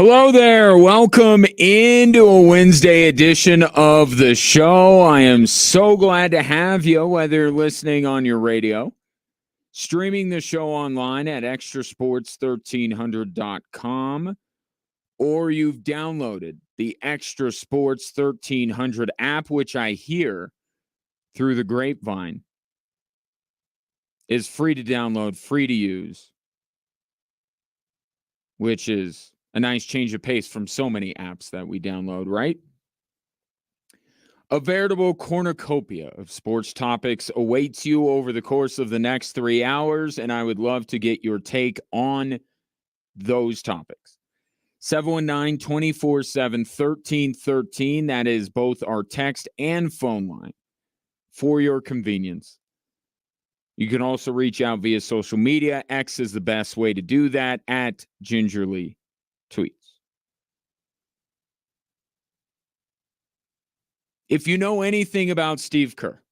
Hello there. Welcome into a Wednesday edition of the show. I am so glad to have you, whether you're listening on your radio, streaming the show online at extrasports1300.com, or you've downloaded the Extra Sports 1300 app, which I hear through the grapevine is free to download, free to use, which is a nice change of pace from so many apps that we download, right? A veritable cornucopia of sports topics awaits you over the course of the next 3 hours, and I would love to get your take on those topics. 719-247-1313. That is both our text and phone line for your convenience. You can also reach out via social media. X is the best way to do that, at Gingerly Tweets. If you know anything about Steve Kerr,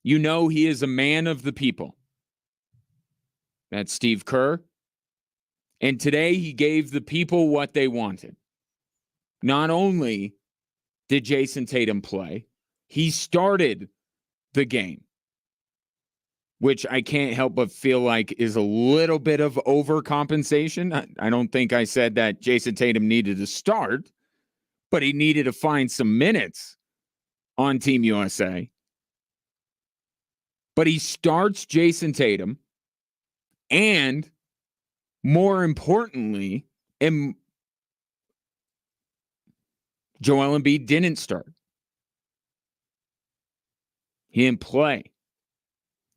you know he is a man of the people. That's Steve Kerr. And today he gave the people what they wanted. Not only did Jason Tatum play, he started the game, which I can't help but feel like is a little bit of overcompensation. I don't think I said that Jason Tatum needed to start, but he needed to find some minutes on Team USA. But he starts Jason Tatum, and more importantly, Joel Embiid didn't start. He didn't play.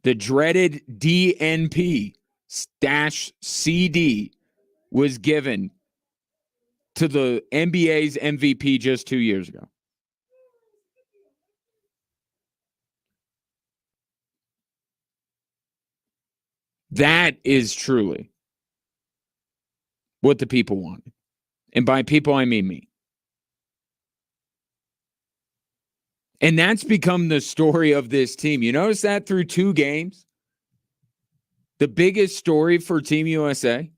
The dreaded DNP -CD was given to the NBA's MVP just 2 years ago. That is truly what the people wanted. And by people, I mean me. And that's become the story of this team. You notice that through 2 games? The biggest story for Team USA,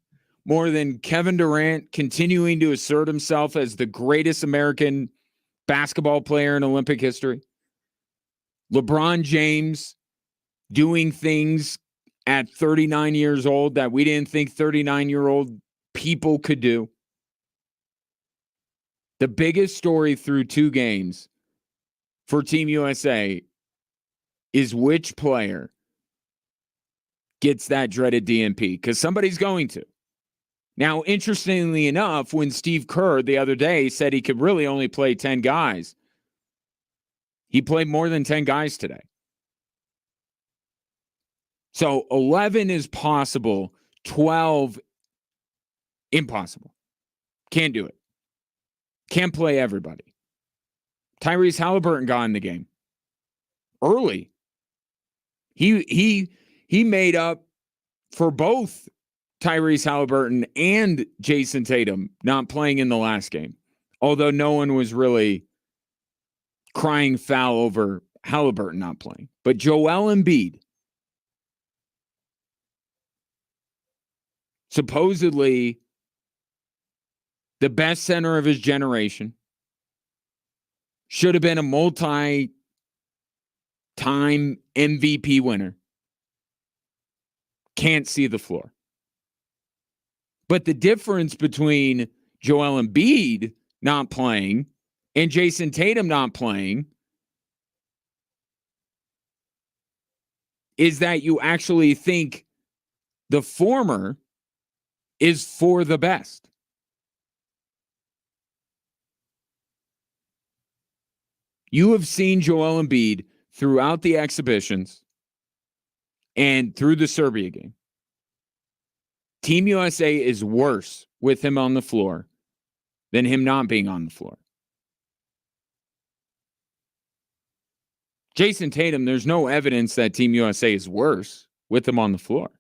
more than Kevin Durant continuing to assert himself as the greatest American basketball player in Olympic history, LeBron James doing things at 39 years old that we didn't think 39-year-old people could do. The biggest story through 2 games for Team USA is which player gets that dreaded DNP, because somebody's going to. Now, interestingly enough, when Steve Kerr the other day said he could really only play 10 guys, he played more than 10 guys today. So 11 is possible, 12 impossible. Can't do it. Can't play everybody. Tyrese Halliburton got in the game early. He made up for both Tyrese Halliburton and Jason Tatum not playing in the last game, although no one was really crying foul over Halliburton not playing. But Joel Embiid, supposedly the best center of his generation, should have been a multi-time MVP winner, can't see the floor. But the difference between Joel Embiid not playing and Jason Tatum not playing is that you actually think the former is for the best. You have seen Joel Embiid throughout the exhibitions and through the Serbia game. Team USA is worse with him on the floor than him not being on the floor. Jason Tatum, there's no evidence that Team USA is worse with him on the floor.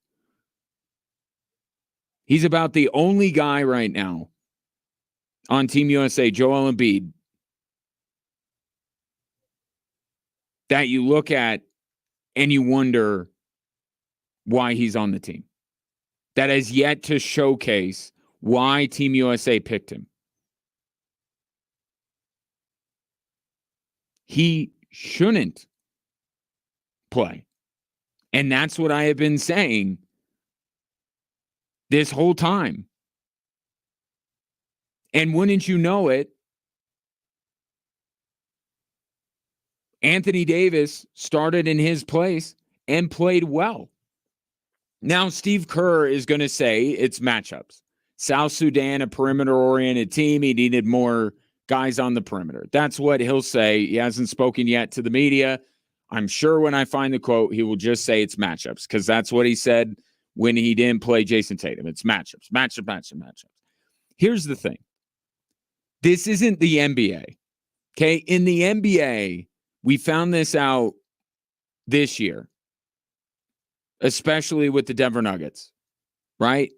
He's about the only guy right now on Team USA, Joel Embiid, that you look at and you wonder why he's on the team. That has yet to showcase why Team USA picked him. He shouldn't play. And that's what I have been saying this whole time. And wouldn't you know it, Anthony Davis started in his place and played well. Now, Steve Kerr is going to say it's matchups. South Sudan, a perimeter-oriented team. He needed more guys on the perimeter. That's what he'll say. He hasn't spoken yet to the media. I'm sure when I find the quote, he will just say it's matchups, because that's what he said when he didn't play Jason Tatum. It's matchups. Here's the thing. This isn't the NBA. Okay? In the NBA, we found this out this year, especially with the Denver Nuggets, right?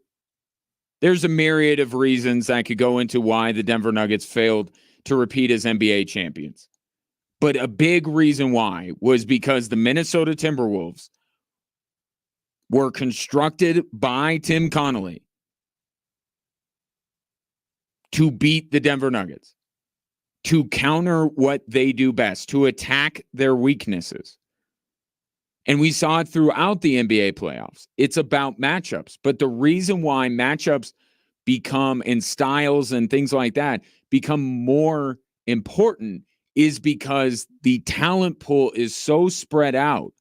There's a myriad of reasons I could go into why the Denver Nuggets failed to repeat as NBA champions. But a big reason why was because the Minnesota Timberwolves were constructed by Tim Connolly to beat the Denver Nuggets, to counter what they do best, to attack their weaknesses. And we saw it throughout the NBA playoffs. It's about matchups. But the reason why matchups become, and styles and things like that, become more important is because the talent pool is so spread out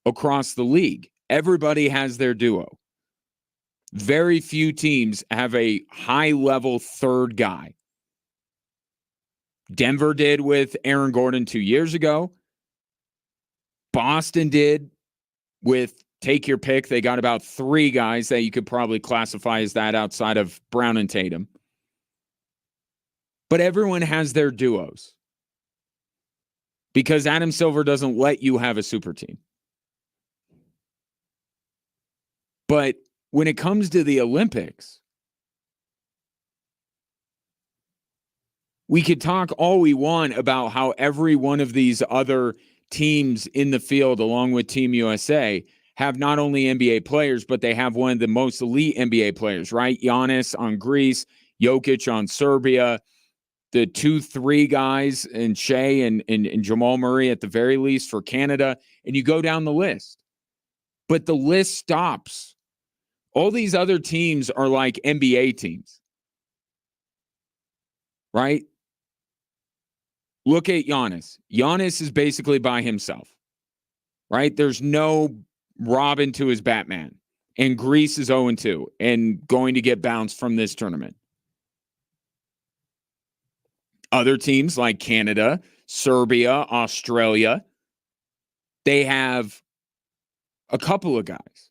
across the league. Everybody has their duo. Very few teams have a high-level third guy. Denver did with Aaron Gordon 2 years ago. Boston did with, take your pick. They got about 3 guys that you could probably classify as that outside of Brown and Tatum. But everyone has their duos, because Adam Silver doesn't let you have a super team. But when it comes to the Olympics, we could talk all we want about how every one of these other teams in the field, along with Team USA, have not only NBA players, but they have one of the most elite NBA players, right? Giannis on Greece, Jokic on Serbia, the 2-3 guys, and Shea and Jamal Murray at the very least for Canada, and you go down the list. But the list stops. All these other teams are like NBA teams, right? Look at Giannis. Giannis is basically by himself, right? There's no Robin to his Batman. And Greece is 0-2 and going to get bounced from this tournament. Other teams like Canada, Serbia, Australia, they have a couple of guys.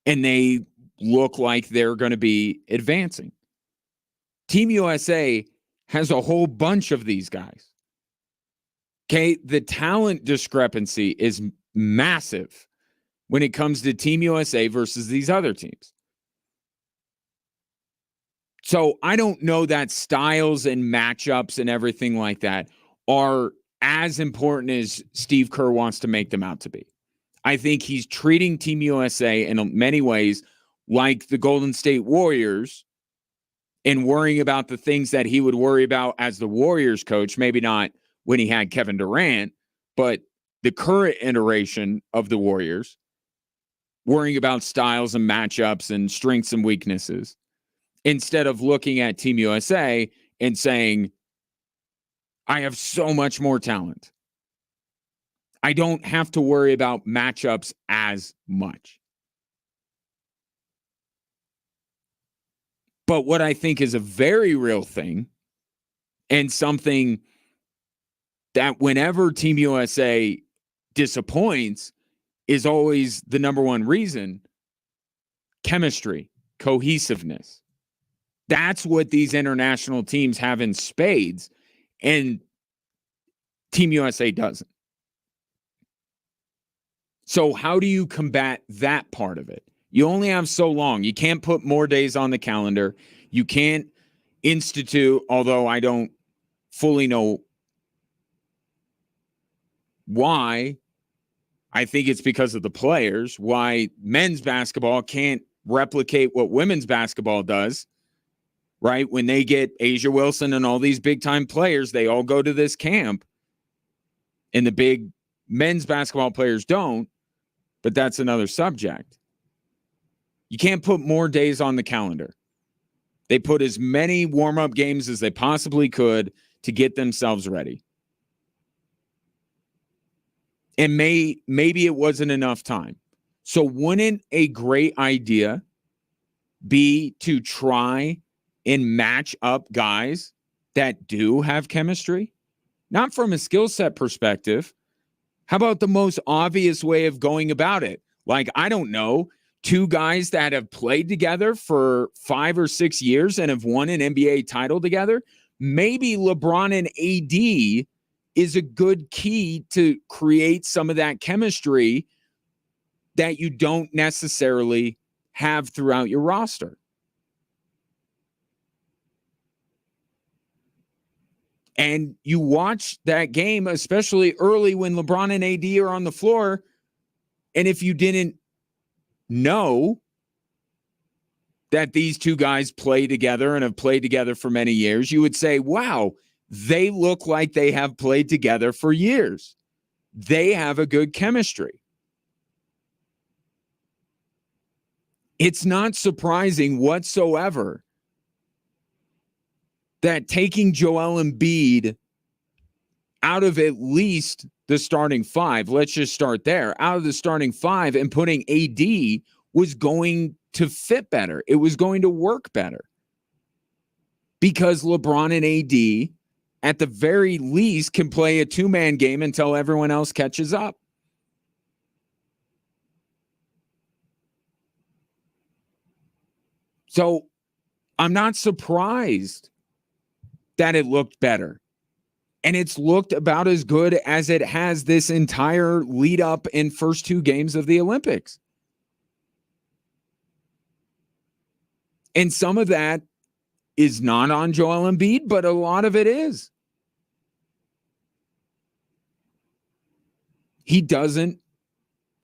And they look like they're going to be advancing. Team USA has a whole bunch of these guys. Okay, the talent discrepancy is massive when it comes to Team USA versus these other teams. So I don't know that styles and matchups and everything like that are as important as Steve Kerr wants to make them out to be. I think he's treating Team USA in many ways like the Golden State Warriors, and worrying about the things that he would worry about as the Warriors coach, maybe not when he had Kevin Durant, but the current iteration of the Warriors, worrying about styles and matchups and strengths and weaknesses, instead of looking at Team USA and saying, I have so much more talent. I don't have to worry about matchups as much. But what I think is a very real thing, and something that whenever Team USA disappoints is always the number one reason: chemistry, cohesiveness. That's what these international teams have in spades, and Team USA doesn't. So how do you combat that part of it? You only have so long. You can't put more days on the calendar. You can't institute, although I don't fully know why. I think it's because of the players, why men's basketball can't replicate what women's basketball does, right? When they get Asia Wilson and all these big-time players, they all go to this camp, and the big men's basketball players don't, but that's another subject. You can't put more days on the calendar. They put as many warm-up games as they possibly could to get themselves ready. And maybe it wasn't enough time. So wouldn't a great idea be to try and match up guys that do have chemistry? Not from a skill set perspective. How about the most obvious way of going about it? Like, I don't know, two guys that have played together for 5 or 6 years and have won an NBA title together. Maybe LeBron and AD is a good key to create some of that chemistry that you don't necessarily have throughout your roster. And you watch that game, especially early when LeBron and AD are on the floor. And if you didn't know that these two guys play together and have played together for many years, you would say, wow, they look like they have played together for years. They have a good chemistry. It's not surprising whatsoever that taking Joel Embiid out of at least the starting five, let's just start there, out of the starting five and putting AD was going to fit better. It was going to work better. Because LeBron and AD, at the very least, can play a two-man game until everyone else catches up. So I'm not surprised that it looked better. And it's looked about as good as it has this entire lead up in first two games of the Olympics. And some of that is not on Joel Embiid, but a lot of it is. He doesn't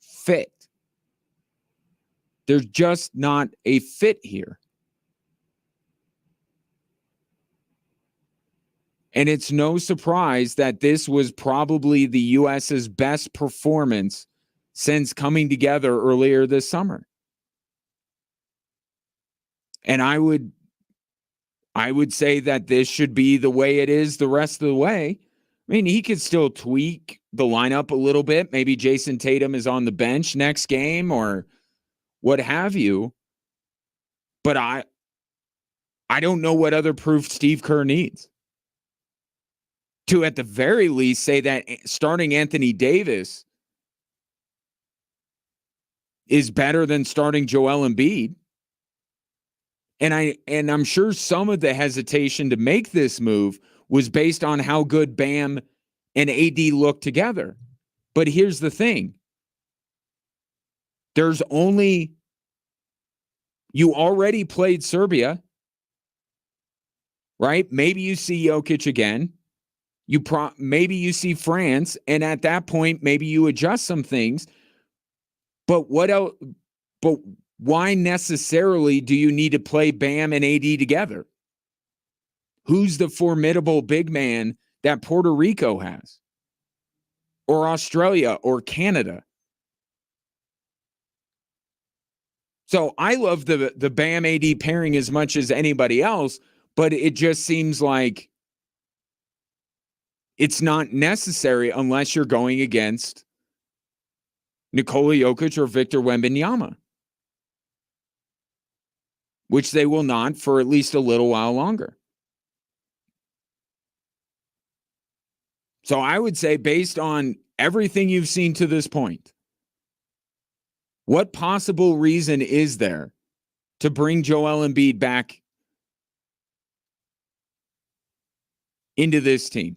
fit. There's just not a fit here. And it's no surprise that this was probably the U.S.'s best performance since coming together earlier this summer. And I would say that this should be the way it is the rest of the way. I mean, he could still tweak the lineup a little bit. Maybe Jason Tatum is on the bench next game or what have you. But I don't know what other proof Steve Kerr needs to, at the very least, say that starting Anthony Davis is better than starting Joel Embiid. And I'm sure some of the hesitation to make this move was based on how good Bam and AD look together. But here's the thing. You already played Serbia, right? Maybe you see Jokic again. Maybe you see France, and at that point, maybe you adjust some things. But what else? But why necessarily do you need to play Bam and AD together? Who's the formidable big man that Puerto Rico has? Or Australia or Canada? So I love the Bam AD pairing as much as anybody else, but it just seems like it's not necessary unless you're going against Nikola Jokic or Victor Wembanyama, which they will not for at least a little while longer. So I would say, based on everything you've seen to this point, what possible reason is there to bring Joel Embiid back into this team?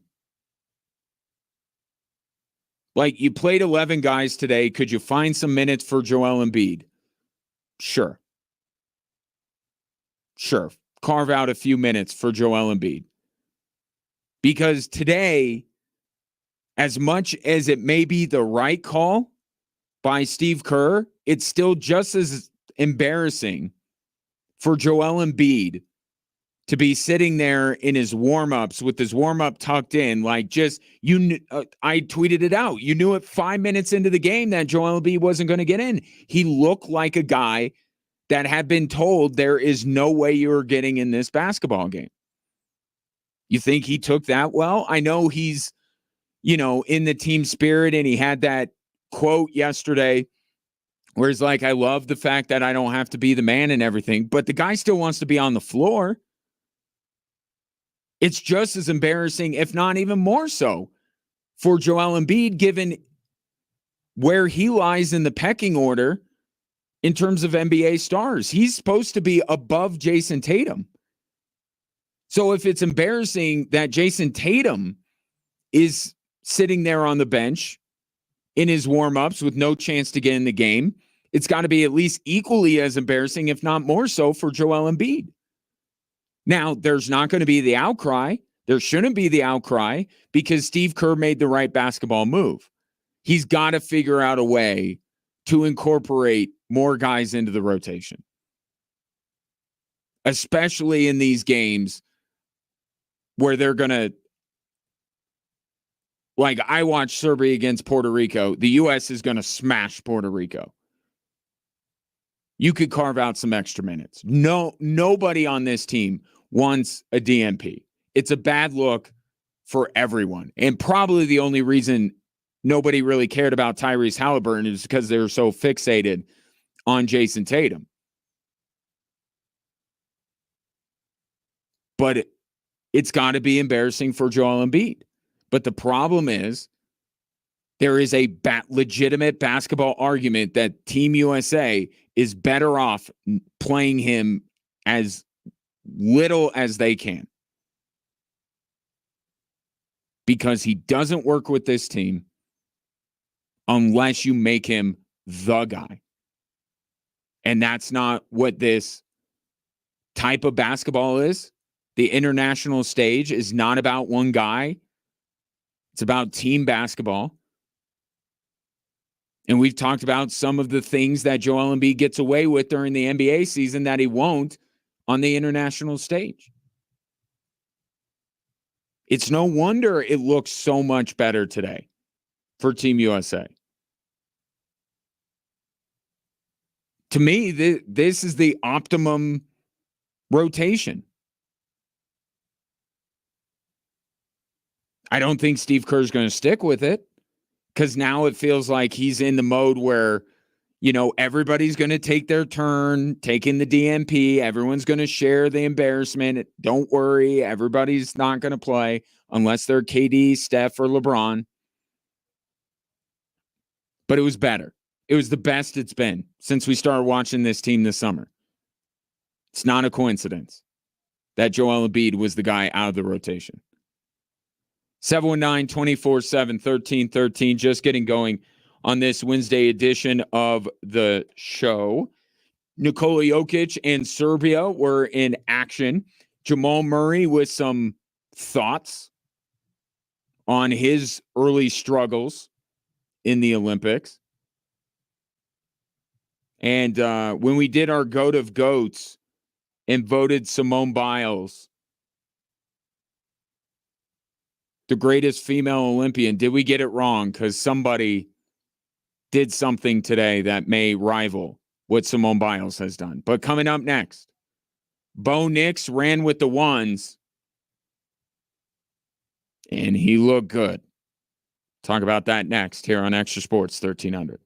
Like, you played 11 guys today. Could you find some minutes for Joel Embiid? Sure. Carve out a few minutes for Joel Embiid. Because today, as much as it may be the right call by Steve Kerr, it's still just embarrassing for Joel Embiid to be sitting there in his warm-ups with his warm-up tucked in, like just I tweeted it out. You knew it 5 minutes into the game that Joel Embiid wasn't going to get in. He looked like a guy that had been told there is no way you're getting in this basketball game. You think he took that well? I know he's, in the team spirit, and he had that quote yesterday where he's like, I love the fact that I don't have to be the man and everything, but the guy still wants to be on the floor. It's just as embarrassing, if not even more so, for Joel Embiid, given where he lies in the pecking order in terms of NBA stars. He's supposed to be above Jason Tatum. So if it's embarrassing that Jason Tatum is sitting there on the bench in his warm-ups with no chance to get in the game, it's got to be at least equally as embarrassing, if not more so, for Joel Embiid. Now, there's not going to be the outcry. There shouldn't be the outcry because Steve Kerr made the right basketball move. He's got to figure out a way to incorporate more guys into the rotation, especially in these games where they're going to, like I watched Serbia against Puerto Rico. The U.S. is going to smash Puerto Rico. You could carve out some extra minutes. Nobody on this team wants a DNP. It's a bad look for everyone. And probably the only reason nobody really cared about Tyrese Halliburton is because they were so fixated on Jason Tatum. But it's got to be embarrassing for Joel Embiid. But the problem is there is a legitimate basketball argument that Team USA is better off playing him as little as they can. Because he doesn't work with this team unless you make him the guy. And that's not what this type of basketball is. The international stage is not about one guy. It's about team basketball. And we've talked about some of the things that Joel Embiid gets away with during the NBA season that he won't on the international stage. It's no wonder it looks so much better today for Team USA. To me, this is the optimum rotation. I don't think Steve Kerr is going to stick with it because now it feels like he's in the mode where, everybody's going to take their turn taking the DNP. Everyone's going to share the embarrassment. Don't worry. Everybody's not going to play unless they're KD, Steph, or LeBron. But it was better. It was the best it's been since we started watching this team this summer. It's not a coincidence that Joel Embiid was the guy out of the rotation. 719-247-1313, just getting going on this Wednesday edition of the show. Nikola Jokic and Serbia were in action. Jamal Murray with some thoughts on his early struggles in the Olympics. And when we did our GOAT of GOATs and voted Simone Biles the greatest female Olympian, did we get it wrong? Because somebody did something today that may rival what Simone Biles has done. But coming up next, Bo Nix ran with the ones, and he looked good. Talk about that next here on Extra Sports 1300.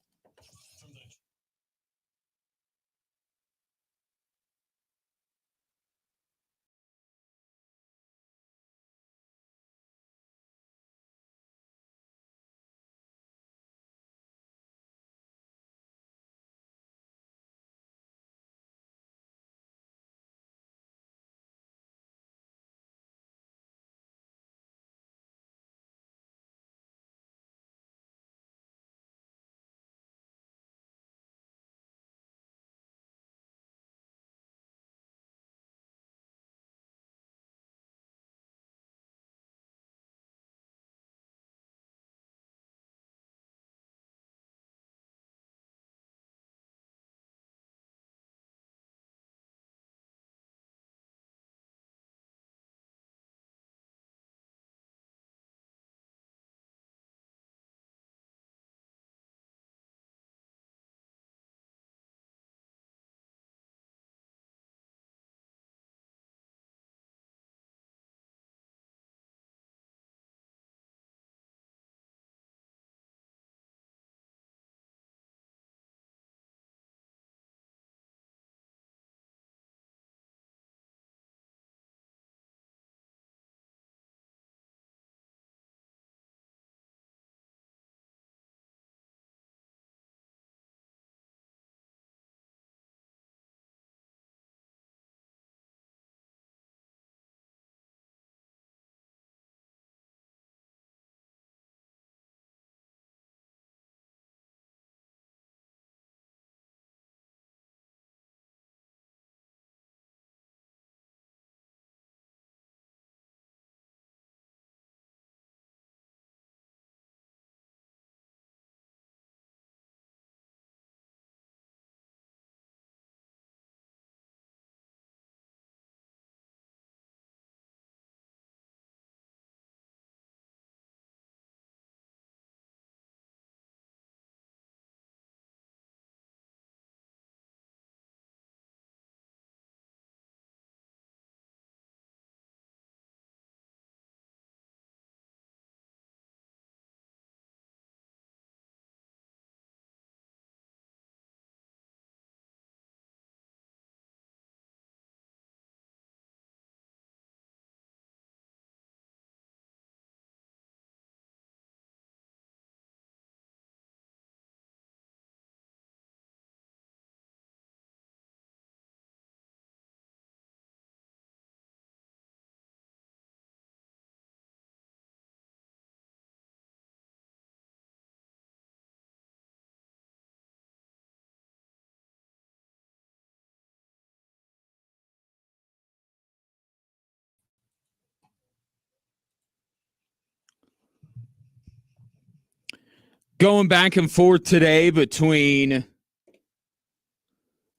Going back and forth today between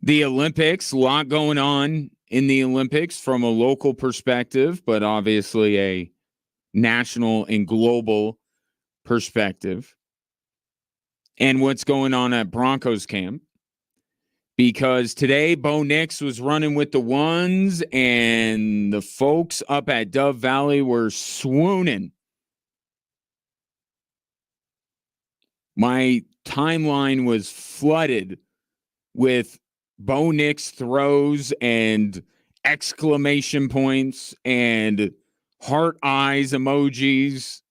the Olympics, a lot going on in the Olympics from a local perspective, but obviously a national and global perspective. And what's going on at Broncos camp. Because today, Bo Nix was running with the ones, and the folks up at Dove Valley were swooning. My timeline was flooded with Bo Nix throws and exclamation points and heart eyes emojis.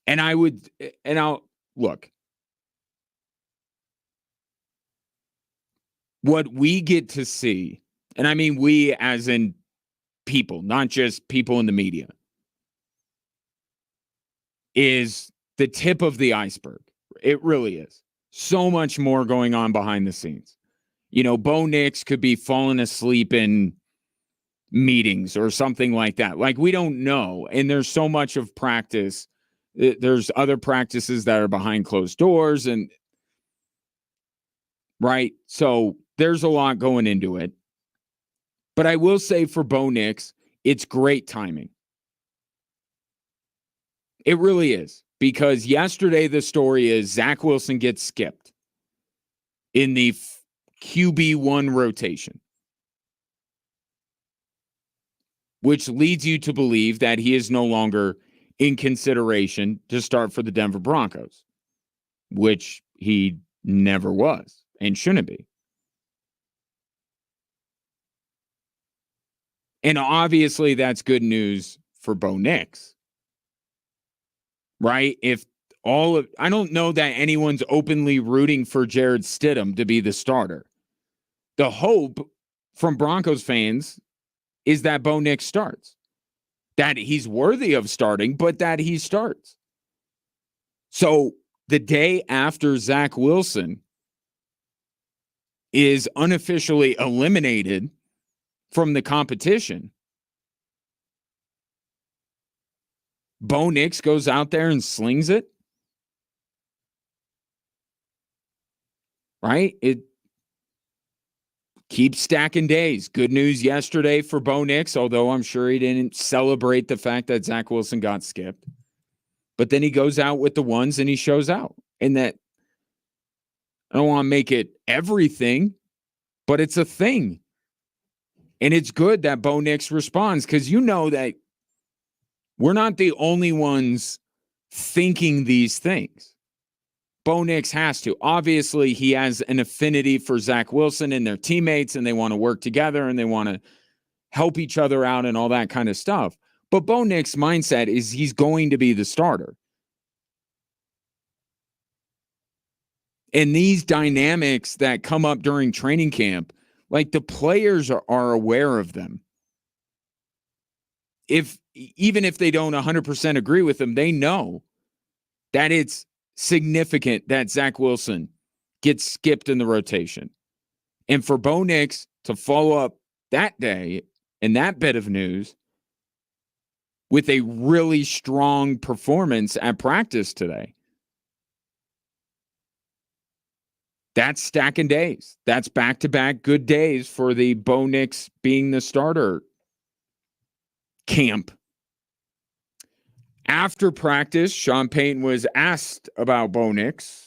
And I'll look. What we get to see, and I mean we as in people, not just people in the media, is the tip of the iceberg. It really is. So much more going on behind the scenes. You know, Bo Nix could be falling asleep in meetings or something like that. Like, we don't know. And there's so much of practice. There's other practices that are behind closed doors, and right. So there's a lot going into it. But I will say for Bo Nix, it's great timing. It really is. Because yesterday the story is Zach Wilson gets skipped in the QB1 rotation, which leads you to believe that he is no longer in consideration to start for the Denver Broncos, which he never was and shouldn't be. And obviously that's good news for Bo Nix, right? I don't know that anyone's openly rooting for Jared Stidham to be the starter. The hope from Broncos fans is that Bo Nix starts, that he's worthy of starting, but that he starts. So the day after Zach Wilson is unofficially eliminated from the competition, Bo Nix goes out there and slings it. Right? It keeps stacking days. Good news yesterday for Bo Nix, although I'm sure he didn't celebrate the fact that Zach Wilson got skipped. But then he goes out with the ones and he shows out. And that, I don't want to make it everything, but it's a thing. And it's good that Bo Nix responds, because you know that we're not the only ones thinking these things. Bo Nix has to. Obviously, he has an affinity for Zach Wilson and their teammates, and they want to work together and they want to help each other out and all that kind of stuff. But Bo Nix's mindset is he's going to be the starter. And these dynamics that come up during training camp, like, the players are aware of them. Even if they don't 100% agree with them, they know that it's significant that Zach Wilson gets skipped in the rotation. And for Bo Nix to follow up that day and that bit of news with a really strong performance at practice today, that's stacking days. That's back-to-back good days for the Bo Nix being the starter camp. After practice, Sean Payton was asked about Bo Nix.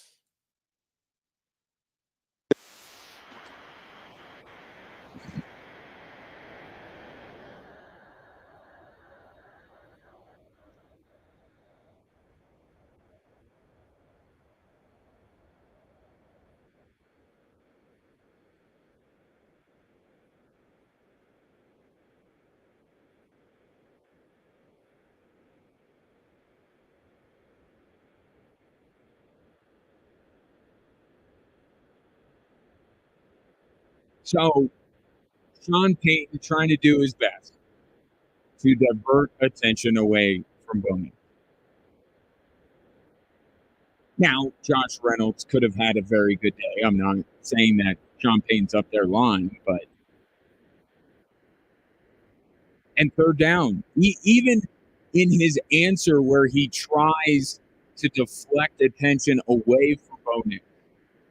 So Sean Payton trying to do his best to divert attention away from Bo Nix. Now, Josh Reynolds could have had a very good day. I'm not saying that Sean Payton's up there lying, but and third down, even in his answer where he tries to deflect attention away from Bo Nix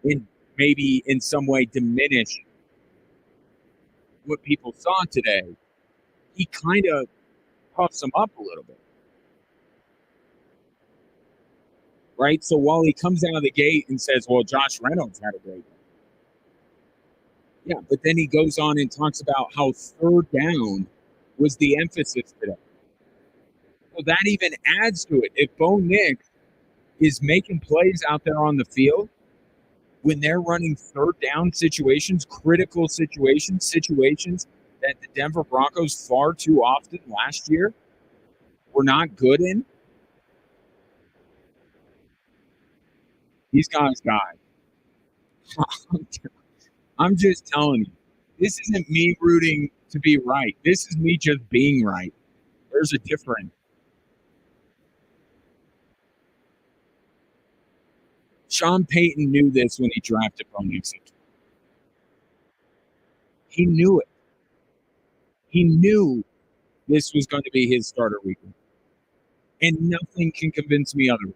and maybe in some way diminish what people saw today, he kind of puffs him up a little bit. Right? So while he comes out of the gate and says, well, Josh Reynolds had a great day. Yeah, but then he goes on and talks about how third down was the emphasis today. So that even adds to it. If Bo Nix is making plays out there on the field, when they're running third down situations, critical situations that the Denver Broncos far too often last year were not good in, these guys got. I'm just telling you, this isn't me rooting to be right. This is me just being right. There's a difference. Sean Payton knew this when he drafted Bo Nix. He knew it. He knew this was going to be his starter weekend. And nothing can convince me otherwise.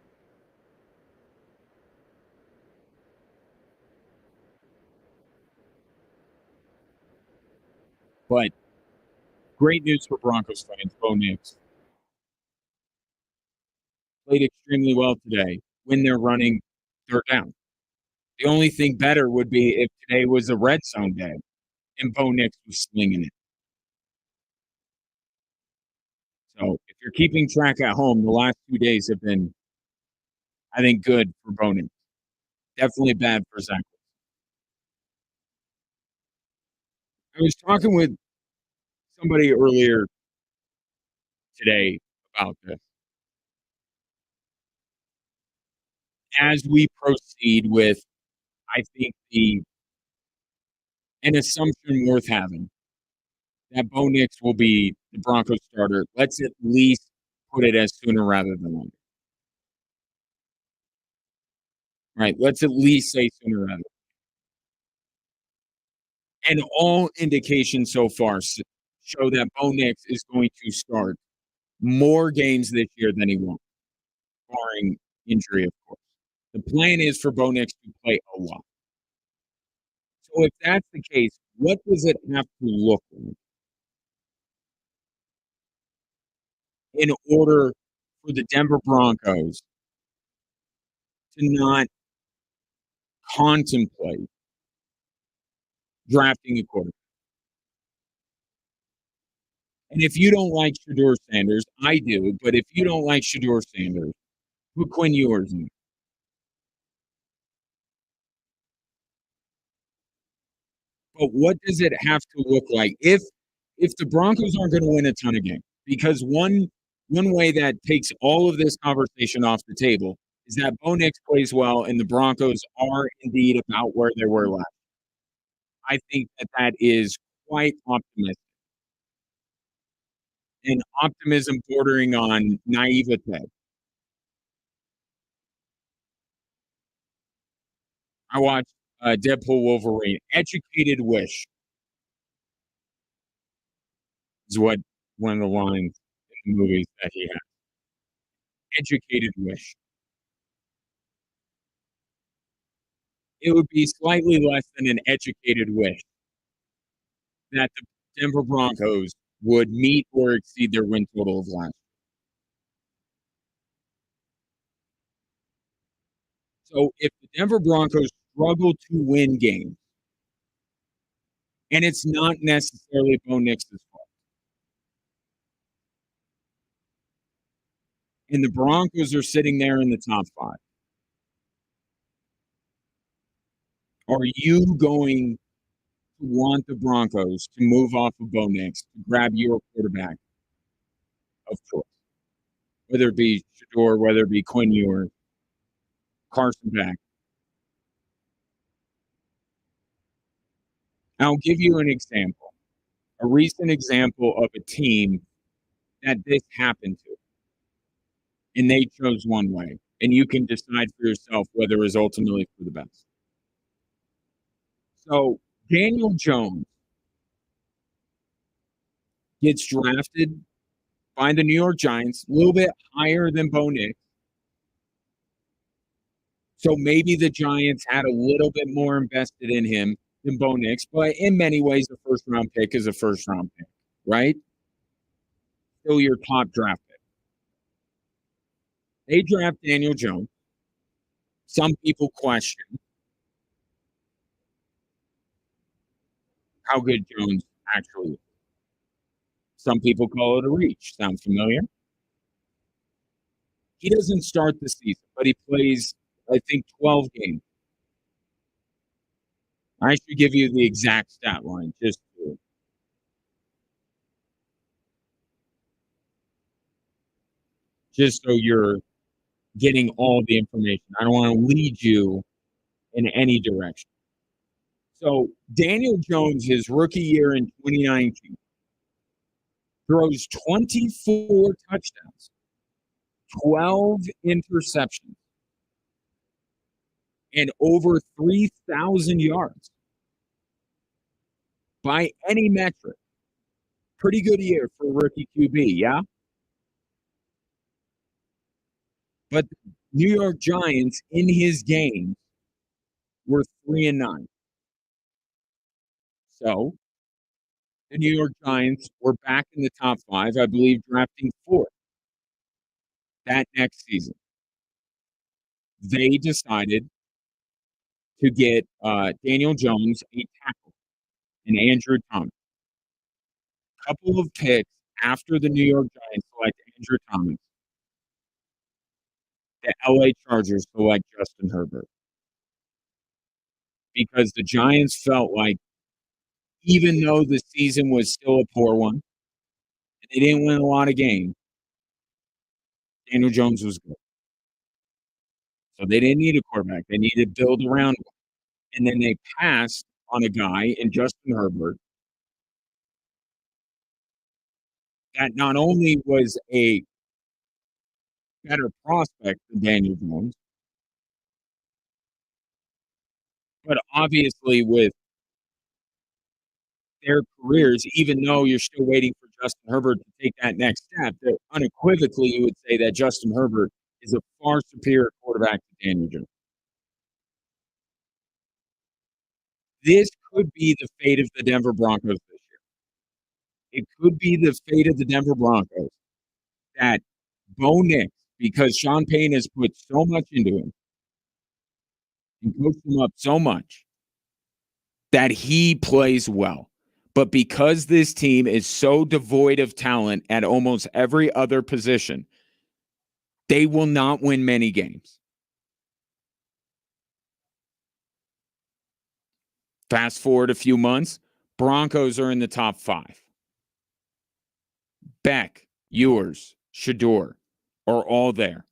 But great news for Broncos fans. Bo Nix played extremely well today when they're running third down. The only thing better would be if today was a red zone day and Bo Nix was slinging it. So if you're keeping track at home, the last 2 days have been, I think, good for Bo Nix. Definitely bad for Zach. I was talking with somebody earlier today about this. As we proceed with, I think, an assumption worth having that Bo Nix will be the Broncos starter. Let's at least put it as sooner rather than later. Right? Let's at least say sooner rather. And all indications so far show that Bo Nix is going to start more games this year than he won, barring injury, of course. The plan is for Bo Nix to play a lot. So if that's the case, what does it have to look like in order for the Denver Broncos to not contemplate drafting a quarterback? And if you don't like Shedeur Sanders, I do, but if you don't like Shedeur Sanders, put Quinn Ewers in. But what does it have to look like if the Broncos aren't going to win a ton of games? Because one way that takes all of this conversation off the table is that Bo Nix plays well and the Broncos are indeed about where they were last. I think that is quite optimistic, and optimism bordering on naivete. I watched Deadpool Wolverine. Educated wish is what one of the lines in the movies that he had. Educated wish. It would be slightly less than an educated wish that the Denver Broncos would meet or exceed their win total of last. So if the Denver Broncos struggle to win games, and it's not necessarily Bo Nix's fault, and the Broncos are sitting there in the top five, are you going to want the Broncos to move off of Bo Nix to grab your quarterback of choice? Whether it be Shador, whether it be Quinn Ewers, Carson Beck. I'll give you an example, a recent example of a team that this happened to, and they chose one way, and you can decide for yourself whether it was ultimately for the best. So Daniel Jones gets drafted by the New York Giants, a little bit higher than Bo Nix. So maybe the Giants had a little bit more invested in him than Bo Nix, but in many ways, a first-round pick is a first-round pick, right? Still your top draft pick. They draft Daniel Jones. Some people question how good Jones actually is. Some people call it a reach. Sound familiar? He doesn't start the season, but he plays, I think, 12 games. I should give you the exact stat line just so you're getting all the information. I don't want to lead you in any direction. So Daniel Jones, his rookie year in 2019, throws 24 touchdowns, 12 interceptions, and over 3,000 yards. By any metric, pretty good year for rookie QB, yeah? But the New York Giants in his game were 3-9. So the New York Giants were back in the top five, I believe, drafting fourth that next season. They decided to get Daniel Jones, a tackle, and Andrew Thomas. A couple of picks after the New York Giants select Andrew Thomas, the LA Chargers select Justin Herbert. Because the Giants felt like even though the season was still a poor one, and they didn't win a lot of games, Daniel Jones was good. So they didn't need a quarterback. They needed to build around one. And then they passed on a guy in Justin Herbert that not only was a better prospect than Daniel Jones, but obviously with their careers, even though you're still waiting for Justin Herbert to take that next step, that unequivocally you would say that Justin Herbert is a far superior quarterback to Daniel Jones. This could be the fate of the Denver Broncos this year. It could be the fate of the Denver Broncos that Bo Nix, because Sean Payton has put so much into him and coached him up so much that he plays well. But because this team is so devoid of talent at almost every other position, they will not win many games. Fast forward a few months, Broncos are in the top five. Beck, Ewers, Shador are all there.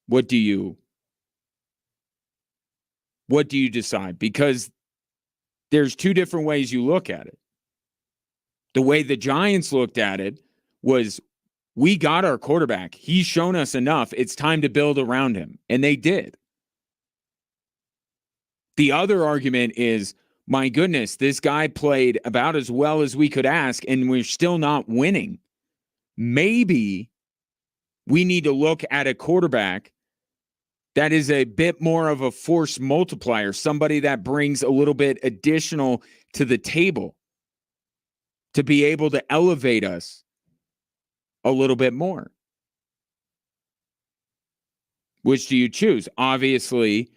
What do you decide? Because there's two different ways you look at it. The way the Giants looked at it was, we got our quarterback. He's shown us enough. It's time to build around him. And they did. The other argument is, my goodness, this guy played about as well as we could ask, and we're still not winning. Maybe we need to look at a quarterback that is a bit more of a force multiplier, somebody that brings a little bit additional to the table to be able to elevate us a little bit more. Which do you choose? Obviously,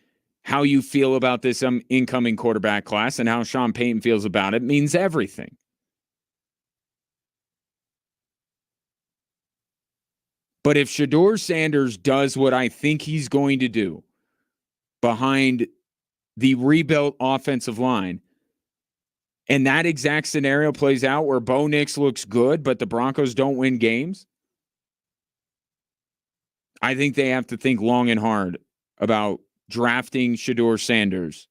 how you feel about this incoming quarterback class and how Sean Payton feels about it means everything. But if Shador Sanders does what I think he's going to do behind the rebuilt offensive line, and that exact scenario plays out where Bo Nix looks good, but the Broncos don't win games, I think they have to think long and hard about drafting Shador Sanders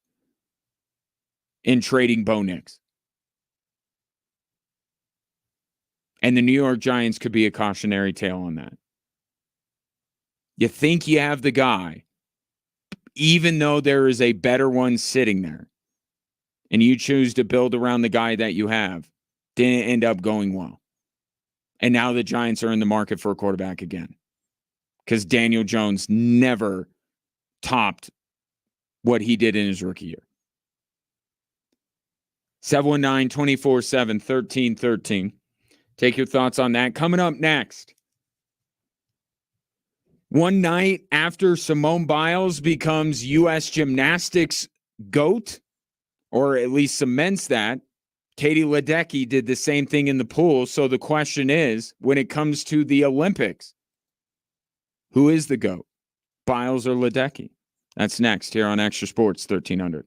and trading Bo Nix. And the New York Giants could be a cautionary tale on that. You think you have the guy, even though there is a better one sitting there, and you choose to build around the guy that you have, Didn't end up going well. And now the Giants are in the market for a quarterback again because Daniel Jones never topped what he did in his rookie year. 719-247-1313. Take your thoughts on that. Coming up next. One night after Simone Biles becomes U.S. gymnastics GOAT, or at least cements that, Katie Ledecky did the same thing in the pool. So the question is, when it comes to the Olympics, who is the GOAT, Biles or Ledecky? That's next here on Extra Sports 1300.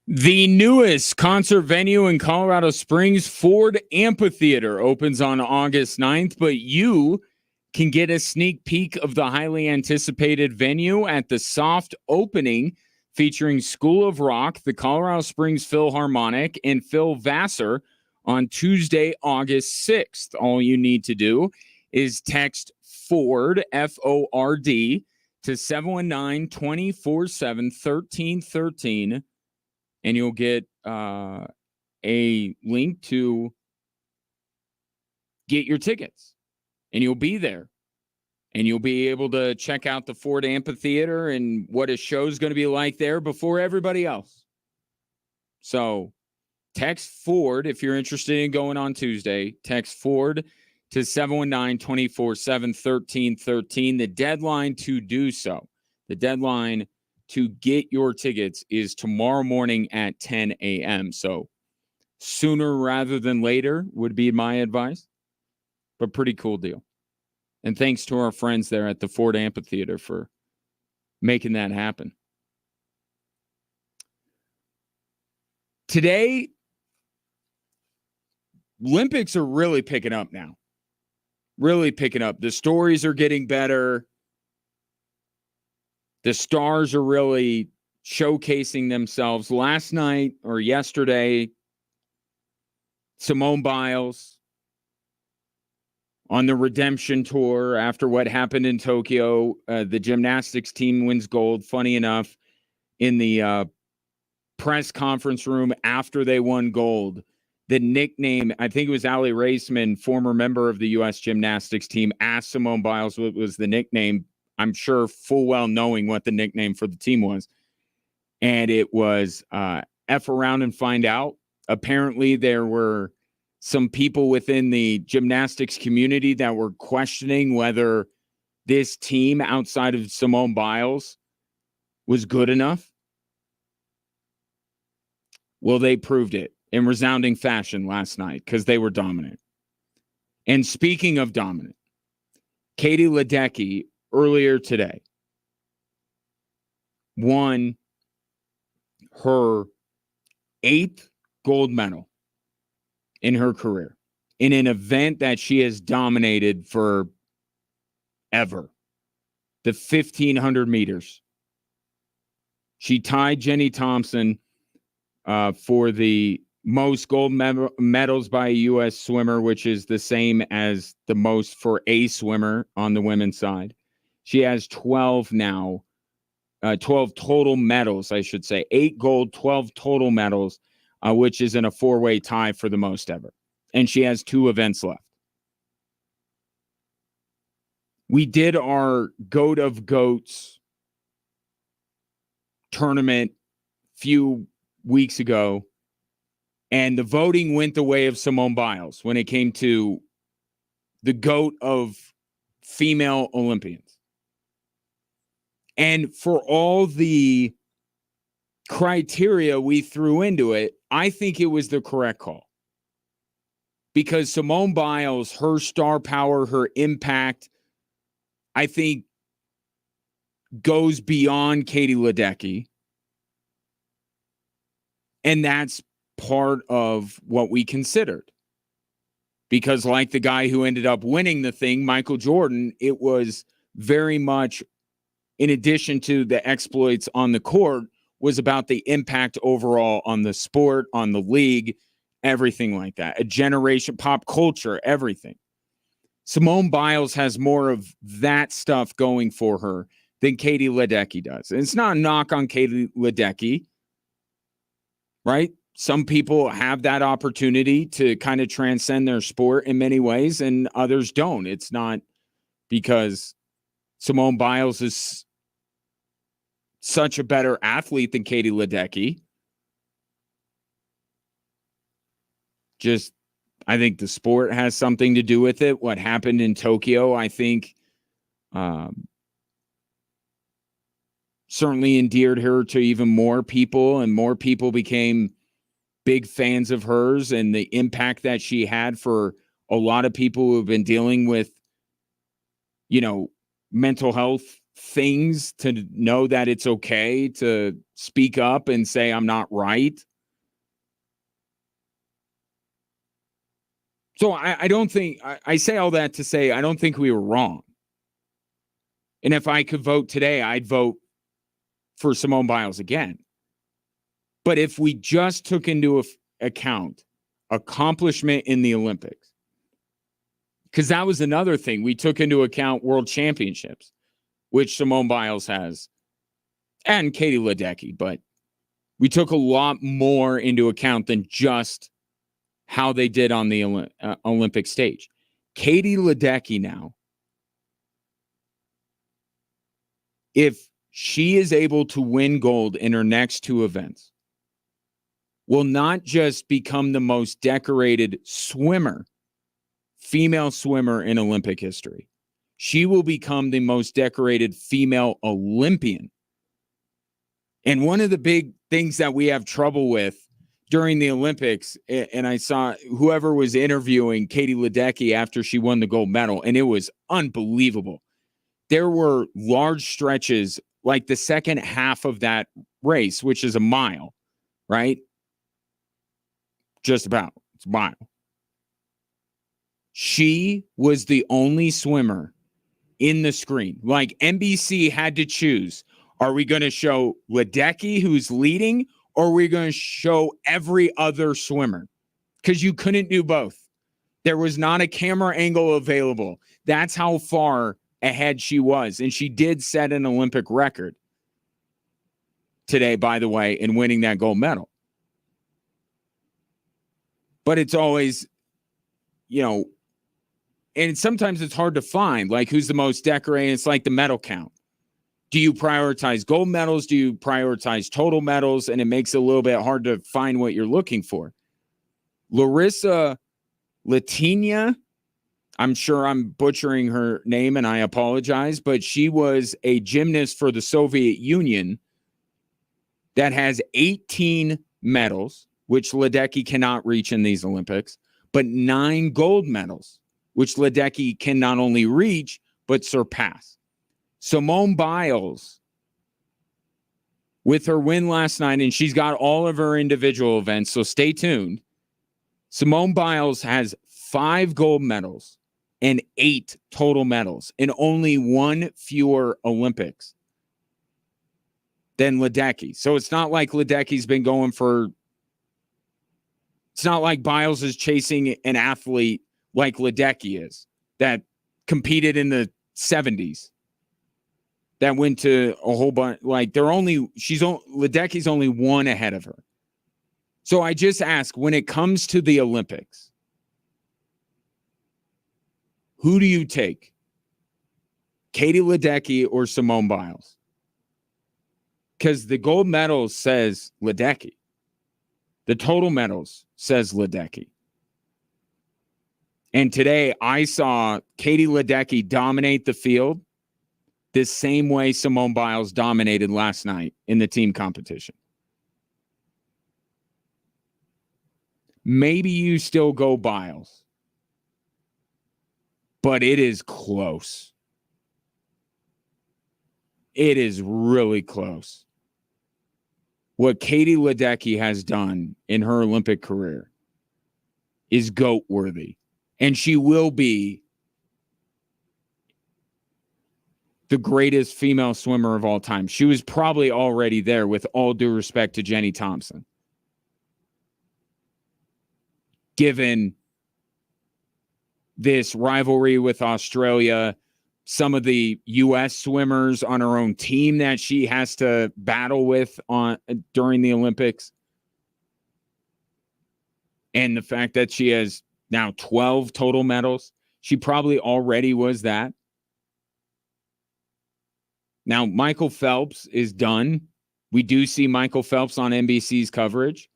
The newest concert venue in Colorado Springs, Ford Amphitheater, opens on August 9th, but you can get a sneak peek of the highly anticipated venue at the soft opening featuring School of Rock, the Colorado Springs Philharmonic, and Phil Vassar on Tuesday, August 6th. All you need to do is text Ford, F-O-R-D, to 719-247-1313, and you'll get a link to get your tickets, and you'll be there, and you'll be able to check out the Ford Amphitheater and what a show's going to be like there before everybody else. So text Ford if you're interested in going on Tuesday. Text Ford to 719-247-1313. The deadline to do so, the deadline to get your tickets is tomorrow morning at 10 a.m. So sooner rather than later would be my advice, but pretty cool deal. And thanks to our friends there at the Ford Amphitheater for making that happen. Today, Olympics are really picking up now. Really picking up. The stories are getting better. The stars are really showcasing themselves. Last night or yesterday, Simone Biles on the redemption tour after what happened in Tokyo. The gymnastics team wins gold. Funny enough, in the press conference room after they won gold, the nickname, I think it was Allie Raceman, former member of the U.S. gymnastics team, asked Simone Biles what was the nickname. I'm sure full well knowing what the nickname for the team was. And it was F around and find out. Apparently there were some people within the gymnastics community that were questioning whether this team outside of Simone Biles was good enough. Well, they proved it in resounding fashion last night because they were dominant. And speaking of dominant, Katie Ledecky earlier today won her 8th gold medal in her career in an event that she has dominated for ever, the 1,500 meters. She tied Jenny Thompson for the most gold medals by a U.S. swimmer, which is the same as the most for a swimmer on the women's side. She has 12 now, 12 total medals, I should say. 8 gold, 12 total medals, which is in a 4-way tie for the most ever. And she has 2 events left. We did our Goat of Goats tournament a few weeks ago, and the voting went the way of Simone Biles when it came to the GOAT of female Olympians. And for all the criteria we threw into it, I think it was the correct call. Because Simone Biles, her star power, her impact, I think goes beyond Katie Ledecky. And that's part of what we considered. Because like the guy who ended up winning the thing, Michael Jordan, it was very much, in addition to the exploits on the court, was about the impact overall on the sport, on the league, everything like that. A generation, pop culture, everything. Simone Biles has more of that stuff going for her than Katie Ledecky does. And it's not a knock on Katie Ledecky, right? Some people have that opportunity to kind of transcend their sport in many ways, and others don't. It's not because Simone Biles is such a better athlete than Katie Ledecky. Just, I think the sport has something to do with it. What happened in Tokyo, I think, certainly endeared her to even more people, and more people became big fans of hers, and the impact that she had for a lot of people who have been dealing with, mental health things to know that it's okay to speak up and say, I'm not right. So I don't think, I say all that to say, I don't think we were wrong. And if I could vote today, I'd vote for Simone Biles again. But if we just took into account accomplishment in the Olympics, because that was another thing, we took into account world championships, which Simone Biles has, and Katie Ledecky, but we took a lot more into account than just how they did on the Olympic stage. Katie Ledecky now, if she is able to win gold in her next two events, will not just become the most decorated swimmer, female swimmer in Olympic history. She will become the most decorated female Olympian. And one of the big things that we have trouble with during the Olympics, and I saw whoever was interviewing Katie Ledecky after she won the gold medal, and it was unbelievable. There were large stretches, like the second half of that race, which is a mile, right? Just about. It's a mile. She was the only swimmer in the screen. Like NBC had to choose. Are we going to show Ledecky, who's leading, or are we going to show every other swimmer? Because you couldn't do both. There was not a camera angle available. That's how far ahead she was. And she did set an Olympic record today, by the way, in winning that gold medal. But it's always, and sometimes it's hard to find, like, who's the most decorated. It's like the medal count. Do you prioritize gold medals? Do you prioritize total medals? And it makes it a little bit hard to find what you're looking for. Larissa Latinia, I'm sure I'm butchering her name and I apologize, but she was a gymnast for the Soviet Union that has 18 medals, which Ledecky cannot reach in these Olympics, but 9 gold medals, which Ledecky can not only reach, but surpass. Simone Biles, with her win last night, and she's got all of her individual events, so stay tuned. Simone Biles has 5 gold medals and 8 total medals in only 1 fewer Olympics than Ledecky. So it's not like Ledecky's been going for... It's not like Biles is chasing an athlete like Ledecky is, that competed in the 70s. That went to a whole bunch, like Ledecky's only 1 ahead of her. So I just ask, when it comes to the Olympics, who do you take? Katie Ledecky or Simone Biles? Because the gold medal says Ledecky. The total medals says Ledecky. And today I saw Katie Ledecky dominate the field the same way Simone Biles dominated last night in the team competition. Maybe you still go Biles, but it is close. It is really close. What Katie Ledecky has done in her Olympic career is GOAT worthy. And she will be the greatest female swimmer of all time. She was probably already there, with all due respect to Jenny Thompson. Given this rivalry with Australia, some of the U.S. swimmers on her own team that she has to battle with during the Olympics, and the fact that she has now 12 total medals, she probably already was that. Now, Michael Phelps is done. We do see Michael Phelps on NBC's coverage,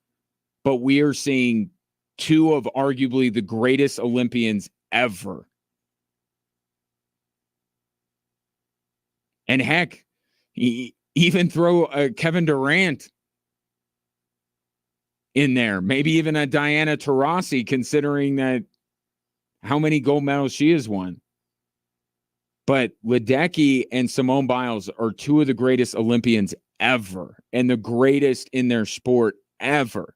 but we are seeing 2 of arguably the greatest Olympians ever. And heck, even throw Kevin Durant in there, maybe even a Diana Taurasi, considering that how many gold medals she has won. But Ledecky and Simone Biles are two of the greatest Olympians ever and the greatest in their sport ever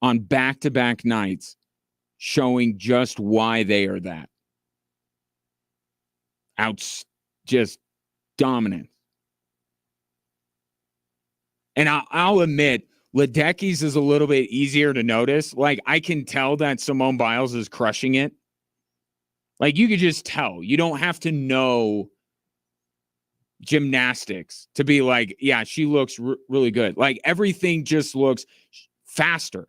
on back-to-back nights, showing just why they are that. Just dominant. And I'll admit, Ledecky's is a little bit easier to notice. Like, I can tell that Simone Biles is crushing it. Like, you could just tell. You don't have to know gymnastics to be like, yeah, she looks really good. Like, everything just looks faster.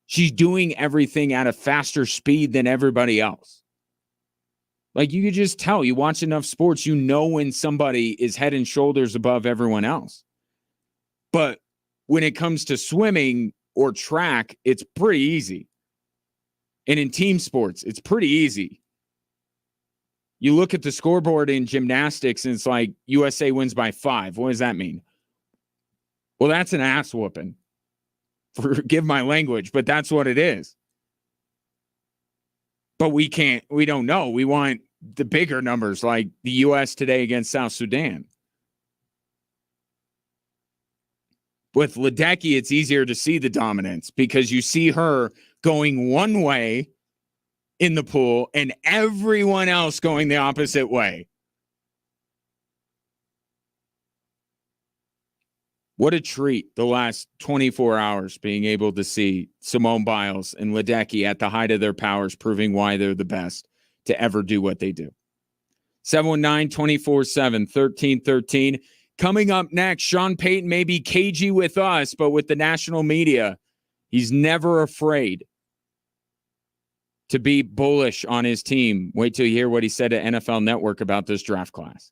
She's doing everything at a faster speed than everybody else. Like, you could just tell. You watch enough sports, you know when somebody is head and shoulders above everyone else. But when it comes to swimming or track, it's pretty easy. And in team sports, it's pretty easy. You look at the scoreboard in gymnastics and it's like USA wins by 5. What does that mean? Well, that's an ass whooping. Forgive my language, but that's what it is. But we don't know. We want the bigger numbers like the US today against South Sudan. With Ledecky, it's easier to see the dominance because you see her going one way in the pool and everyone else going the opposite way. What a treat the last 24 hours being able to see Simone Biles and Ledecky at the height of their powers, proving why they're the best to ever do what they do. 719-247-1313. Coming up next, Sean Payton may be cagey with us, but with the national media, he's never afraid to be bullish on his team. Wait till you hear what he said to NFL Network about this draft class.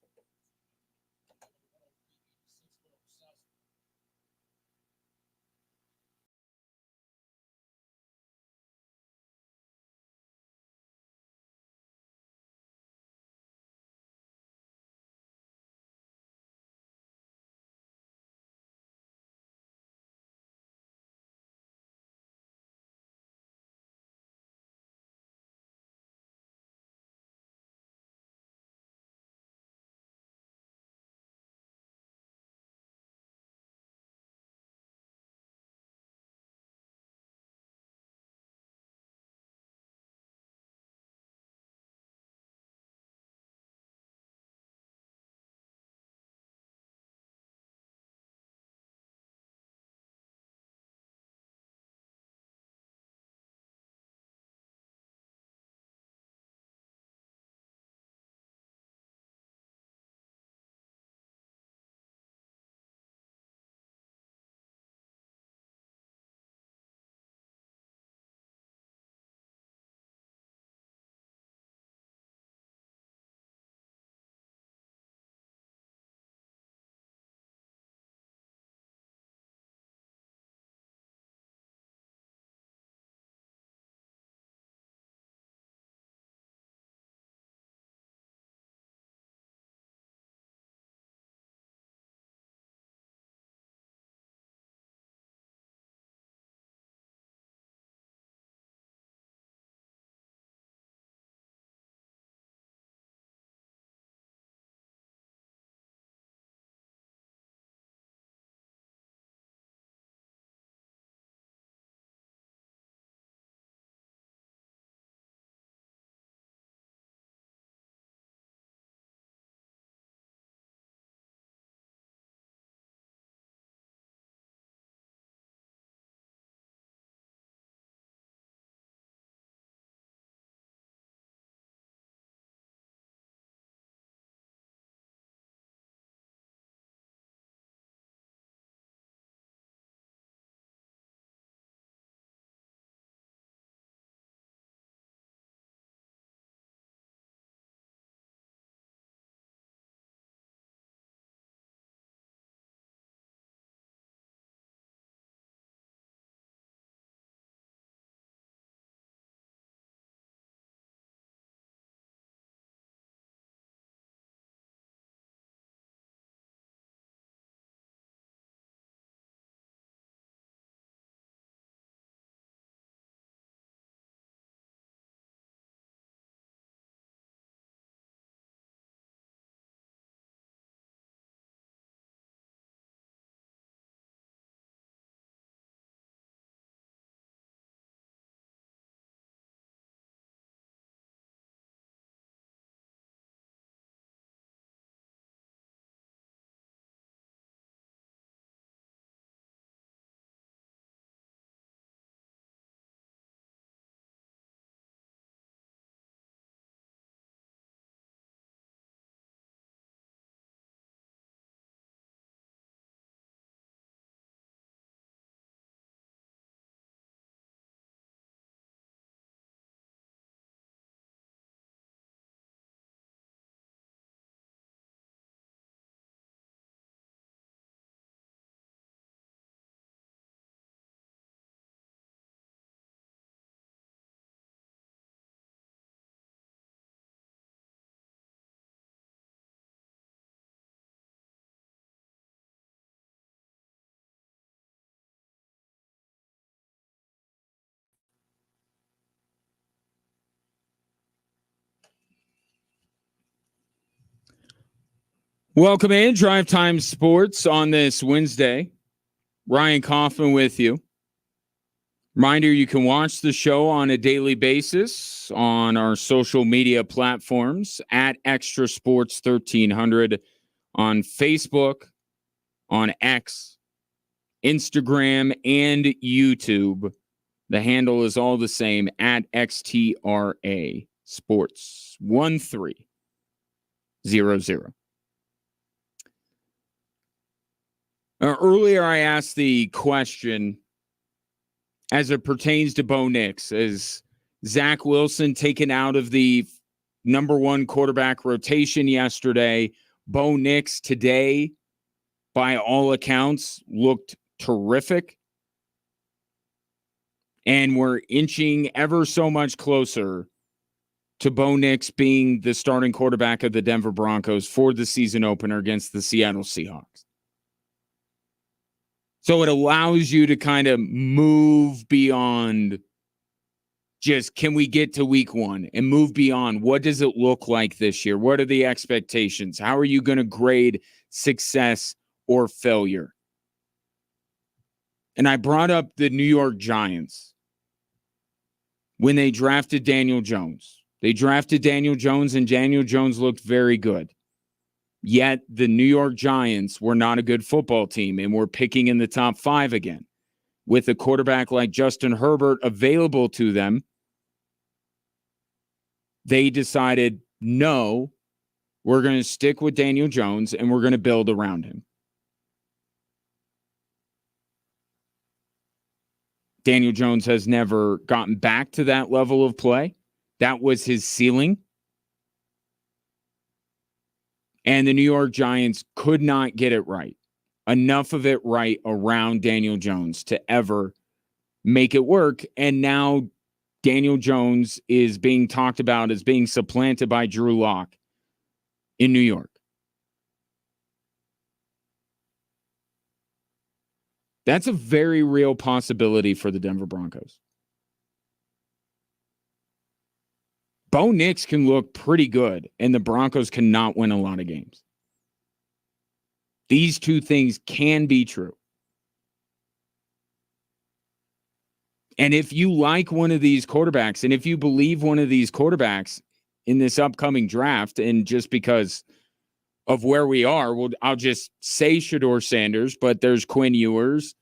Welcome in Drive Time Sports on this Wednesday. Ryan Kaufman with you. Reminder, you can watch the show on a daily basis on our social media platforms at Extra Sports 1300 on Facebook, on X, Instagram, and YouTube. The handle is all the same at XTRA Sports 1300. Earlier, I asked the question as it pertains to Bo Nix. Is Zach Wilson taken out of the number one quarterback rotation yesterday? Bo Nix today, by all accounts, looked terrific. And we're inching ever so much closer to Bo Nix being the starting quarterback of the Denver Broncos for the season opener against the Seattle Seahawks. So it allows you to kind of move beyond just can we get to week one and move beyond what does it look like this year? What are the expectations? How are you going to grade success or failure? And I brought up the New York Giants when they drafted Daniel Jones. They drafted Daniel Jones, and Daniel Jones looked very good. Yet the New York Giants were not a good football team and were picking in the top 5 again. With a quarterback like Justin Herbert available to them, they decided, no, we're going to stick with Daniel Jones and we're going to build around him. Daniel Jones has never gotten back to that level of play. That was his ceiling. And the New York Giants could not get it right. Enough of it right around Daniel Jones to ever make it work. And now Daniel Jones is being talked about as being supplanted by Drew Lock in New York. That's a very real possibility for the Denver Broncos. Bo Nix can look pretty good, and the Broncos cannot win a lot of games. These two things can be true. And if you like one of these quarterbacks, and if you believe one of these quarterbacks in this upcoming draft, and just because of where we are, well, I'll just say Shedeur Sanders, but there's Quinn Ewers,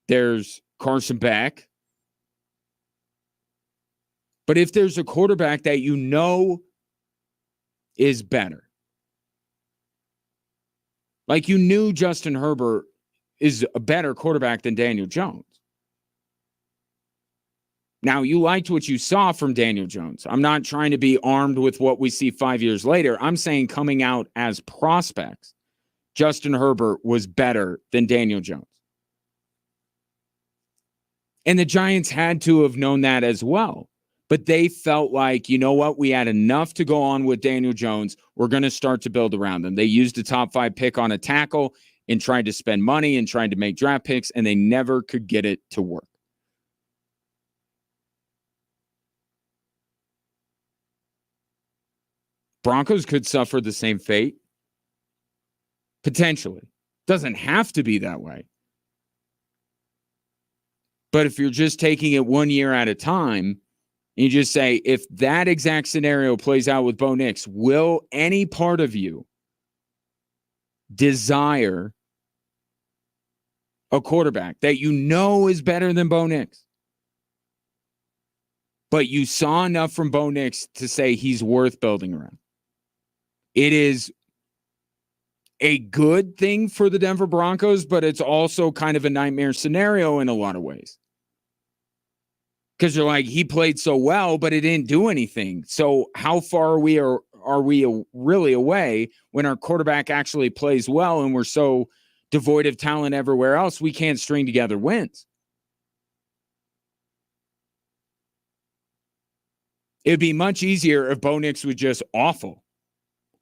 there's Carson Beck. But if there's a quarterback that you know is better, like you knew Justin Herbert is a better quarterback than Daniel Jones. Now, you liked what you saw from Daniel Jones. I'm not trying to be armed with what we see 5 years later. I'm saying coming out as prospects, Justin Herbert was better than Daniel Jones. And the Giants had to have known that as well. But they felt like, you know what, we had enough to go on with Daniel Jones. We're going to start to build around them. They used a top 5 pick on a tackle and tried to spend money and tried to make draft picks, and they never could get it to work. Broncos could suffer the same fate. Potentially. Doesn't have to be that way. But if you're just taking it 1 year at a time, you just say, if that exact scenario plays out with Bo Nix, will any part of you desire a quarterback that you know is better than Bo Nix? But you saw enough from Bo Nix to say he's worth building around. It is a good thing for the Denver Broncos, but it's also kind of a nightmare scenario in a lot of ways. Because you're like, he played so well, but it didn't do anything. So how far are we really away when our quarterback actually plays well and we're so devoid of talent everywhere else, we can't string together wins? It'd be much easier if Bo Nix was just awful,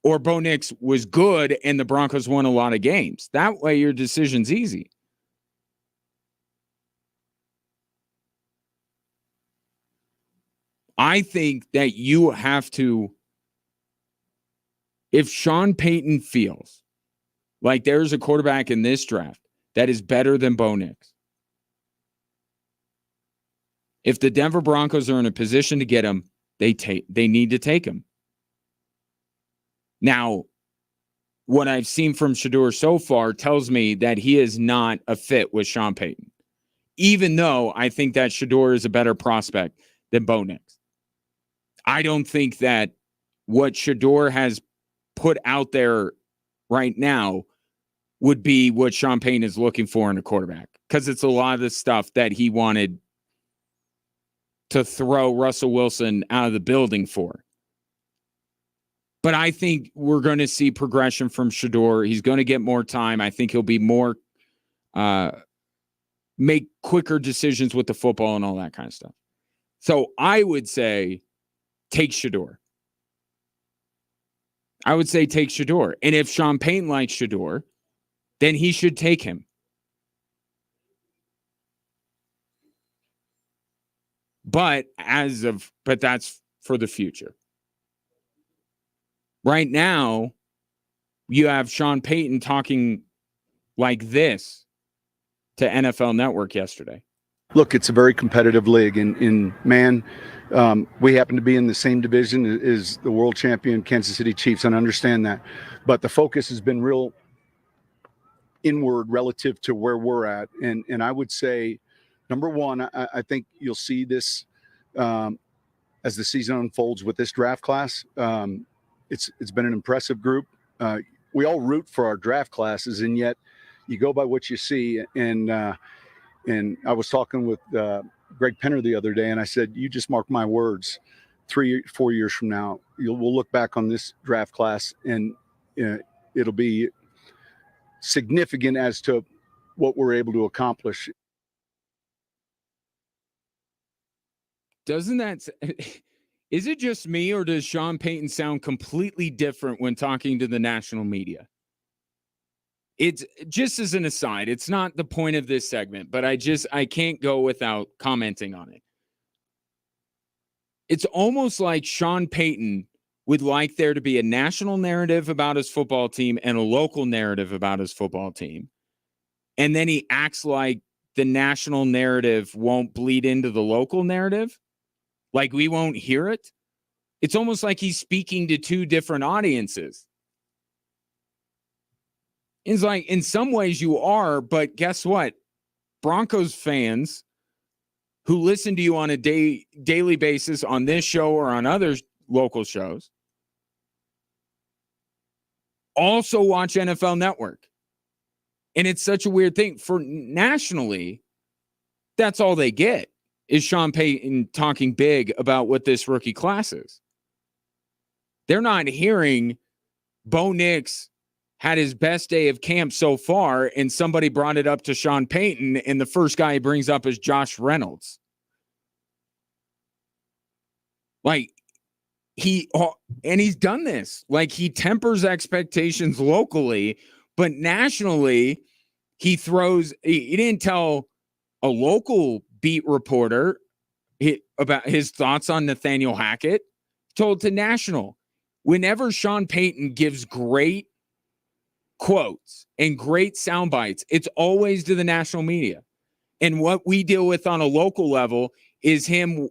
or Bo Nix was good and the Broncos won a lot of games. That way your decision's easy. I think that you have to If Sean Payton feels like there's a quarterback in this draft that is better than Bo Nix, if the Denver Broncos are in a position to get him, they need to take him. Now, what I've seen from Shedeur so far tells me that he is not a fit with Sean Payton, even though I think that Shedeur is a better prospect than Bo Nix. I don't think that what Shedeur has put out there right now would be what Sean Payton is looking for in a quarterback, because it's a lot of the stuff that he wanted to throw Russell Wilson out of the building for. But I think we're going to see progression from Shedeur. He's going to get more time. I think he'll be more, make quicker decisions with the football and all that kind of stuff. So I would say take Shedeur. I would say take Shedeur. And if Sean Payton likes Shedeur, then he should take him. But that's for the future. Right now, you have Sean Payton talking like this to NFL Network yesterday. Look, it's a very competitive league, and we happen to be in the same division as the world champion Kansas City Chiefs, and I understand that. But the focus has been real inward relative to where we're at. And I would say, number one, I think you'll see this as the season unfolds with this draft class. It's been an impressive group. We all root for our draft classes, and yet you go by what you see. And I was talking with Greg Penner the other day, and I said, you just mark my words, 3-4 years from now, we'll look back on this draft class, and it'll be significant as to what we're able to accomplish. Doesn't that... Is it just me, or does Sean Payton sound completely different when talking to the national media? It's just as an aside, it's not the point of this segment, but I can't go without commenting on it. It's almost like Sean Payton would like there to be a national narrative about his football team and a local narrative about his football team. And then he acts like the national narrative won't bleed into the local narrative. Like we won't hear it. It's almost like he's speaking to two different audiences. It's like, in some ways you are, but guess what? Broncos fans who listen to you on a daily basis on this show or on other local shows also watch NFL Network. And it's such a weird thing. For nationally, that's all they get is Sean Payton talking big about what this rookie class is. They're not hearing Bo Nix had his best day of camp so far, and somebody brought it up to Sean Payton, and the first guy he brings up is Josh Reynolds. Like, he's done this. Like, he tempers expectations locally, but nationally, he didn't tell a local beat reporter about his thoughts on Nathaniel Hackett. Told to national. Whenever Sean Payton gives great quotes and great sound bites, it's always to the national media. And what we deal with on a local level is him,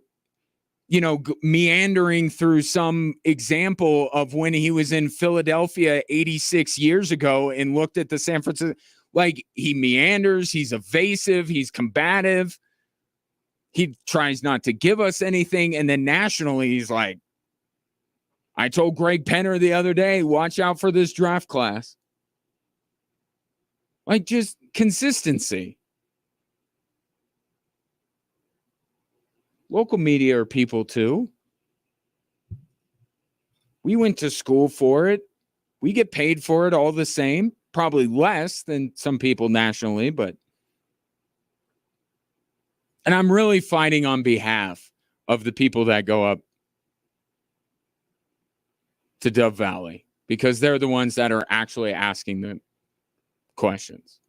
meandering through some example of when he was in Philadelphia 86 years ago and looked at the San Francisco. Like, he meanders, he's evasive, he's combative. He tries not to give us anything. And then nationally, he's like, I told Greg Penner the other day, watch out for this draft class. Like, just consistency. Local media are people too. We went to school for it. We get paid for it all the same. Probably less than some people nationally, but. And I'm really fighting on behalf of the people that go up to Dove Valley, because they're the ones that are actually asking the questions.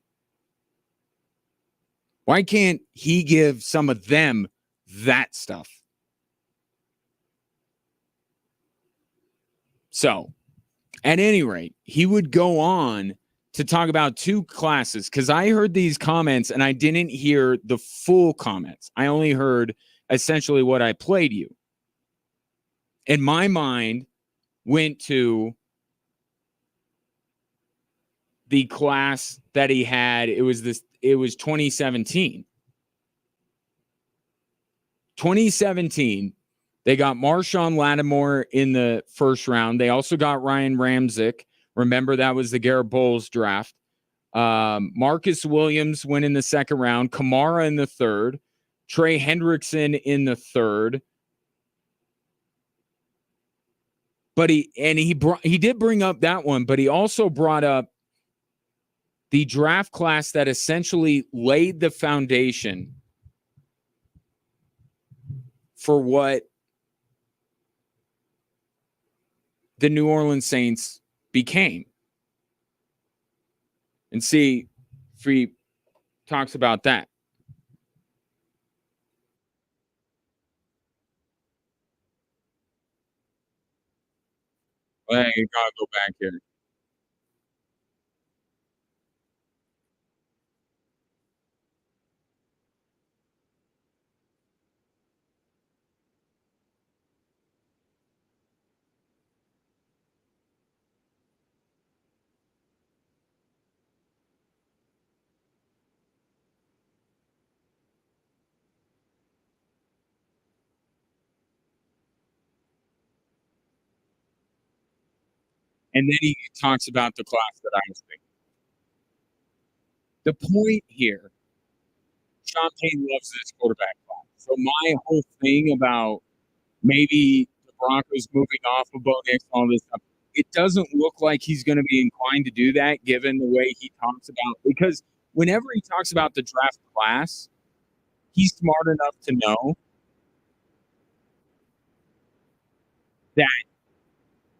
Why can't he give some of them that stuff? So At any rate, he would go on to talk about two classes, because I heard these comments and I didn't hear the full comments. I only heard essentially what I played you. And my mind went to the class that he had. It was 2017. 2017, they got Marshawn Lattimore in the first round. They also got Ryan Ramczyk. Remember, that was the Garrett Bowles draft. Marcus Williams went in the second round. Kamara in the third. Trey Hendrickson in the third. But he did bring up that one, but he also brought up the draft class that essentially laid the foundation for what the New Orleans Saints became. And see if he talks about that. I gotta go back here. And then he talks about the class that I was thinking. The point here, Sean Payton loves this quarterback class. So my whole thing about maybe the Broncos moving off of Bo Nix, all this stuff, it doesn't look like he's going to be inclined to do that given the way he talks about, because whenever he talks about the draft class, he's smart enough to know that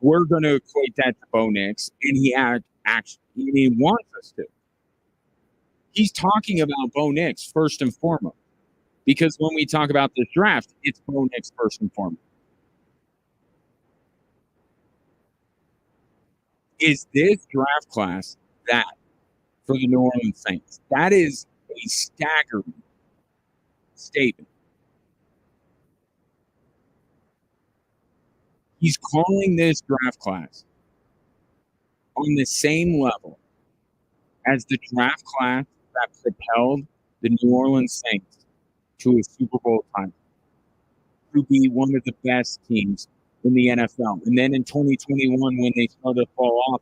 we're going to equate that to Bo Nix, and he wants us to. He's talking about Bo Nix first and foremost, because when we talk about this draft, it's Bo Nix first and foremost. Is this draft class that for the New Orleans Saints? That is a staggering statement. He's calling this draft class on the same level as the draft class that propelled the New Orleans Saints to a Super Bowl title, to be one of the best teams in the NFL. And then in 2021, when they started to fall off,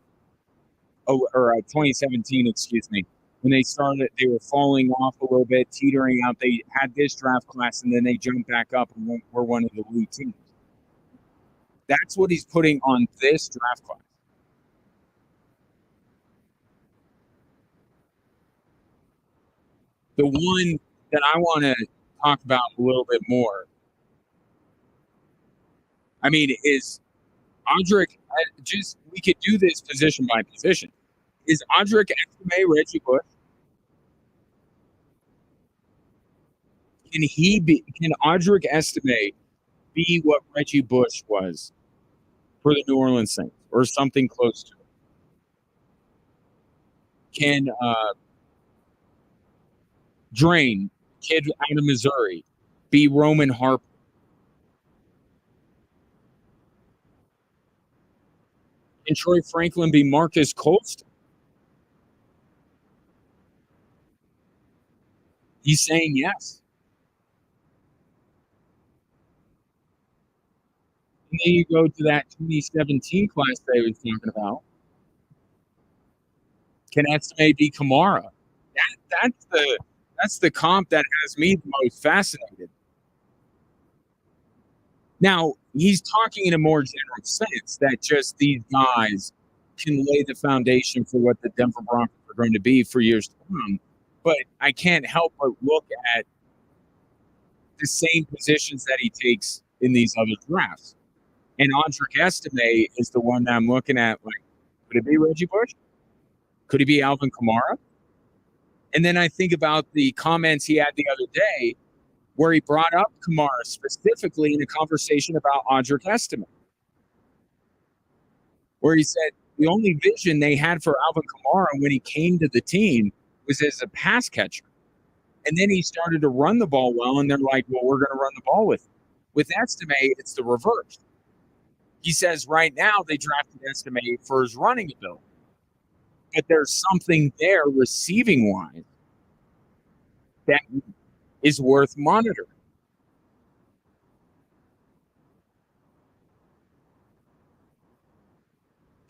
or 2017, excuse me, when they were falling off a little bit, teetering out. They had this draft class, and then they jumped back up and were one of the elite teams. That's what he's putting on this draft class. The one that I want to talk about a little bit more, I mean, is Audric. We could do this position by position. Is Audric Estime Reggie Bush? Can Audric Estime be what Reggie Bush was for the New Orleans Saints, or something close to it? Can Drain, kid out of Missouri, be Roman Harper? Can Troy Franklin be Marcus Colston? He's saying yes. And then you go to that 2017 class that I was talking about. Can Estime be Kamara? That's the comp that has me the most fascinated. Now, he's talking in a more general sense that just these guys can lay the foundation for what the Denver Broncos are going to be for years to come. But I can't help but look at the same positions that he takes in these other drafts. And Audric Estime is the one that I'm looking at. Like, could it be Reggie Bush? Could it be Alvin Kamara? And then I think about the comments he had the other day where he brought up Kamara specifically in a conversation about Audric Estime, where he said, The only vision they had for Alvin Kamara when he came to the team was as a pass catcher. And then he started to run the ball well, and they're like, well, we're going to run the ball with him. With Estime, it's the reverse. He says right now they drafted Estime for his running ability. But there's something there receiving wise that is worth monitoring.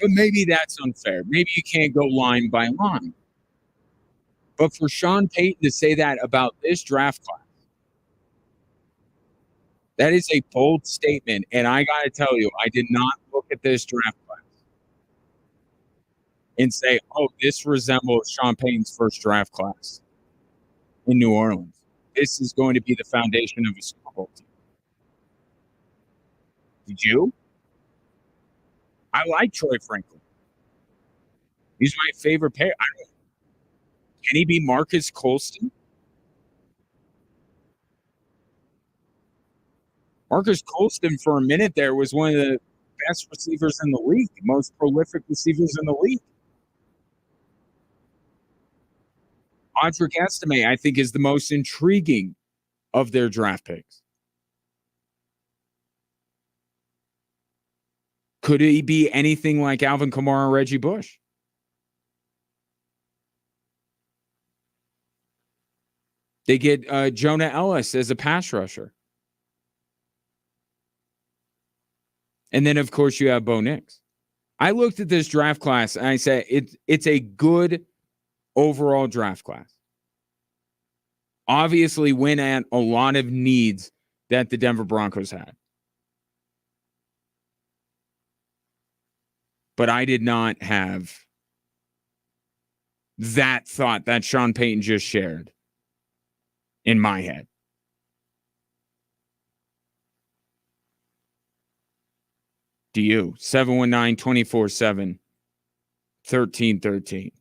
But maybe that's unfair. Maybe you can't go line by line. But for Sean Payton to say that about this draft class, that is a bold statement. And I got to tell you, I did not look at this draft class and say, oh, this resembles Sean Payton's first draft class in New Orleans. This is going to be the foundation of a Super Bowl team. Did you? I like Troy Franklin. He's my favorite pair. Can he be Marcus Colston? Marcus Colston, for a minute there, was one of the best receivers in the league, most prolific receivers in the league. Audric Estime, I think, is the most intriguing of their draft picks. Could he be anything like Alvin Kamara or Reggie Bush? They get Jonah Ellis as a pass rusher. And then, of course, you have Bo Nix. I looked at this draft class and I said it's a good overall draft class. Obviously went at a lot of needs that the Denver Broncos had. But I did not have that thought that Sean Payton just shared in my head. Do you? 719-247-1313.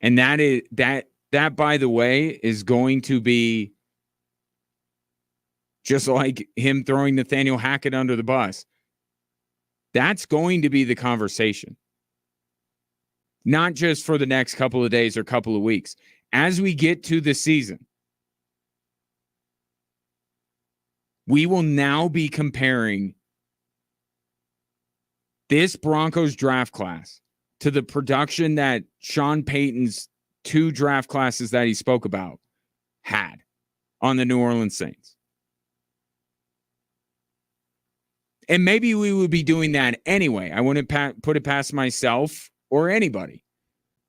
And that by the way is going to be just like him throwing Nathaniel Hackett under the bus. That's going to be the conversation. Not just for the next couple of days or couple of weeks. As we get to the season, we will now be comparing this Broncos draft class to the production that Sean Payton's two draft classes that he spoke about had on the New Orleans Saints. And maybe we would be doing that anyway. I wouldn't put it past myself or anybody.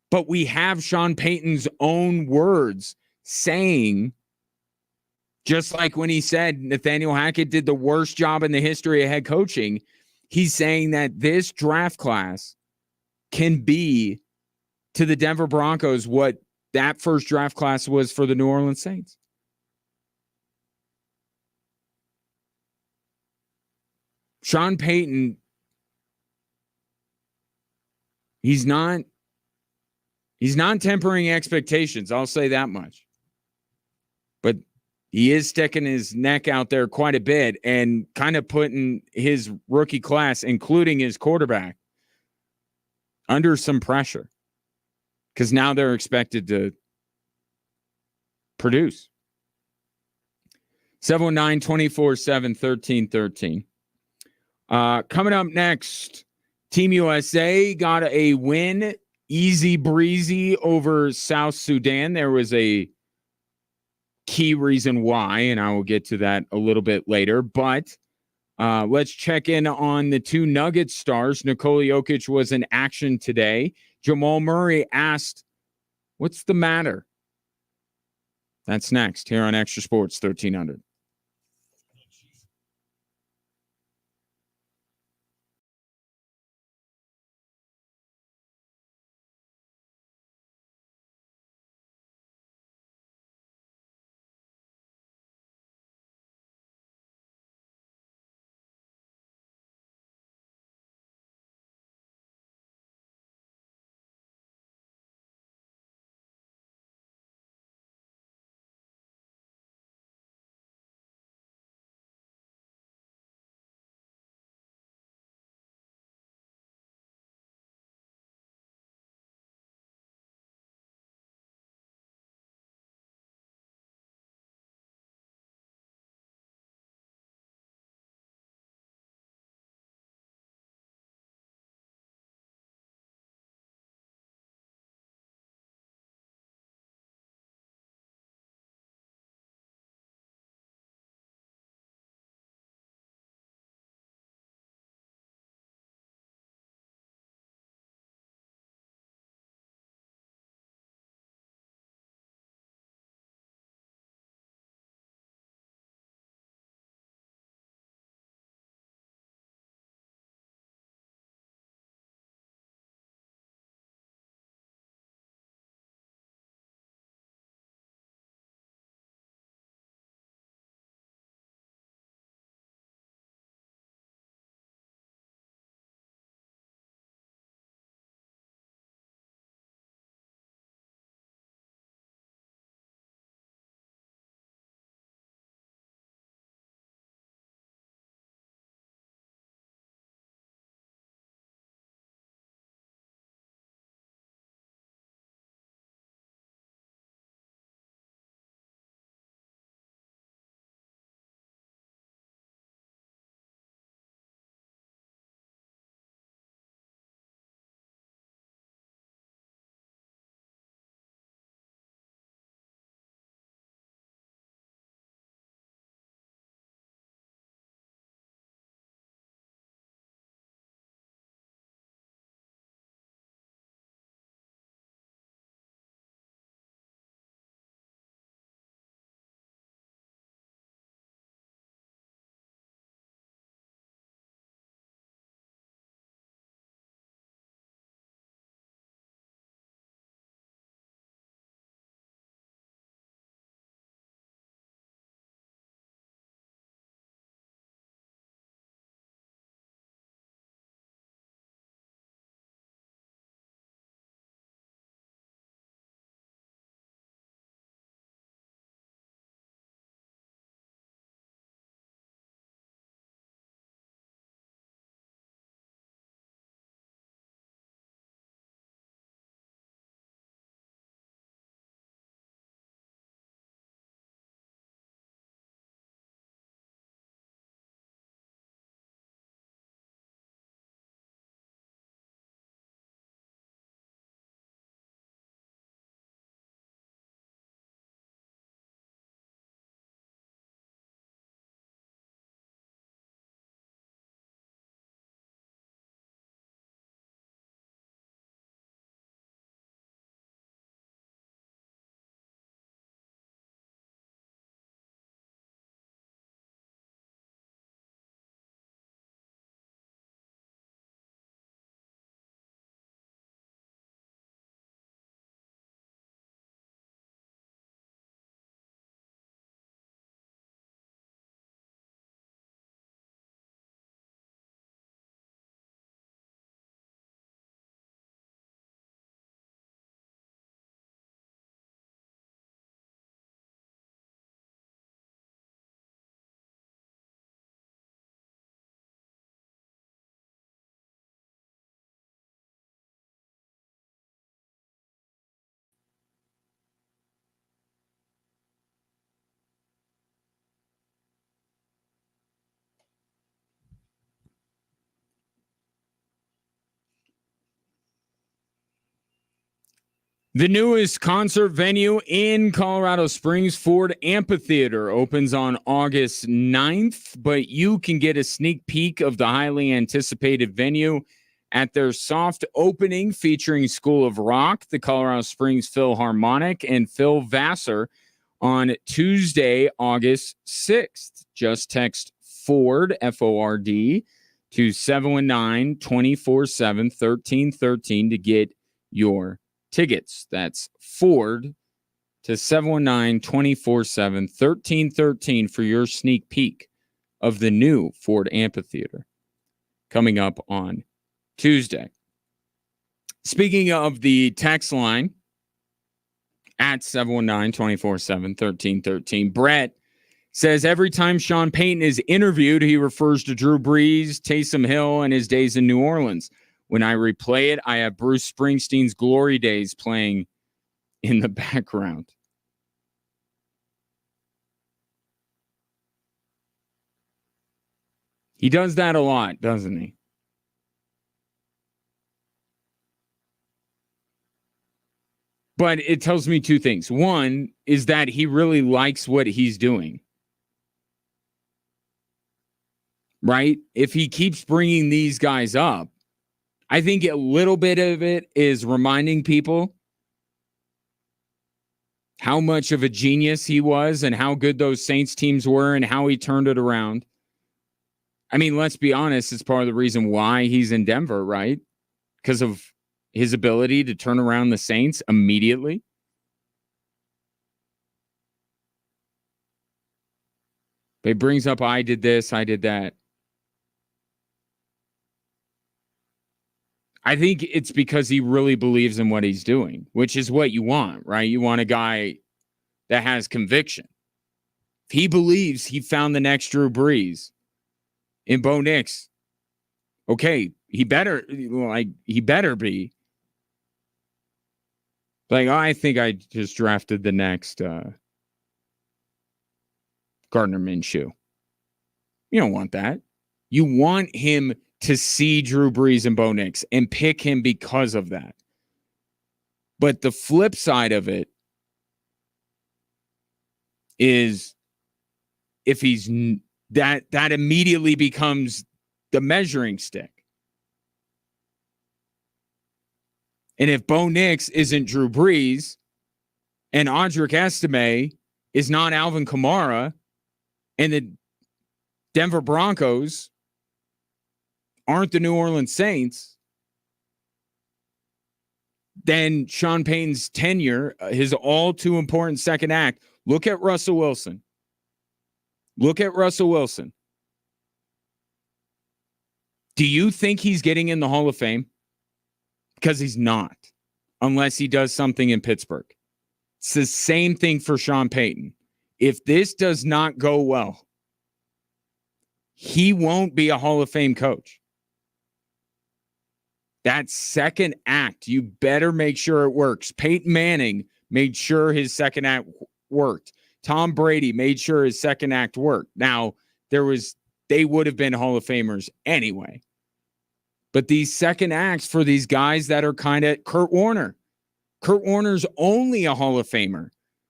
But we have Sean Payton's own words saying, just like when he said Nathaniel Hackett did the worst job in the history of head coaching, he's saying that this draft class can be to the Denver Broncos what that first draft class was for the New Orleans Saints. Sean Payton, he's not tempering expectations. I'll say that much. But he is sticking his neck out there quite a bit and kind of putting his rookie class, including his quarterback, under some pressure. Because now they're expected to produce. 719-247-1313. Coming up next, Team USA got a win, easy breezy over South Sudan. There was a key reason why, and I will get to that a little bit later. But let's check in on the two Nuggets stars. Nikola Jokic was in action today. Jamal Murray asked, what's the matter? That's next here on Extra Sports 1300. The newest concert venue in Colorado Springs, Ford Amphitheater, opens on August 9th, but you can get a sneak peek of the highly anticipated venue at their soft opening featuring School of Rock, the Colorado Springs Philharmonic, and Phil Vassar on Tuesday, August 6th. Just text Ford, F-O-R-D, to 719-247-1313 to get your tickets. That's Ford to 719-247-1313 for your sneak peek of the new Ford Amphitheater coming up on Tuesday. Speaking of the text line at 719-247-1313, Brett says every time Sean Payton is interviewed, he refers to Drew Brees, Taysom Hill, and his days in New Orleans. When I replay it, I have Bruce Springsteen's Glory Days playing in the background. He does that a lot, doesn't he? But it tells me two things. One is that he really likes what he's doing. Right? If he keeps bringing these guys up, I think a little bit of it is reminding people how much of a genius he was and how good those Saints teams were and how he turned it around. I mean, let's be honest, it's part of the reason why he's in Denver, right? Because of his ability to turn around the Saints immediately. But he brings up, I did this, I did that. I think it's because he really believes in what he's doing, which is what you want, right? You want a guy that has conviction. If he believes he found the next Drew Brees in Bo Nix, okay, he better be. Like, oh, I think I just drafted the next Gardner Minshew. You don't want that. You want him to see Drew Brees and Bo Nix and pick him because of that. But the flip side of it is if he's that immediately becomes the measuring stick. And if Bo Nix isn't Drew Brees and Audric Estime is not Alvin Kamara and the Denver Broncos aren't the New Orleans Saints, then Sean Payton's tenure, his all too important second act, look at Russell Wilson. Look at Russell Wilson. Do you think he's getting in the Hall of Fame? Because he's not, unless he does something in Pittsburgh. It's the same thing for Sean Payton. If this does not go well, he won't be a Hall of Fame coach. That second act, you better make sure it works. Peyton Manning made sure his second act worked. Tom Brady made sure his second act worked. Now, they would have been Hall of Famers anyway. But these second acts for these guys that are kind of Kurt Warner. Kurt Warner's only a Hall of Famer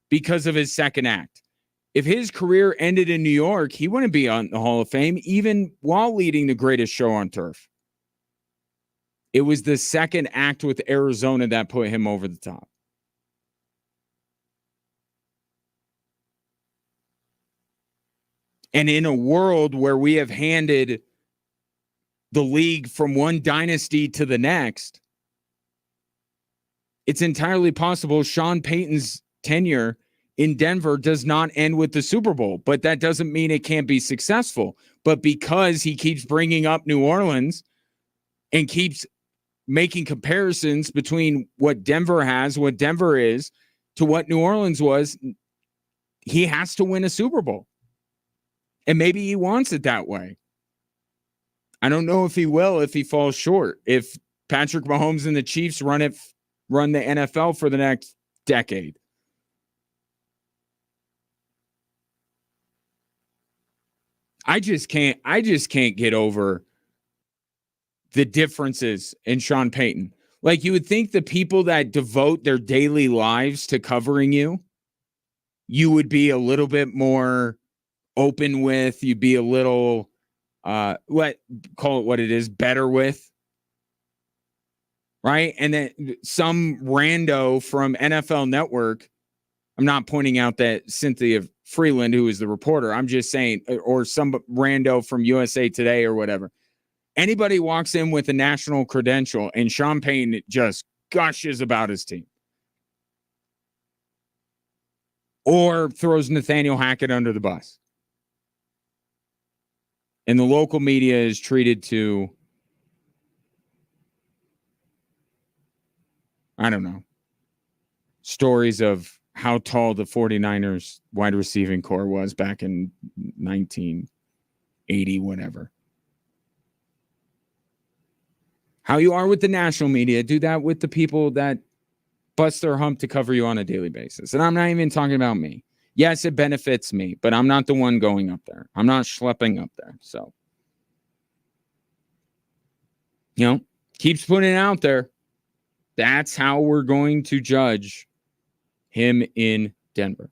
because of his second act. If his career ended in New York, he wouldn't be on the Hall of Fame even while leading the greatest show on turf. It was the second act with Arizona that put him over the top. And in a world where we have handed the league from one dynasty to the next, it's entirely possible Sean Payton's tenure in Denver does not end with the Super Bowl, but that doesn't mean it can't be successful. But because he keeps bringing up New Orleans and keeps making comparisons between what Denver has, what Denver is, to what New Orleans was, he has to win a Super Bowl. And maybe he wants it that way. I don't know if he will, if he falls short. If Patrick Mahomes and the Chiefs run the NFL for the next decade. I just can't get over the differences in Sean Payton. Like, you would think the people that devote their daily lives to covering you would be a little bit more open with, you'd be a little, call it what it is, better with. Right? And then some rando from NFL Network, I'm not pointing out that Cynthia Freeland, who is the reporter, I'm just saying, or some rando from USA Today or whatever. Anybody walks in with a national credential and Sean Payton just gushes about his team. Or throws Nathaniel Hackett under the bus. And the local media is treated to, I don't know, stories of how tall the 49ers wide receiving core was back in 1980, whatever. How you are with the national media, do that with the people that bust their hump to cover you on a daily basis. And I'm not even talking about me. Yes, it benefits me, but I'm not the one going up there. I'm not schlepping up there. So, keeps putting it out there. That's how we're going to judge him in Denver.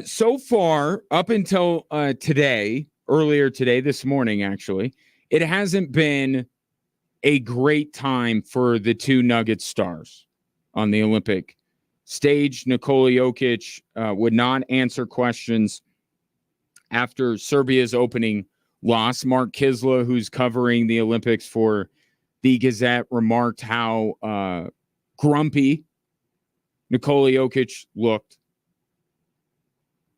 So far, up until earlier today, this morning, actually, it hasn't been a great time for the two Nuggets stars on the Olympic stage. Nikola Jokic would not answer questions after Serbia's opening loss. Mark Kisla, who's covering the Olympics for the Gazette, remarked how grumpy Nikola Jokic looked.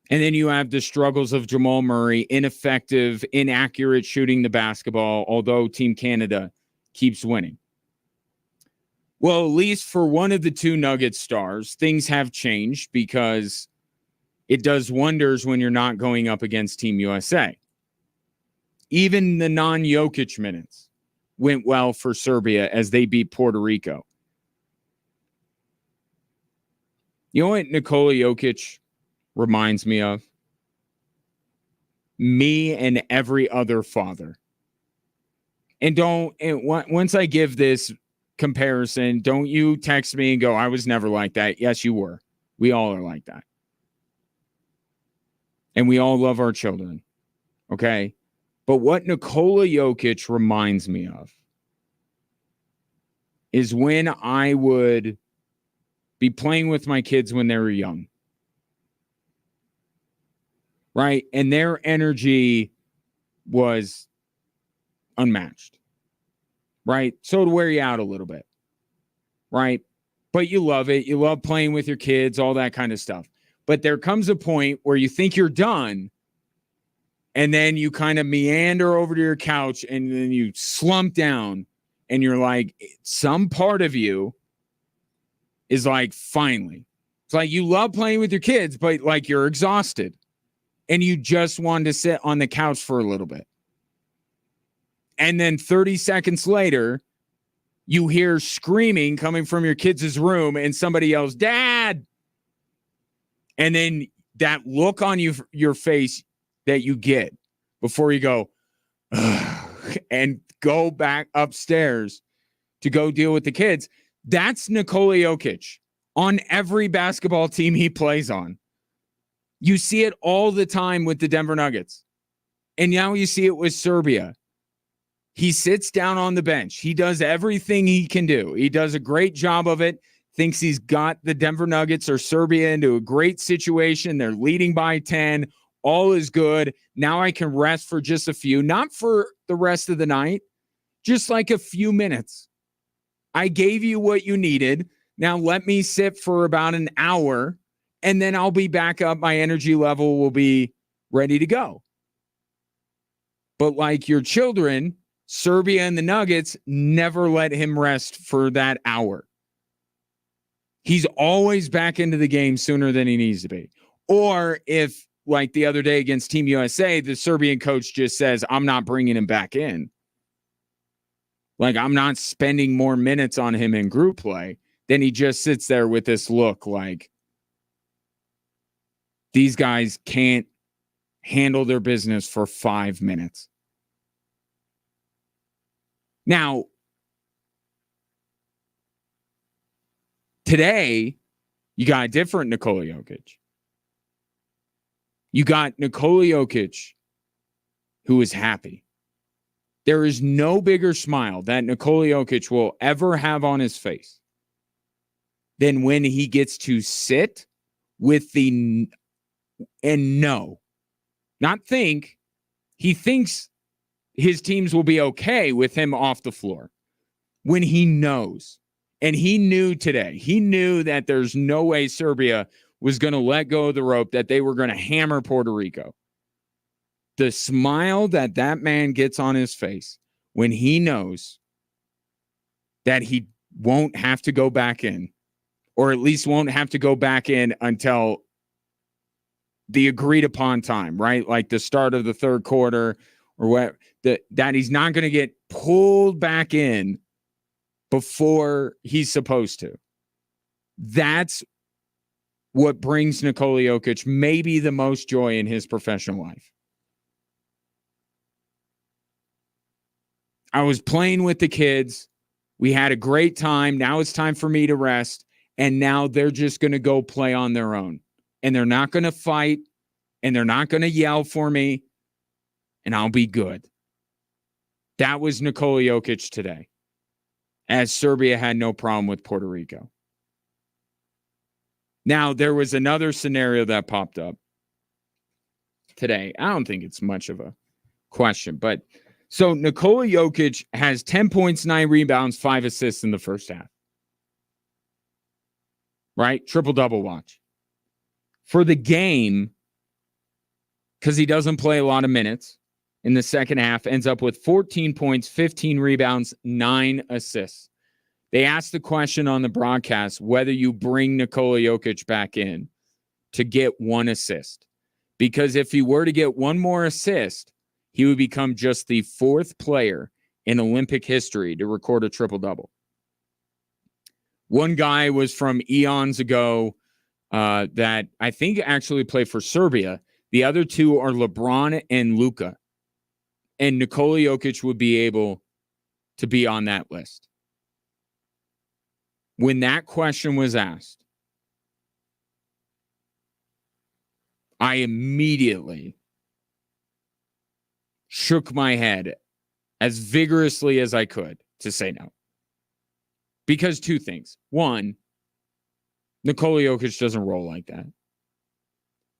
And then you have the struggles of Jamal Murray, ineffective, inaccurate shooting the basketball, although Team Canada keeps winning. Well, at least for one of the two Nuggets stars, things have changed because it does wonders when you're not going up against Team USA. Even the non-Jokic minutes went well for Serbia as they beat Puerto Rico. You know what Nikola Jokic reminds me of? Me and every other father. And once I give this comparison, don't you text me and go, I was never like that. Yes, you were. We all are like that. And we all love our children. Okay? But what Nikola Jokic reminds me of is when I would be playing with my kids when they were young. Right? And their energy was unmatched. Right? So it'd wear you out a little bit. Right? But you love it. You love playing with your kids, all that kind of stuff. But there comes a point where you think you're done, and then you kind of meander over to your couch, and then you slump down, and you're like, some part of you is like, finally. It's like you love playing with your kids, but like you're exhausted, and you just want to sit on the couch for a little bit. And then 30 seconds later, you hear screaming coming from your kids' room, and somebody yells, "Dad!" And then that look on your face that you get before you go, ugh, and go back upstairs to go deal with the kids. That's Nikola Jokic on every basketball team he plays on. You see it all the time with the Denver Nuggets. And now you see it with Serbia. He sits down on the bench. He does everything he can do. He does a great job of it. Thinks he's got the Denver Nuggets or Serbia into a great situation. They're leading by 10. All is good. Now I can rest for just a few, not for the rest of the night, just like a few minutes. I gave you what you needed. Now let me sit for about an hour, and then I'll be back up. My energy level will be ready to go. But like your children, Serbia and the Nuggets never let him rest for that hour. He's always back into the game sooner than he needs to be. Or if, like the other day against Team USA, the Serbian coach just says, I'm not bringing him back in. Like, I'm not spending more minutes on him in group play. Then he just sits there with this look like these guys can't handle their business for 5 minutes. Now, Today, you got a different Nikola Jokic. You got Nikola Jokic who is happy. There is no bigger smile that Nikola Jokic will ever have on his face than when he gets to sit with the and know, not think. He thinks his teams will be okay with him off the floor when he knows. And he knew today. He knew that there's no way Serbia was going to let go of the rope, that they were going to hammer Puerto Rico. The smile that that man gets on his face when he knows that he won't have to go back in, or at least won't have to go back in until the agreed upon time, right? Like the start of the third quarter or what, that he's not going to get pulled back in before he's supposed to. That's what brings Nikola Jokic maybe the most joy in his professional life. I was playing with the kids. We had a great time. Now it's time for me to rest. And now they're just going to go play on their own. And they're not going to fight. And they're not going to yell for me. And I'll be good. That was Nikola Jokic today, as Serbia had no problem with Puerto Rico. Now, there was another scenario that popped up today. I don't think it's much of a question, but so Nikola Jokic has 10 points, 9 rebounds, 5 assists in the first half. Right? Triple-double watch. For the game, because he doesn't play a lot of minutes in the second half, ends up with 14 points, 15 rebounds, 9 assists. They asked the question on the broadcast whether you bring Nikola Jokic back in to get 1 assist. Because if he were to get 1 more assist, he would become just the 4th player in Olympic history to record a triple-double. One guy was from eons ago that I think actually played for Serbia. The other 2 are LeBron and Luka. And Nikola Jokic would be able to be on that list. When that question was asked, I immediately shook my head as vigorously as I could to say no. Because 2 things. 1, Nikola Jokic doesn't roll like that.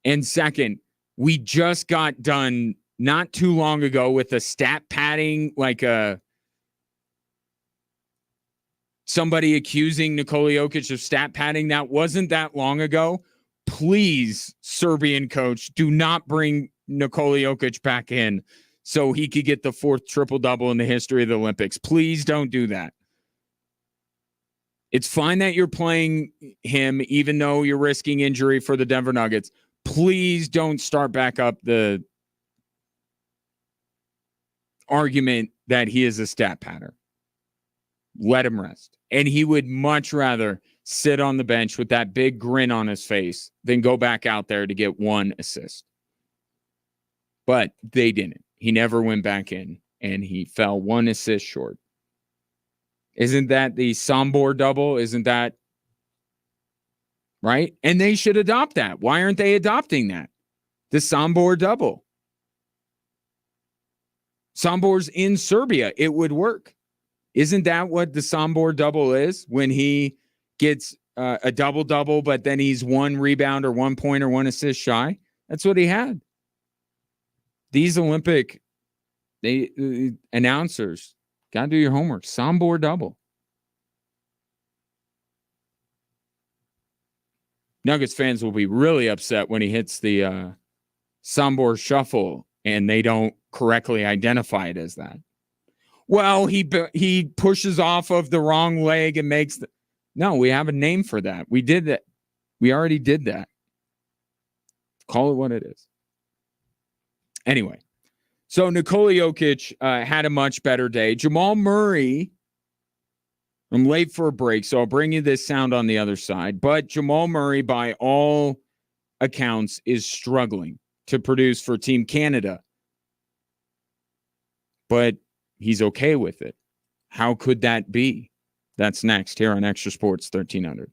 And second, we just got done not too long ago with a stat padding, like somebody accusing Nikola Jokic of stat padding. That wasn't that long ago. Please, Serbian coach, do not bring Nikola Jokic back in so he could get the 4th triple-double in the history of the Olympics. Please don't do that. It's fine that you're playing him, even though you're risking injury for the Denver Nuggets. Please don't start back up the argument that he is a stat pattern. Let him rest. And he would much rather sit on the bench with that big grin on his face than go back out there to get 1 assist. But they didn't. He never went back in, and he fell 1 assist short. Isn't that the Sombor double? Isn't that right? And they should adopt that. Why aren't they adopting that? The Sombor double. Sombor's in Serbia. It would work. Isn't that what the Sombor double is? When he gets a double-double, but then he's 1 rebound or 1 point or 1 assist shy? That's what he had. These Olympic announcers, got to do your homework. Sombor double. Nuggets fans will be really upset when he hits the Sombor shuffle and they don't correctly identify it as that. Well, he pushes off of the wrong leg and makes the... No, we have a name for that. We did that. We already did that. Call it what it is. Anyway, so Nikola Jokic had a much better day. Jamal Murray, I'm late for a break, so I'll bring you this sound on the other side. But Jamal Murray, by all accounts, is struggling to produce for Team Canada. But he's okay with it. How could that be? That's next here on Extra Sports 1300.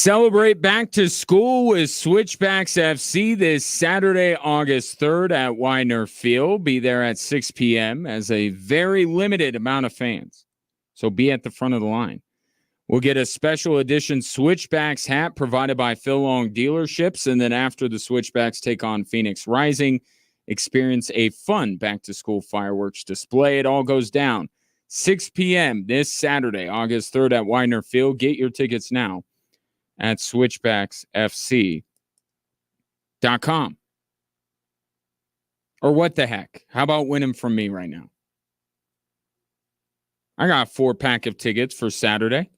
Celebrate back to school with Switchbacks FC this Saturday, August 3rd at Widener Field. Be there at 6 p.m. as a very limited amount of fans. So be at the front of the line. We'll get a special edition Switchbacks hat provided by Phil Long Dealerships. And then after the Switchbacks take on Phoenix Rising, experience a fun back-to-school fireworks display. It all goes down 6 p.m. this Saturday, August 3rd at Widener Field. Get your tickets now at switchbacksfc.com. Or what the heck? How about winning from me right now? I got a 4-pack of tickets for Saturday.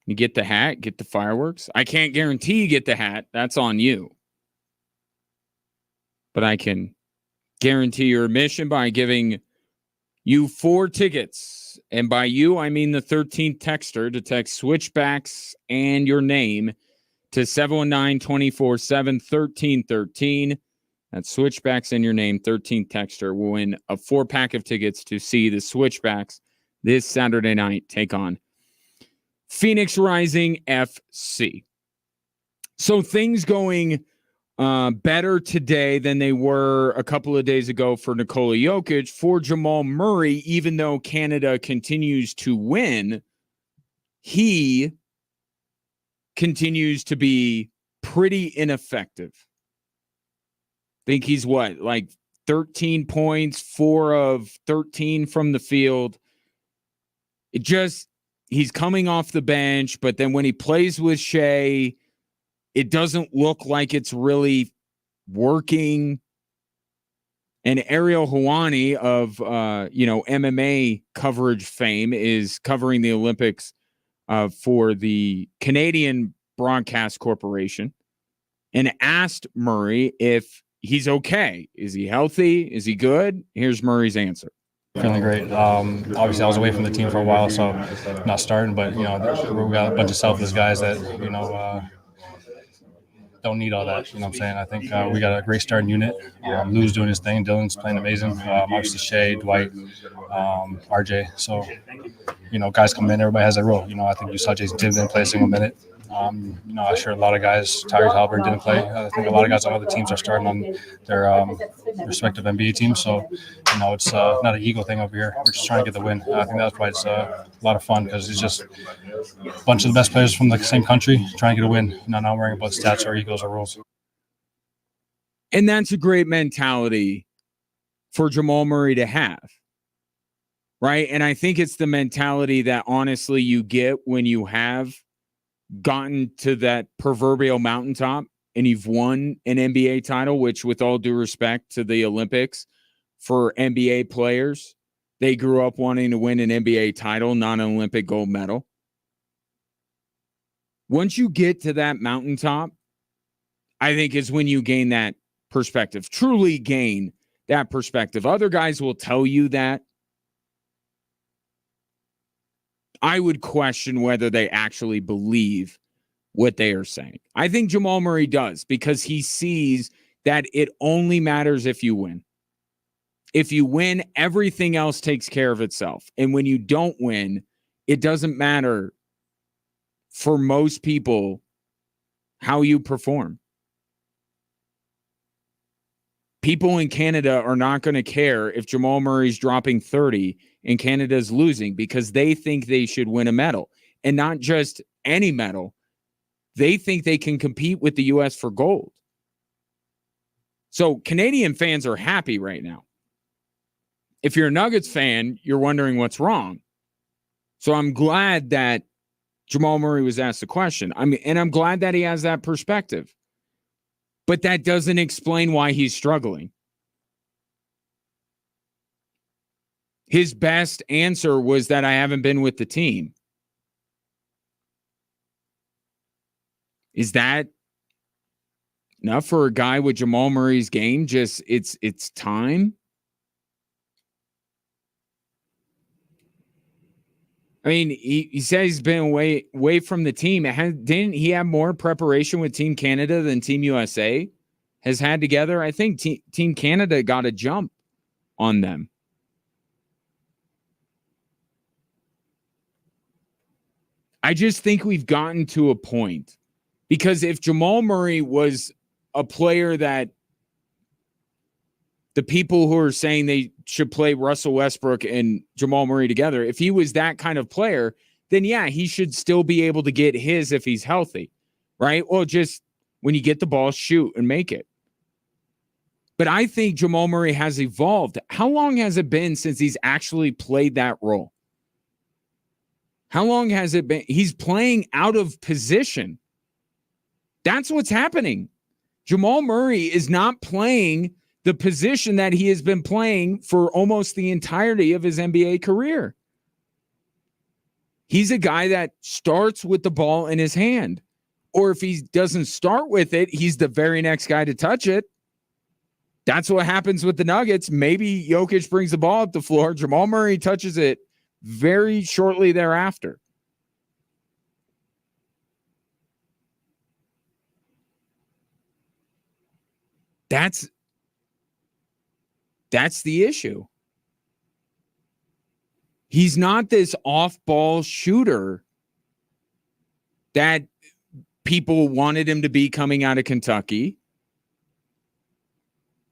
You get the hat, get the fireworks. I can't guarantee you get the hat. That's on you. But I can guarantee your admission by giving you 4 tickets. And by you, I mean the 13th texter to text Switchbacks and your name to 719-247-1313. That's Switchbacks and your name, 13th texter will win a 4-pack of tickets to see the Switchbacks this Saturday night take on Phoenix Rising FC. So things going better today than they were a couple of days ago for Nikola Jokic. For Jamal Murray, even though Canada continues to win, he continues to be pretty ineffective. I think he's like 13 points, 4 of 13 from the field. He's coming off the bench, but then when he plays with Shea, it doesn't look like it's really working. And Ariel Helwani of MMA coverage fame is covering the Olympics for the Canadian Broadcast Corporation and asked Murray if he's okay. Is he healthy? Is he good? Here's Murray's answer. Feeling great. Obviously, I was away from the team for a while, so not starting. But we got a bunch of selfless guys that don't need all that. You know what I'm saying? I think we got a great starting unit. Lou's doing his thing. Dylan's playing amazing. Obviously, Shea, Dwight, RJ. So guys come in. Everybody has their role. I think you saw Jason Tibbs didn't play a single minute. I'm sure a lot of guys, Tyrese Halliburton didn't play. I think a lot of guys on other teams are starting on their respective NBA teams. So, it's not an ego thing over here. We're just trying to get the win. I think that's why it's a lot of fun because it's just a bunch of the best players from the same country trying to get a win, not worrying about stats or egos or rules. And that's a great mentality for Jamal Murray to have, right? And I think it's the mentality that honestly you get when you have gotten to that proverbial mountaintop and you've won an NBA title, which with all due respect to the Olympics for NBA players, they grew up wanting to win an NBA title, not an Olympic gold medal. Once you get to that mountaintop, I think is when you gain that perspective, truly gain that perspective. Other guys will tell you that. I would question whether they actually believe what they are saying. I think Jamal Murray does because he sees that it only matters if you win. If you win, everything else takes care of itself. And when you don't win, it doesn't matter for most people how you perform. People in Canada are not going to care if Jamal Murray's dropping 30 and Canada's losing because they think they should win a medal. And not just any medal. They think they can compete with the U.S. for gold. So Canadian fans are happy right now. If you're a Nuggets fan, you're wondering what's wrong. So I'm glad that Jamal Murray was asked the question. And I'm glad that he has that perspective. But that doesn't explain why he's struggling. His best answer was that I haven't been with the team. Is that enough for a guy with Jamal Murray's game? Just it's time. I mean, he says he's been away from the team. Didn't he have more preparation with Team Canada than Team USA has had together? I think Team Canada got a jump on them. I just think we've gotten to a point, because if Jamal Murray was a player that the people who are saying they should play Russell Westbrook and Jamal Murray together, if he was that kind of player, then yeah, he should still be able to get his if he's healthy, right? Well, just when you get the ball, shoot and make it. But I think Jamal Murray has evolved. How long has it been since he's actually played that role? How long has it been? He's playing out of position. That's what's happening. Jamal Murray is not playing the position that he has been playing for almost the entirety of his NBA career. He's a guy that starts with the ball in his hand. Or if he doesn't start with it, he's the very next guy to touch it. That's what happens with the Nuggets. Maybe Jokic brings the ball up the floor. Jamal Murray touches it very shortly thereafter. That's the issue. He's not this off-ball shooter that people wanted him to be coming out of Kentucky.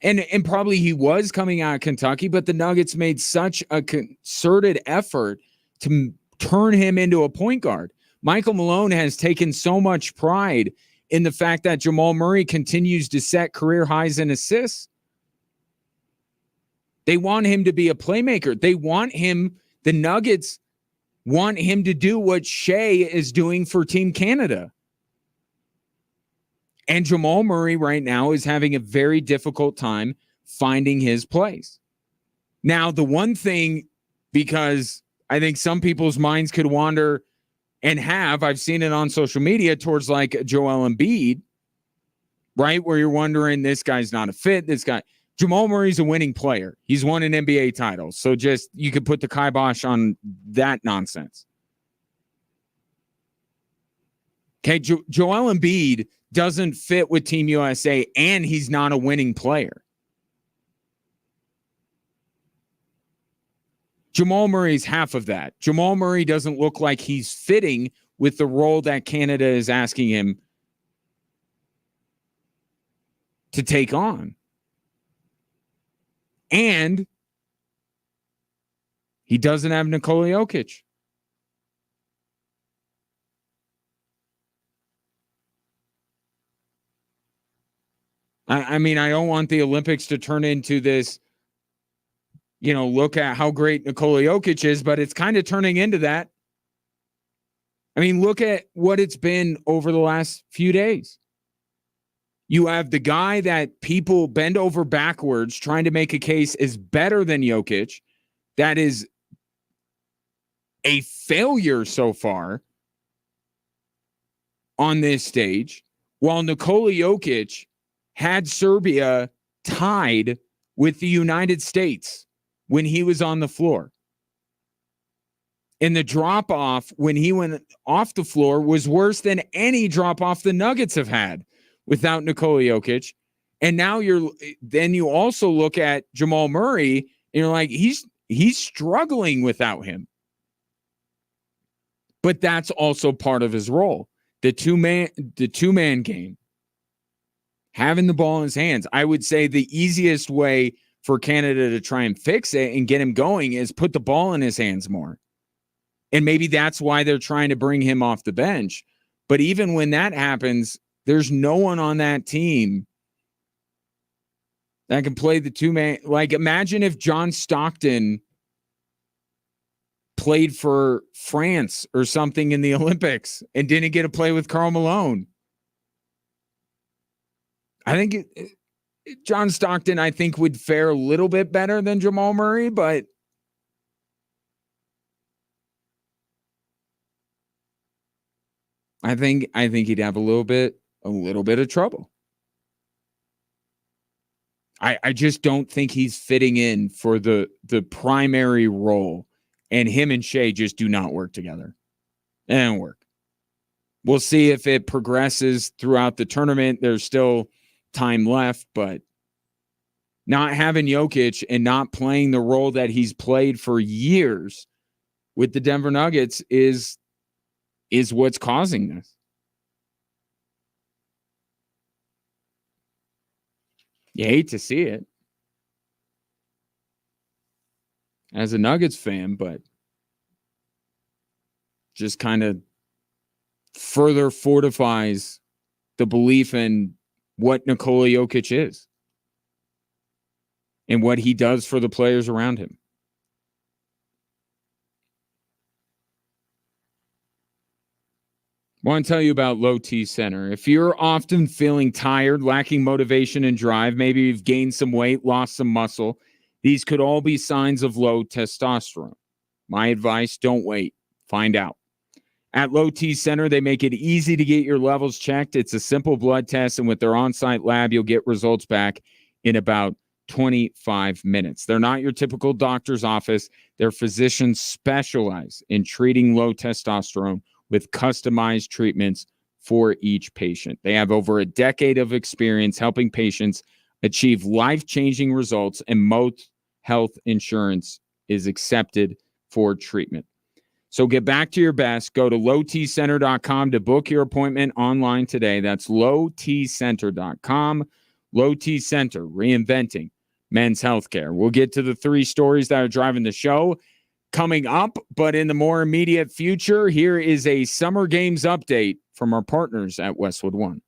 And probably he was coming out of Kentucky, but the Nuggets made such a concerted effort to turn him into a point guard. Michael Malone has taken so much pride in the fact that Jamal Murray continues to set career highs in assists. They want him to be a playmaker. They want him, the Nuggets want him to do what Shea is doing for Team Canada. And Jamal Murray right now is having a very difficult time finding his place. Now, the one thing, because I think some people's minds could wander and I've seen it on social media towards like Joel Embiid, right? Where you're wondering, this guy's not a fit. Jamal Murray's a winning player. He's won an NBA title. So just, you could put the kibosh on that nonsense. Okay, Joel Embiid doesn't fit with Team USA, and he's not a winning player. Jamal Murray's half of that. Jamal Murray doesn't look like he's fitting with the role that Canada is asking him to take on. And he doesn't have Nikola Jokic. I mean, I don't want the Olympics to turn into this, look at how great Nikola Jokic is, but it's kind of turning into that. I mean, look at what it's been over the last few days. You have the guy that people bend over backwards trying to make a case is better than Jokic. That is a failure so far on this stage, while Nikola Jokic had Serbia tied with the United States when he was on the floor. And the drop-off when he went off the floor was worse than any drop-off the Nuggets have had without Nikola Jokic. And now you also look at Jamal Murray and you're like, he's struggling without him. But that's also part of his role. The two-man game. Having the ball in his hands. I would say the easiest way for Canada to try and fix it and get him going is put the ball in his hands more. And maybe that's why they're trying to bring him off the bench. But even when that happens, there's no one on that team that can play the two-man. Like, imagine if John Stockton played for France or something in the Olympics and didn't get to play with Karl Malone. I think John Stockton, I think, would fare a little bit better than Jamal Murray, but I think he'd have a little bit of trouble. I just don't think he's fitting in for the primary role, and him and Shea just do not work together. It don't work. We'll see if it progresses throughout the tournament. There's still time left, but not having Jokic and not playing the role that he's played for years with the Denver Nuggets is is what's causing this. You hate to see it as a Nuggets fan, but just kind of further fortifies the belief in what Nikola Jokic is and what he does for the players around him. I want to tell you about Low T Center. If you're often feeling tired, lacking motivation and drive, maybe you've gained some weight, lost some muscle, these could all be signs of low testosterone. My advice, don't wait. Find out. At Low T Center, they make it easy to get your levels checked. It's a simple blood test, and with their on-site lab, you'll get results back in about 25 minutes. They're not your typical doctor's office. Their physicians specialize in treating low testosterone with customized treatments for each patient. They have over a decade of experience helping patients achieve life-changing results, and most health insurance is accepted for treatment. So get back to your best. Go to lowtcenter.com to book your appointment online today. That's lowtcenter.com. Low T Center, reinventing men's healthcare. We'll get to the 3 stories that are driving the show coming up, but in the more immediate future, here is a Summer Games update from our partners at Westwood One.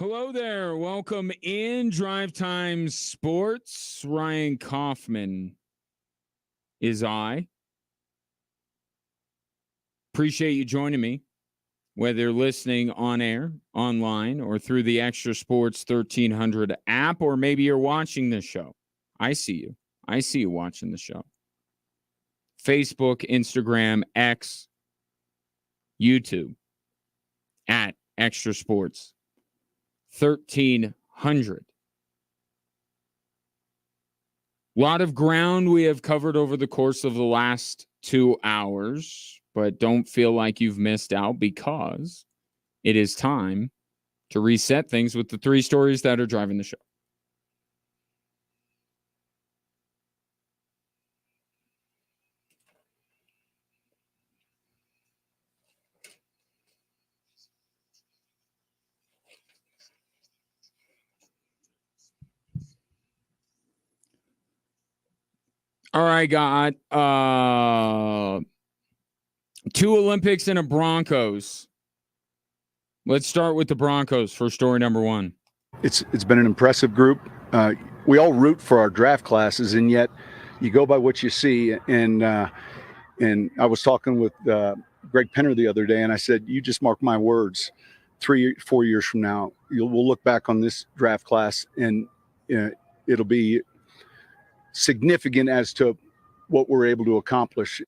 Hello there. Welcome in Drive Time Sports. Ryan Kaufman is I. Appreciate you joining me, whether you're listening on air, online, or through the Extra Sports 1300 app, or maybe you're watching this show. I see you. I see you watching the show. Facebook, Instagram, X, YouTube, at Extra Sports 1300. A lot of ground we have covered over the course of the last 2 hours, but don't feel like you've missed out because it is time to reset things with the 3 stories that are driving the show. All right, got 2 Olympics and a Broncos. Let's start with the Broncos for story number 1. It's been an impressive group. We all root for our draft classes, and yet you go by what you see. And I was talking with Greg Penner the other day, and I said, "You just mark my words. 3-4 years from now, we'll look back on this draft class, and it'll be significant as to what we're able to accomplish."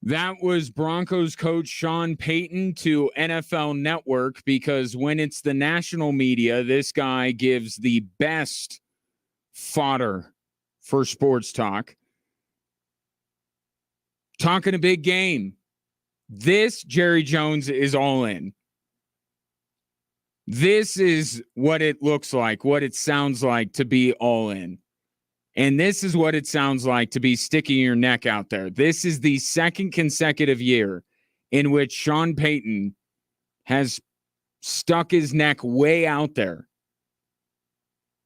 That was Broncos coach Sean Payton to NFL Network, because when it's the national media, this guy gives the best fodder for sports talk. Talking a big game. This, Jerry Jones, is all in. This is what it looks like, what it sounds like to be all in. And this is what it sounds like to be sticking your neck out there. This is the second consecutive year in which Sean Payton has stuck his neck way out there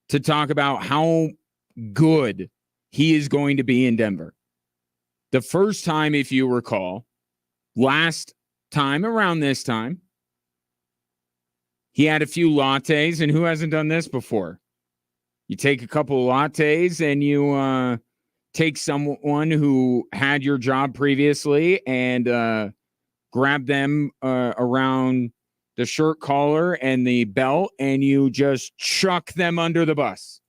to talk about how good he is going to be in Denver. The first time, if you recall, last time around this time, he had a few lattes, and who hasn't done this before? You take a couple of lattes and you take someone who had your job previously and grab them around the shirt collar and the belt, and you just chuck them under the bus.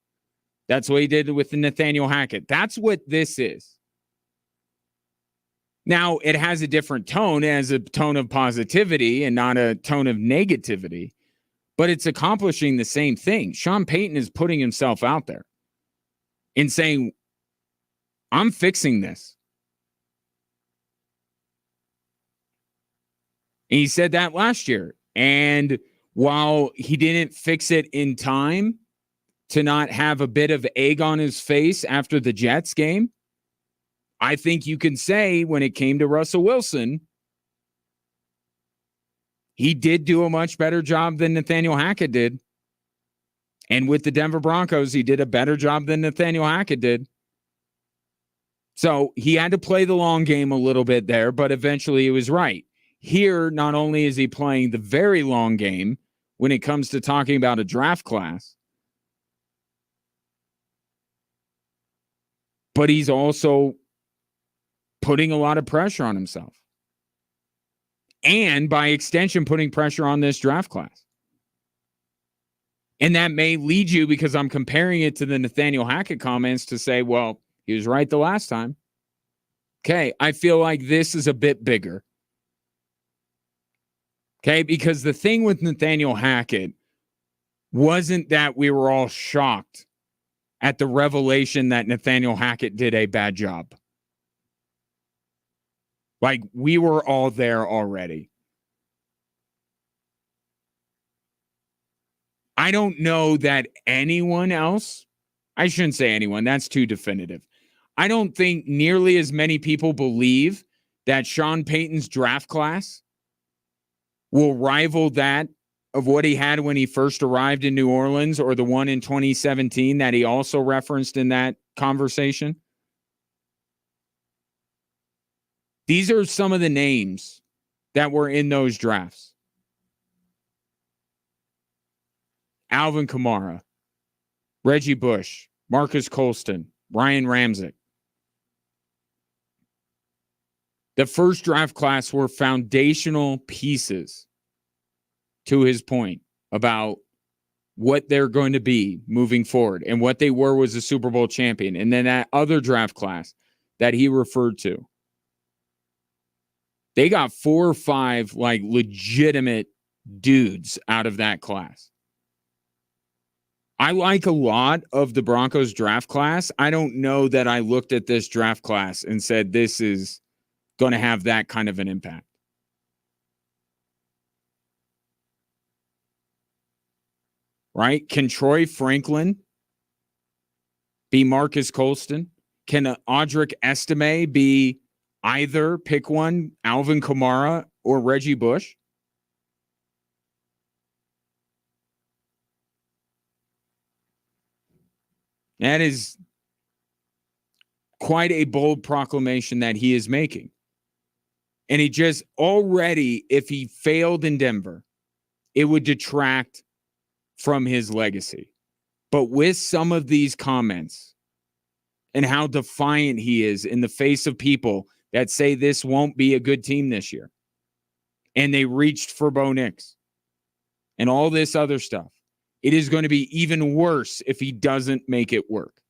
That's what he did with Nathaniel Hackett. That's what this is. Now, it has a different tone. It has a tone of positivity and not a tone of negativity. But it's accomplishing the same thing. Sean Payton is putting himself out there and saying, I'm fixing this. And he said that last year. And while he didn't fix it in time to not have a bit of egg on his face after the Jets game, I think you can say when it came to Russell Wilson, he did do a much better job than Nathaniel Hackett did. And with the Denver Broncos, he did a better job than Nathaniel Hackett did. So he had to play the long game a little bit there, but eventually he was right. Here, not only is he playing the very long game when it comes to talking about a draft class, but he's also putting a lot of pressure on himself. And by extension, putting pressure on this draft class. And that may lead you, because I'm comparing it to the Nathaniel Hackett comments, to say, well, he was right the last time. Okay, I feel like this is a bit bigger. Okay, because the thing with Nathaniel Hackett wasn't that we were all shocked at the revelation that Nathaniel Hackett did a bad job. Like, we were all there already. I don't know that anyone else, I shouldn't say anyone, that's too definitive. I don't think nearly as many people believe that Sean Payton's draft class will rival that of what he had when he first arrived in New Orleans, or the one in 2017 that he also referenced in that conversation. These are some of the names that were in those drafts. Alvin Kamara, Reggie Bush, Marcus Colston, Ryan Ramczyk. The first draft class were foundational pieces to his point about what they're going to be moving forward, and what they were was a Super Bowl champion. And then that other draft class that he referred to, they got 4 or 5 like legitimate dudes out of that class. I like a lot of the Broncos draft class. I don't know that I looked at this draft class and said this is going to have that kind of an impact. Right? Can Troy Franklin be Marcus Colston? Can Audric Estime be either, pick one, Alvin Kamara or Reggie Bush? That is quite a bold proclamation that he is making. And he just already, if he failed in Denver, it would detract from his legacy. But with some of these comments and how defiant he is in the face of people that say this won't be a good team this year, and they reached for Bo Nix and all this other stuff, it is going to be even worse if he doesn't make it work.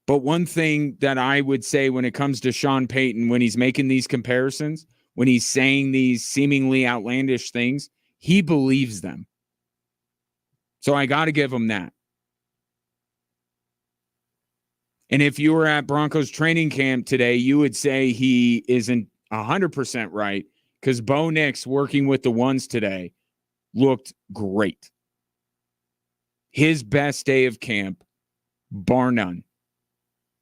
But one thing that I would say when it comes to Sean Payton, when he's making these comparisons, when he's saying these seemingly outlandish things, he believes them. So I got to give him that. And if you were at Broncos training camp today, you would say he isn't 100% right, because Bo Nix working with the ones today looked great. His best day of camp, bar none.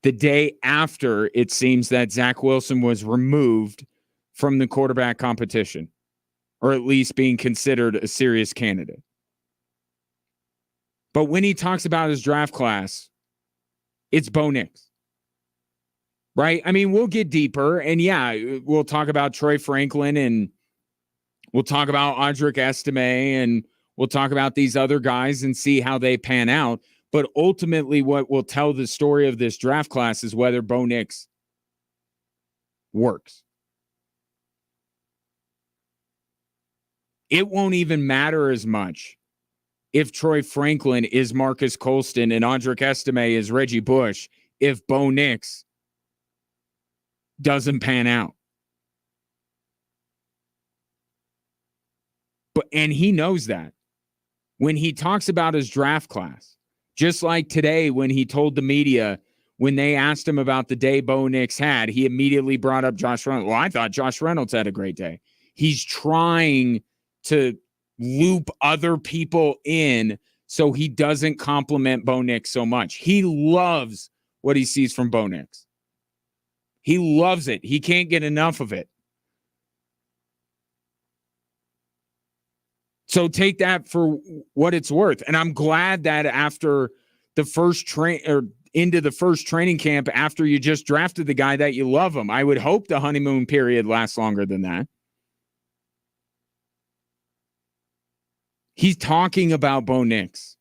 The day after, it seems that Zach Wilson was removed from the quarterback competition, or at least being considered a serious candidate. But when he talks about his draft class, it's Bo Nix. Right? I mean, we'll get deeper, and yeah, we'll talk about Troy Franklin, and we'll talk about Audric Estime, and we'll talk about these other guys and see how they pan out. But ultimately, what will tell the story of this draft class is whether Bo Nix works. It won't even matter as much if Troy Franklin is Marcus Colston and Audric Estime is Reggie Bush if Bo Nix doesn't pan out. And he knows that. When he talks about his draft class, just like today when he told the media, when they asked him about the day Bo Nix had, he immediately brought up Josh Reynolds. Well, I thought Josh Reynolds had a great day. He's trying to loop other people in so he doesn't compliment Bo Nix so much. He loves what he sees from Bo Nix. He loves it. He can't get enough of it. So take that for what it's worth. And I'm glad that after the first into the first training camp, after you just drafted the guy, that you love him. I would hope the honeymoon period lasts longer than that. He's talking about Bo Nix.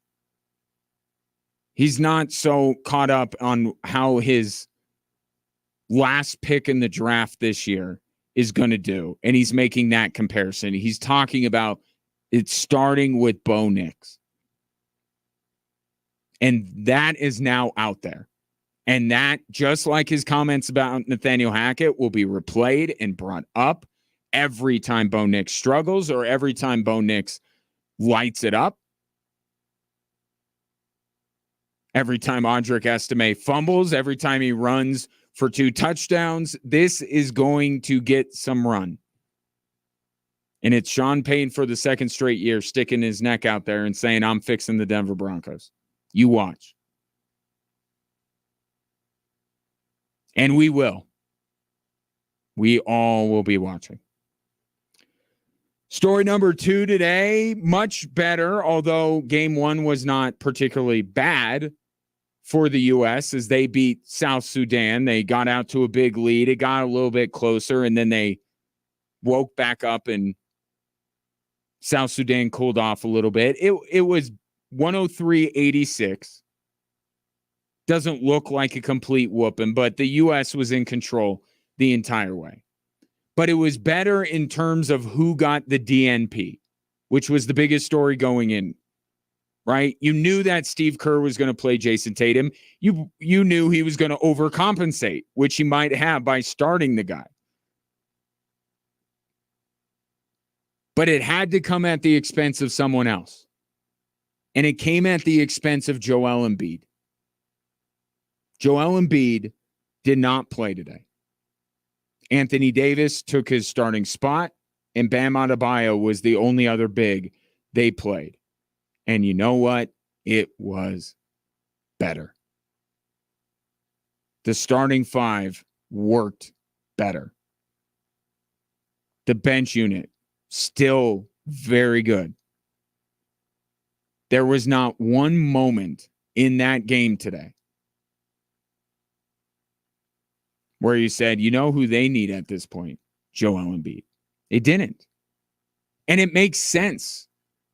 He's not so caught up on how his last pick in the draft this year is going to do. And he's making that comparison. He's talking about it starting with Bo Nix. And that is now out there. And that, just like his comments about Nathaniel Hackett, will be replayed and brought up every time Bo Nix struggles or every time Bo Nix lights it up. Every time Audric Estime fumbles, every time he runs for 2 touchdowns, this is going to get some run. And it's Sean Payton for the second straight year sticking his neck out there and saying, I'm fixing the Denver Broncos. You watch. And we will. We all will be watching. Story number 2 today, much better, although game 1 was not particularly bad for the U.S. as they beat South Sudan. They got out to a big lead. It got a little bit closer, and then they woke back up and South Sudan cooled off a little bit. It was 103-86. Doesn't look like a complete whooping, but the U.S. was in control the entire way. But it was better in terms of who got the DNP, which was the biggest story going in, right? You knew that Steve Kerr was going to play Jason Tatum. You knew he was going to overcompensate, which he might have by starting the guy. But it had to come at the expense of someone else. And it came at the expense of Joel Embiid. Joel Embiid did not play today. Anthony Davis took his starting spot, and Bam Adebayo was the only other big they played. And you know what? It was better. The starting five worked better. The bench unit, still very good. There was not one moment in that game today where you said, you know who they need at this point? Joel Embiid. They didn't. And it makes sense.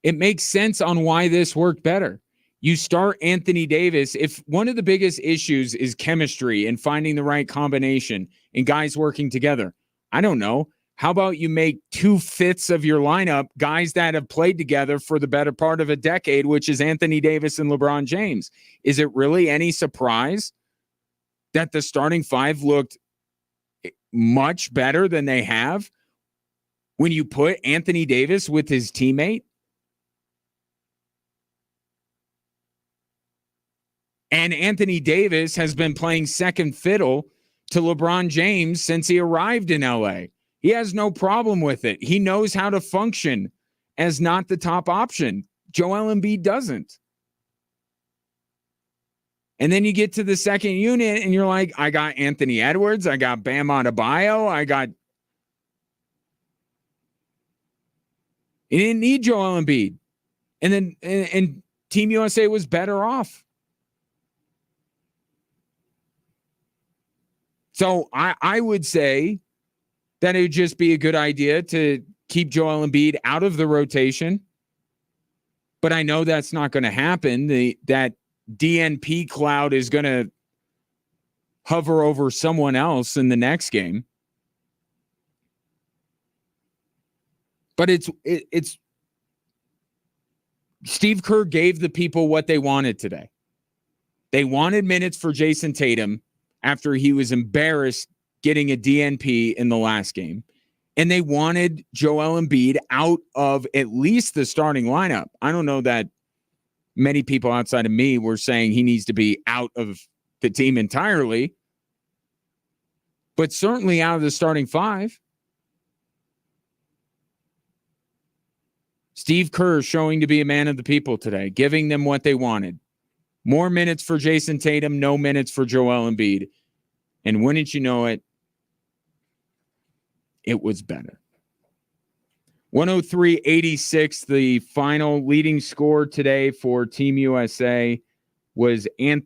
It makes sense on why this worked better. You start Anthony Davis. If one of the biggest issues is chemistry and finding the right combination and guys working together, I don't know. How about you make 2/5 of your lineup guys that have played together for the better part of a decade, which is Anthony Davis and LeBron James? Is it really any surprise that the starting five looked much better than they have when you put Anthony Davis with his teammate? And Anthony Davis has been playing second fiddle to LeBron James since he arrived in LA. He has no problem with it. He knows how to function as not the top option. Joel Embiid doesn't. And then you get to the second unit and you're like, I got Anthony Edwards. I got Bam Adebayo. He didn't need Joel Embiid. And then and Team USA was better off. So I would say that it would just be a good idea to keep Joel Embiid out of the rotation. But I know that's not going to happen. That DNP cloud is going to hover over someone else in the next game. But it's Steve Kerr gave the people what they wanted today. They wanted minutes for Jason Tatum after he was embarrassed getting a DNP in the last game. And they wanted Joel Embiid out of at least the starting lineup. I don't know that many people outside of me were saying he needs to be out of the team entirely, but certainly out of the starting five. Steve Kerr showing to be a man of the people today, giving them what they wanted. More minutes for Jason Tatum, no minutes for Joel Embiid. And wouldn't you know it, it was better. 103-86, the final leading score today for Team USA was Bam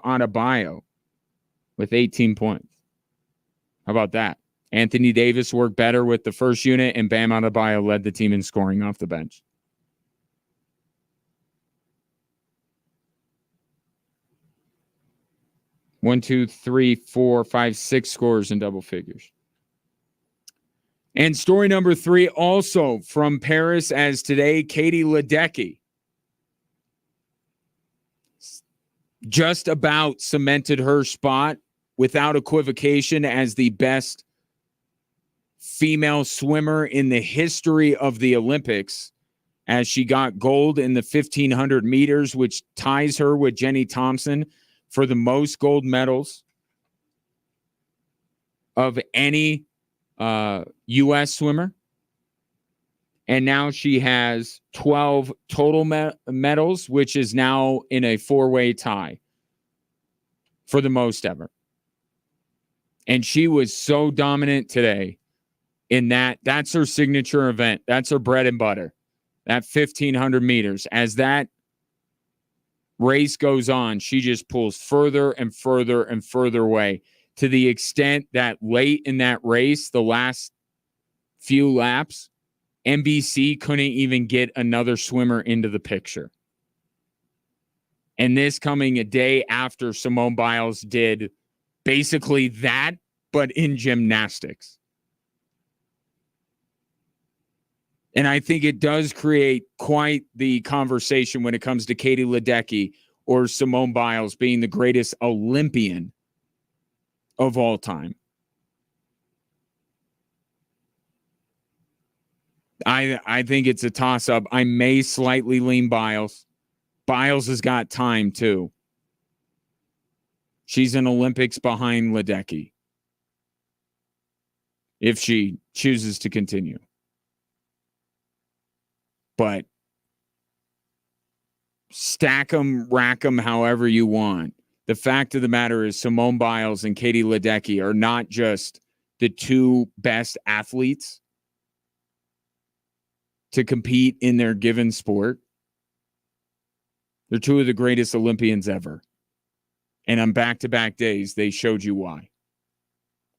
Adebayo with 18 points. How about that? Anthony Davis worked better with the first unit, and Bam Adebayo led the team in scoring off the bench. One, two, three, four, five, six scores in double figures. And story number 3, also from Paris as today, Katie Ledecky just about cemented her spot without equivocation as the best female swimmer in the history of the Olympics, as she got gold in the 1,500 meters, which ties her with Jenny Thompson for the most gold medals of any U.S. swimmer. And now she has 12 total medals, which is now in a 4-way tie for the most ever. And she was so dominant today in that. That's her signature event. That's her bread and butter, that 1,500 meters. As that race goes on, she just pulls further and further and further away, to the extent that late in that race, the last few laps, NBC couldn't even get another swimmer into the picture. And this coming a day after Simone Biles did basically that, but in gymnastics. And I think it does create quite the conversation when it comes to Katie Ledecky or Simone Biles being the greatest Olympian of all time. I think it's a toss-up. I may slightly lean Biles. Biles has got time, too. She's in Olympics behind Ledecky, if she chooses to continue. But stack them, rack them however you want. The fact of the matter is Simone Biles and Katie Ledecky are not just the two best athletes to compete in their given sport. They're two of the greatest Olympians ever. And on back-to-back days, they showed you why.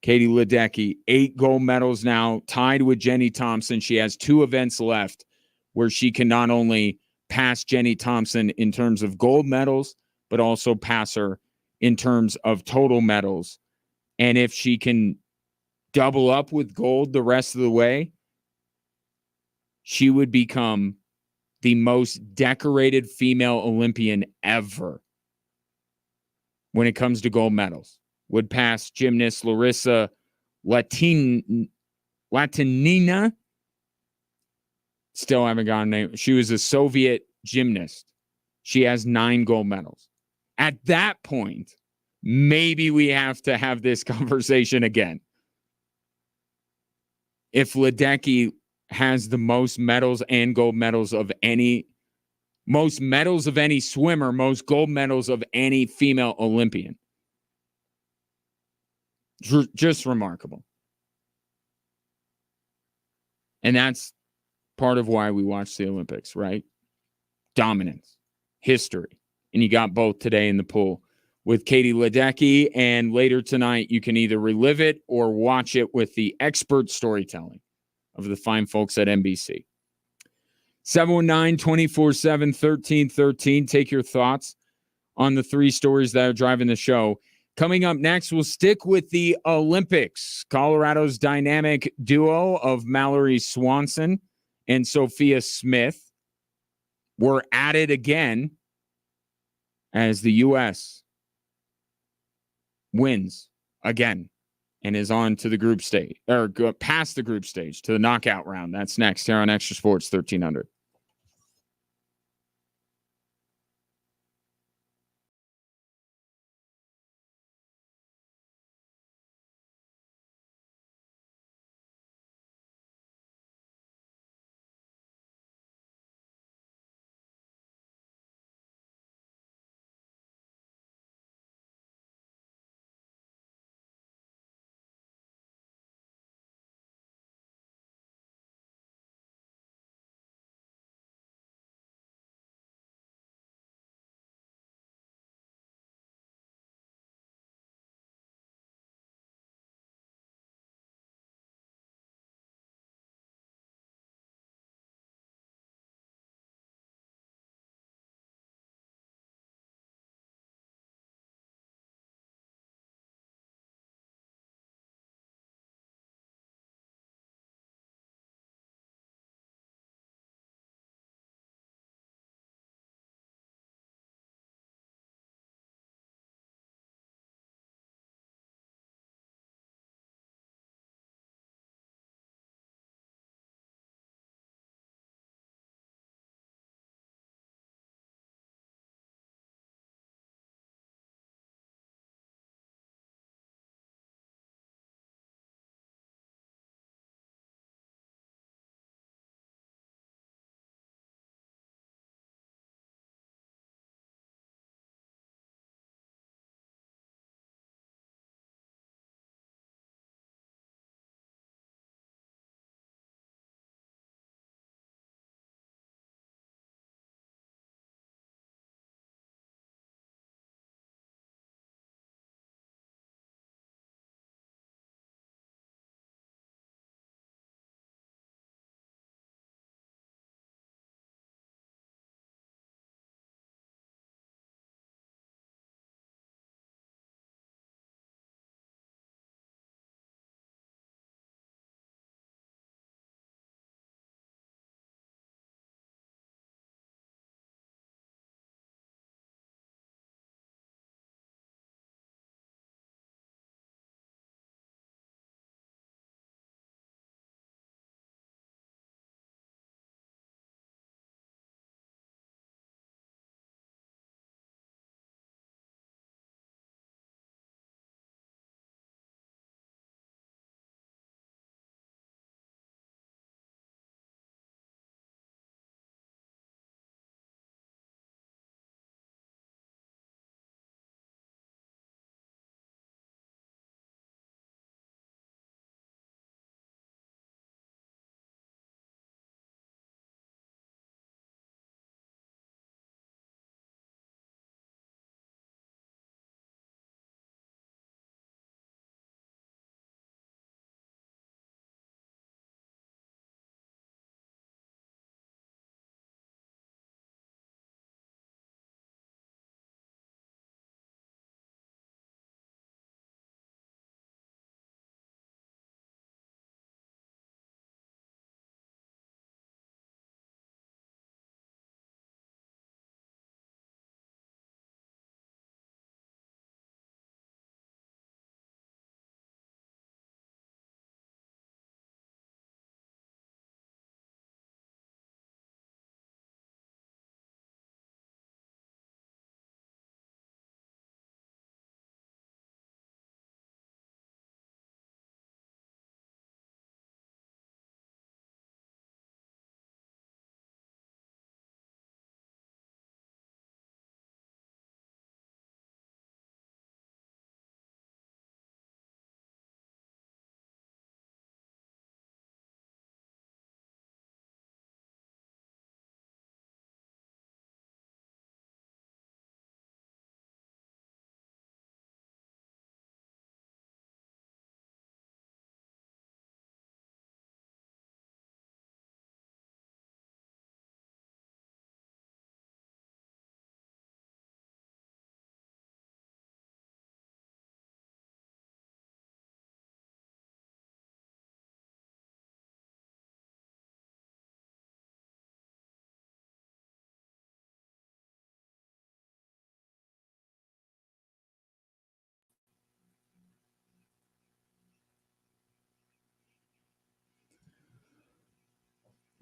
Katie Ledecky, 8 gold medals now, tied with Jenny Thompson. She has 2 events left where she can not only pass Jenny Thompson in terms of gold medals, but also pass her in terms of total medals. And if she can double up with gold the rest of the way, she would become the most decorated female Olympian ever when it comes to gold medals. Would pass gymnast Larissa Latinina. Still haven't got a name. She was a Soviet gymnast. She has 9 gold medals. At that point, maybe we have to have this conversation again. If Ledecky has the most medals and gold medals of any, most medals of any swimmer, most gold medals of any female Olympian. Just remarkable. And that's part of why we watch the Olympics, right? Dominance, history. And you got both today in the pool with Katie Ledecky. And later tonight, you can either relive it or watch it with the expert storytelling of the fine folks at NBC. 719-247-1313. Take your thoughts on the 3 stories that are driving the show. Coming up next, we'll stick with the Olympics. Colorado's dynamic duo of Mallory Swanson and Sophia Smith were at it again as the U.S. wins again and is on to the group stage, or past the group stage to the knockout round. That's next here on Extra Sports 1300.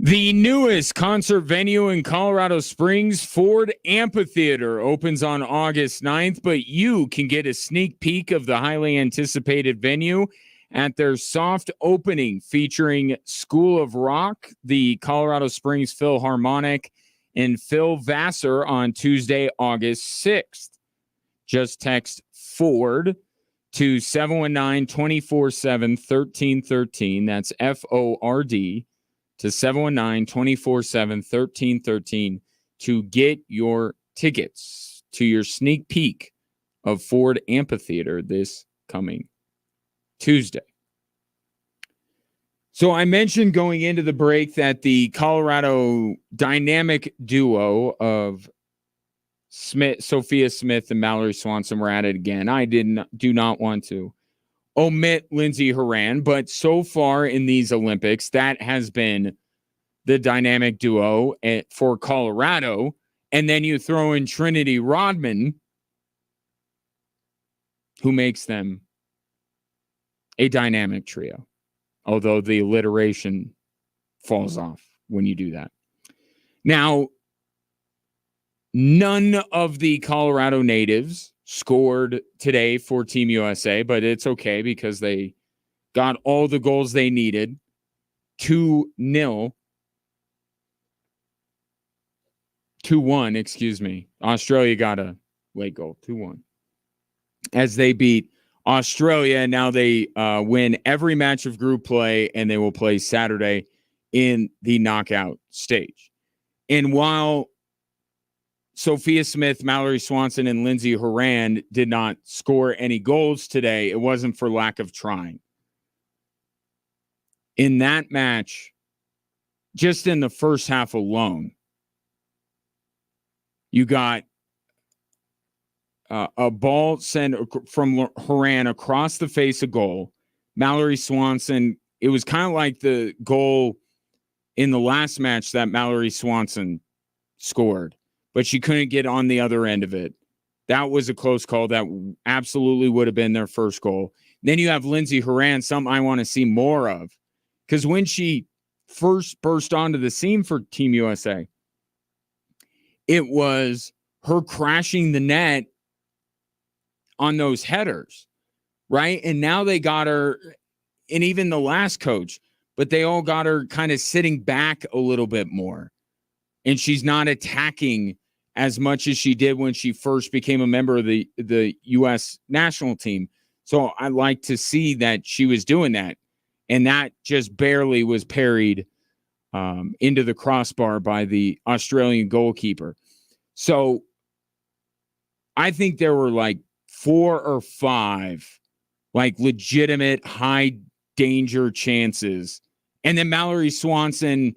The newest concert venue in Colorado Springs, Ford Amphitheater, opens on August 9th, but you can get a sneak peek of the highly anticipated venue at their soft opening featuring School of Rock, the Colorado Springs Philharmonic, and Phil Vassar on Tuesday, August 6th. Just text Ford to 719-247-1313. That's FORD to 719-247-1313 to get your tickets to your sneak peek of Ford Amphitheater this coming Tuesday. So I mentioned going into the break that the Colorado dynamic duo of Sophia Smith and Mallory Swanson were at it again. I do not want to omit Lindsey Horan, but so far in these Olympics, that has been the dynamic duo for Colorado. And then you throw in Trinity Rodman, who makes them a dynamic trio, although the alliteration falls off when you do that. Now, none of the Colorado natives scored today for Team USA, but it's okay because they got all the goals they needed. 2-1, excuse me. Australia got a late goal, 2-1. As they beat Australia, and now they win every match of group play, and they will play Saturday in the knockout stage. And while Sophia Smith, Mallory Swanson, and Lindsey Horan did not score any goals today, it wasn't for lack of trying. In that match, just in the first half alone, you got a ball sent from Horan across the face of goal. Mallory Swanson, it was kind of like the goal in the last match that Mallory Swanson scored, but she couldn't get on the other end of it. That was a close call. That absolutely would have been their first goal. Then you have Lindsey Horan, something I want to see more of, because when she first burst onto the scene for Team USA, it was her crashing the net on those headers, right? And now they got her, and even the last coach, but they all got her kind of sitting back a little bit more. And she's not attacking as much as she did when she first became a member of the U.S. national team. So I like to see that she was doing that. And that just barely was parried into the crossbar by the Australian goalkeeper. So I think there were like 4 or 5 like legitimate high danger chances. And then Mallory Swanson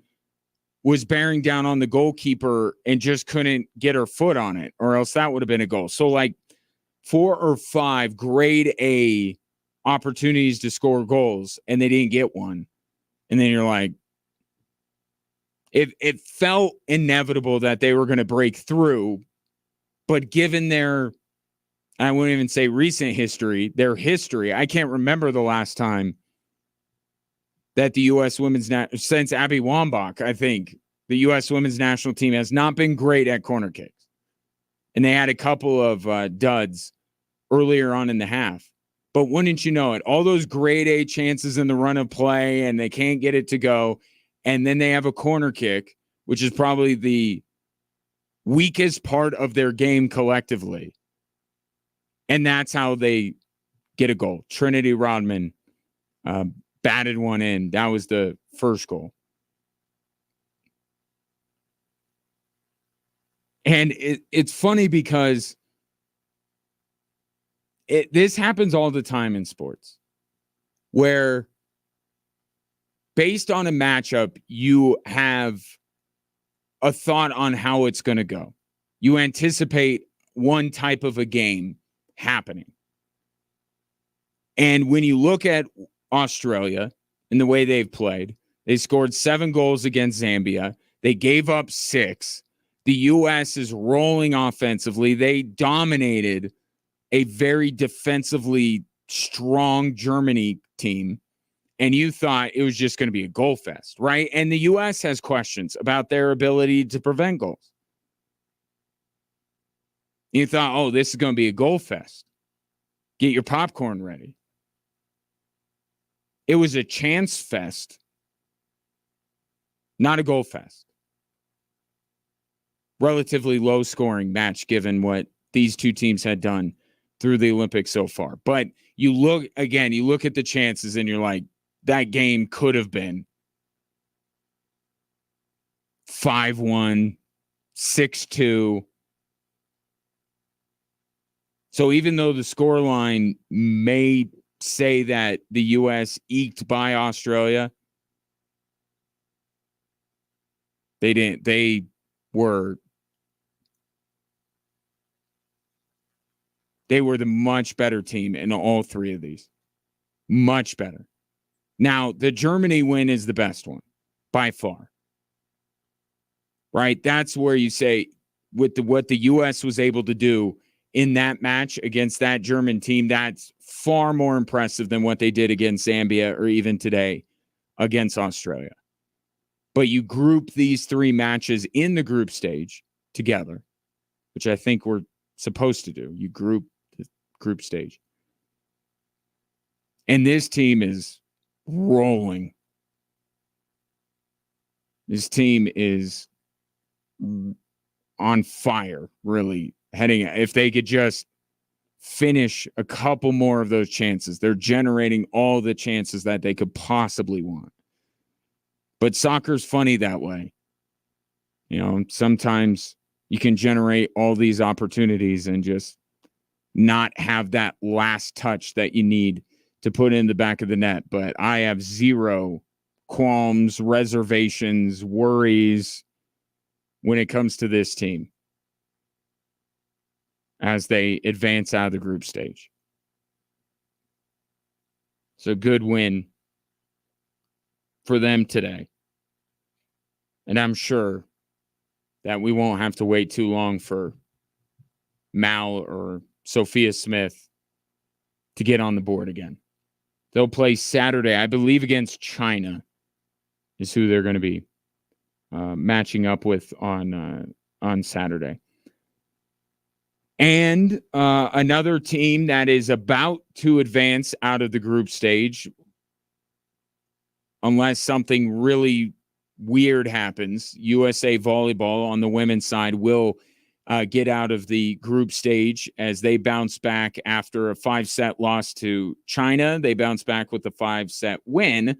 was bearing down on the goalkeeper and just couldn't get her foot on it, or else that would have been a goal. So like 4 or 5 grade A opportunities to score goals, and they didn't get one. And then you're like, it felt inevitable that they were going to break through, but given their, I wouldn't even say recent history, their history, I can't remember the last time that the U.S. women's since Abby Wambach, I think the U.S. women's national team has not been great at corner kicks. And they had a couple of duds earlier on in the half. But wouldn't you know it, all those grade A chances in the run of play, and they can't get it to go. And then they have a corner kick, which is probably the weakest part of their game collectively. And that's how they get a goal. Trinity Rodman batted one in. That was the first goal. And it's funny because this happens all the time in sports, where based on a matchup, you have a thought on how it's going to go. You anticipate one type of a game happening. And when you look at Australia and the way they've played, they scored 7 goals against Zambia. They gave up 6. The U.S. is rolling offensively. They dominated a very defensively strong Germany team. and you thought it was just going to be a goal fest, right? And the U.S. has questions about their ability to prevent goals. You thought, oh, this is going to be a goal fest. Get your popcorn ready. It was a chance fest, not a goal fest. Relatively low scoring match given what these two teams had done through the Olympics so far. But you look at the chances and you're like, that game could have been 5-1, 6-2. So even though the scoreline may say that the U.S. eked by Australia, they didn't. They were the much better team in all three of these. Much better. Now, the Germany win is the best one by far. Right? That's where you say with what the U.S. was able to do in that match against that German team, that's far more impressive than what they did against Zambia or even today against Australia. But you group these three matches in the group stage together, which I think we're supposed to do. You group the group stage. And this team is rolling. This team is on fire, really heading. If they could just finish a couple more of those chances, they're generating all the chances that they could possibly want. But soccer's funny that way. You know, sometimes you can generate all these opportunities and just not have that last touch that you need to put in the back of the net. But I have zero qualms, reservations, worries when it comes to this team as they advance out of the group stage. So good win for them today. And I'm sure that we won't have to wait too long for Mal or Sophia Smith to get on the board again. They'll play Saturday, I believe, against China is who they're going to be matching up with on Saturday. And another team that is about to advance out of the group stage, unless something really weird happens, USA Volleyball on the women's side will get out of the group stage as they bounce back after a 5-set loss to China. They bounce back with a 5-set win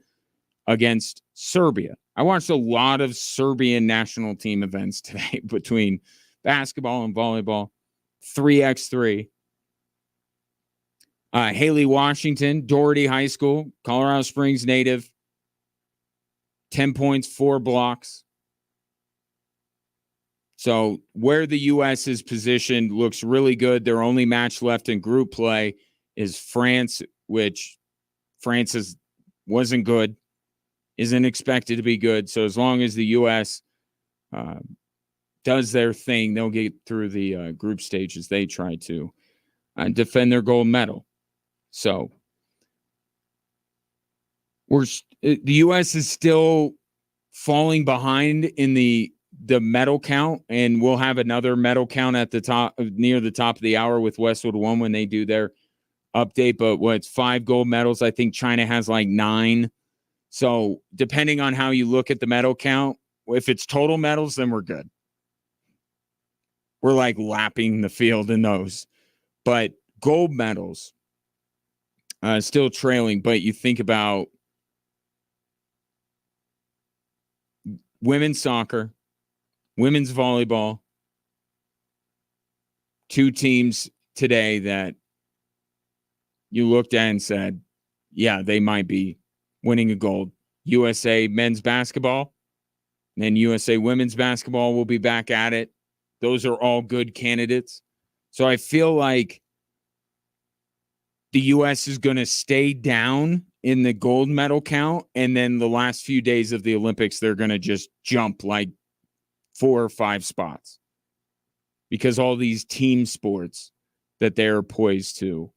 against Serbia. I watched a lot of Serbian national team events today between basketball and volleyball. 3x3. Haley Washington, Doherty High School, Colorado Springs native. 10 points, 4 blocks. So where the U.S. is positioned looks really good. Their only match left in group play is France, which France wasn't good, isn't expected to be good. So as long as the U.S. Does their thing, they'll get through the group stages. They try to defend their gold medal. So the U.S. is still falling behind in the medal count, and we'll have another medal count at the top, near the top of the hour with Westwood One when they do their update. But it's 5 gold medals. I think China has like 9. So depending on how you look at the medal count, if it's total medals, then we're good. We're like lapping the field in those. But gold medals, still trailing. But you think about women's soccer, women's volleyball, 2 teams today that you looked at and said, yeah, they might be winning a gold. USA men's basketball, and then USA women's basketball will be back at it. Those are all good candidates. So I feel like the U.S. is going to stay down in the gold medal count, and then the last few days of the Olympics, they're going to just jump like 4 or 5 spots because all these team sports that they're poised to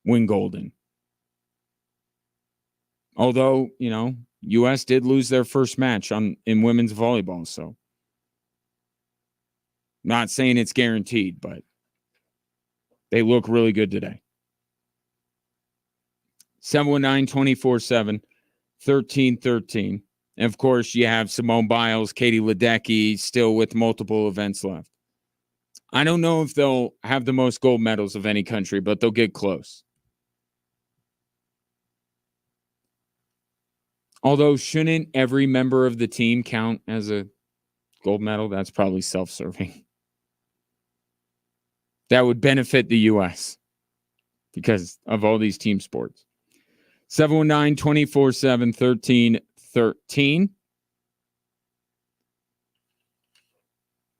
win gold in. Although, U.S. did lose their first match in women's volleyball, so not saying it's guaranteed, but they look really good today. 719-247-1313. And of course, you have Simone Biles, Katie Ledecky still with multiple events left. I don't know if they'll have the most gold medals of any country, but they'll get close. Although, shouldn't every member of the team count as a gold medal? That's probably self-serving. That would benefit the U.S. because of all these team sports. 719-247-1313.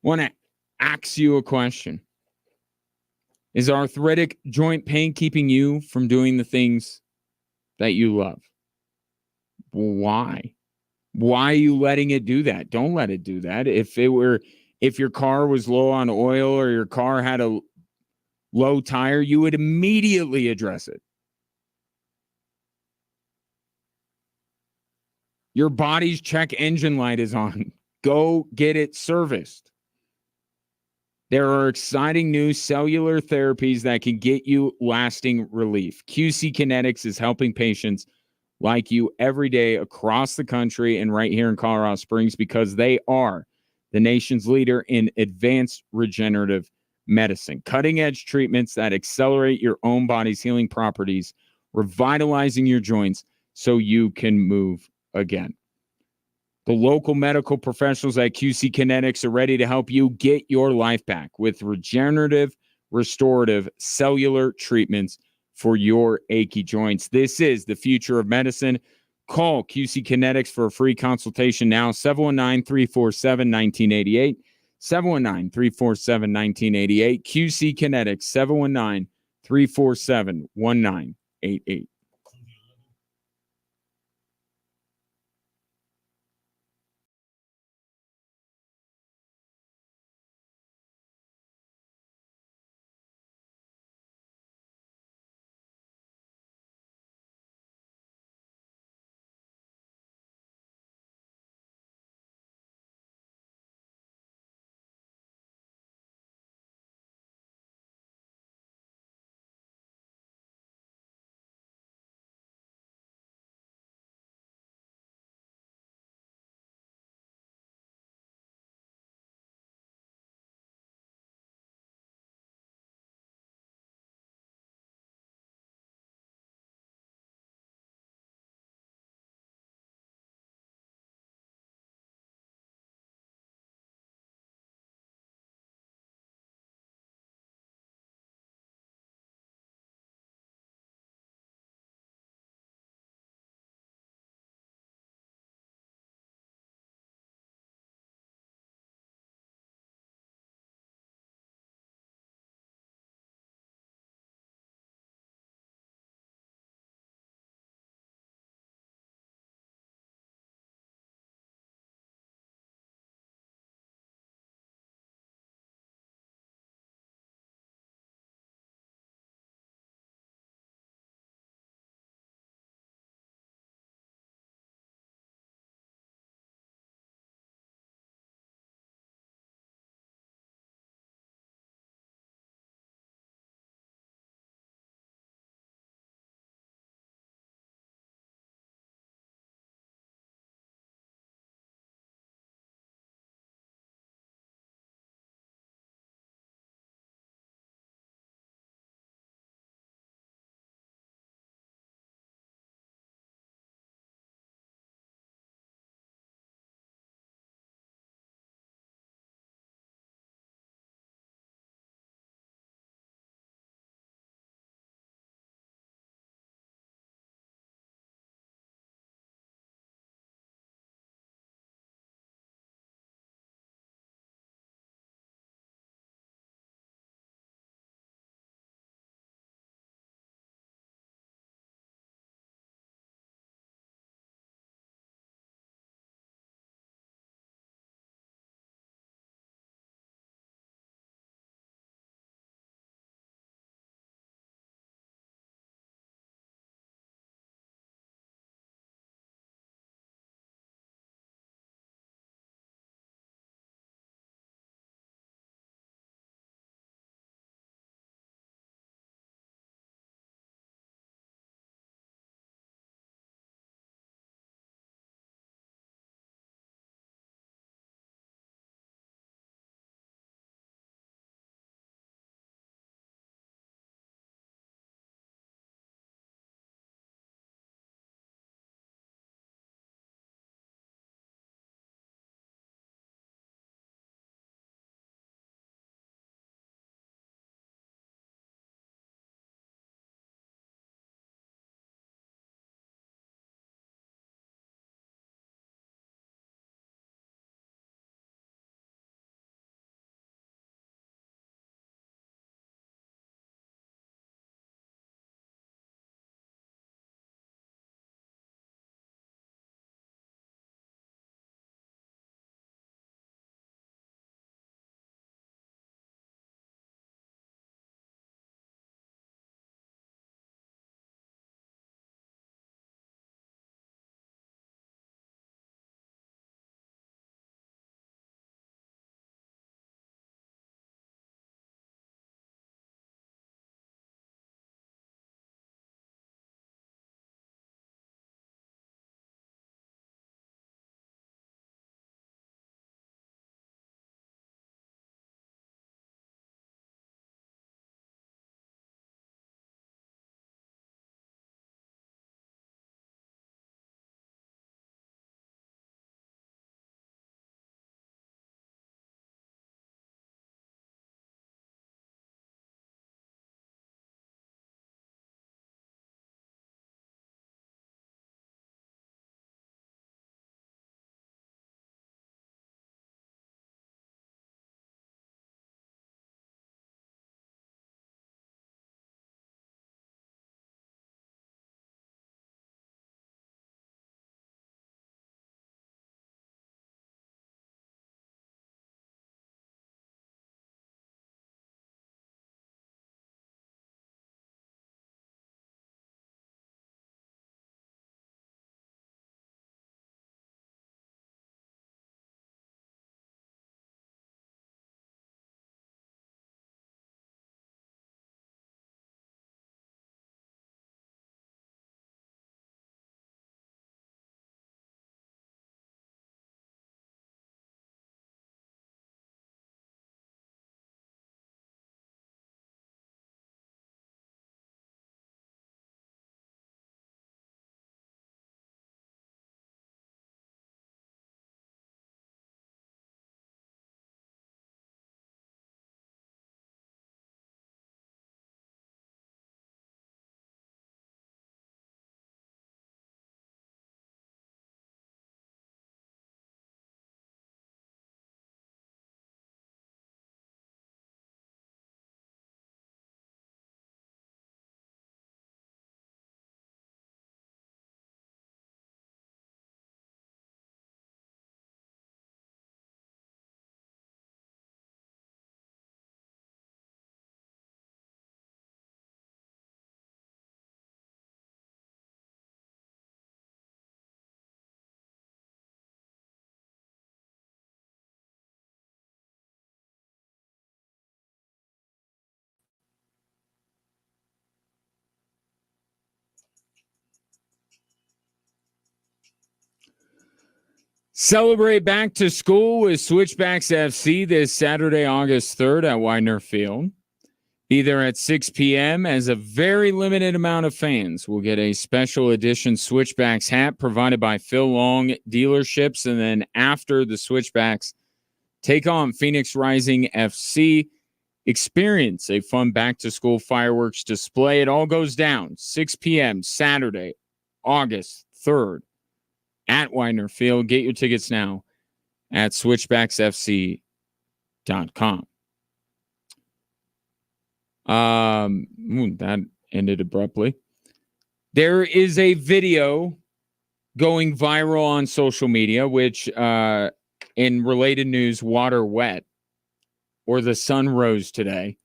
Want to ask you a question. Is arthritic joint pain keeping you from doing the things that you love? Why? Why are you letting it do that? Don't let it do that. If your car was low on oil or your car had a low tire, you would immediately address it. Your body's check engine light is on. Go get it serviced. There are exciting new cellular therapies that can get you lasting relief. QC Kinetics is helping patients like you every day across the country and right here in Colorado Springs because they are the nation's leader in advanced regenerative medicine. Cutting-edge treatments that accelerate your own body's healing properties, revitalizing your joints so you can move again. The local medical professionals at QC Kinetics are ready to help you get your life back with regenerative, restorative, cellular treatments for your achy joints. This is the future of medicine. Call QC Kinetics for a free consultation now, 719-347-1988, 719-347-1988, QC Kinetics, 719-347-1988. Celebrate back to school with Switchbacks FC this Saturday, August 3rd at Widener Field. Be there at 6 p.m. as a very limited amount of fans will get a special edition Switchbacks hat provided by Phil Long Dealerships. And then after the Switchbacks take on Phoenix Rising FC, experience a fun back-to-school fireworks display. It all goes down 6 p.m. Saturday, August 3rd at Widener Field. Get your tickets now at switchbacksfc.com. That ended abruptly. There is a video going viral on social media, which in related news, water wet, or the sun rose today.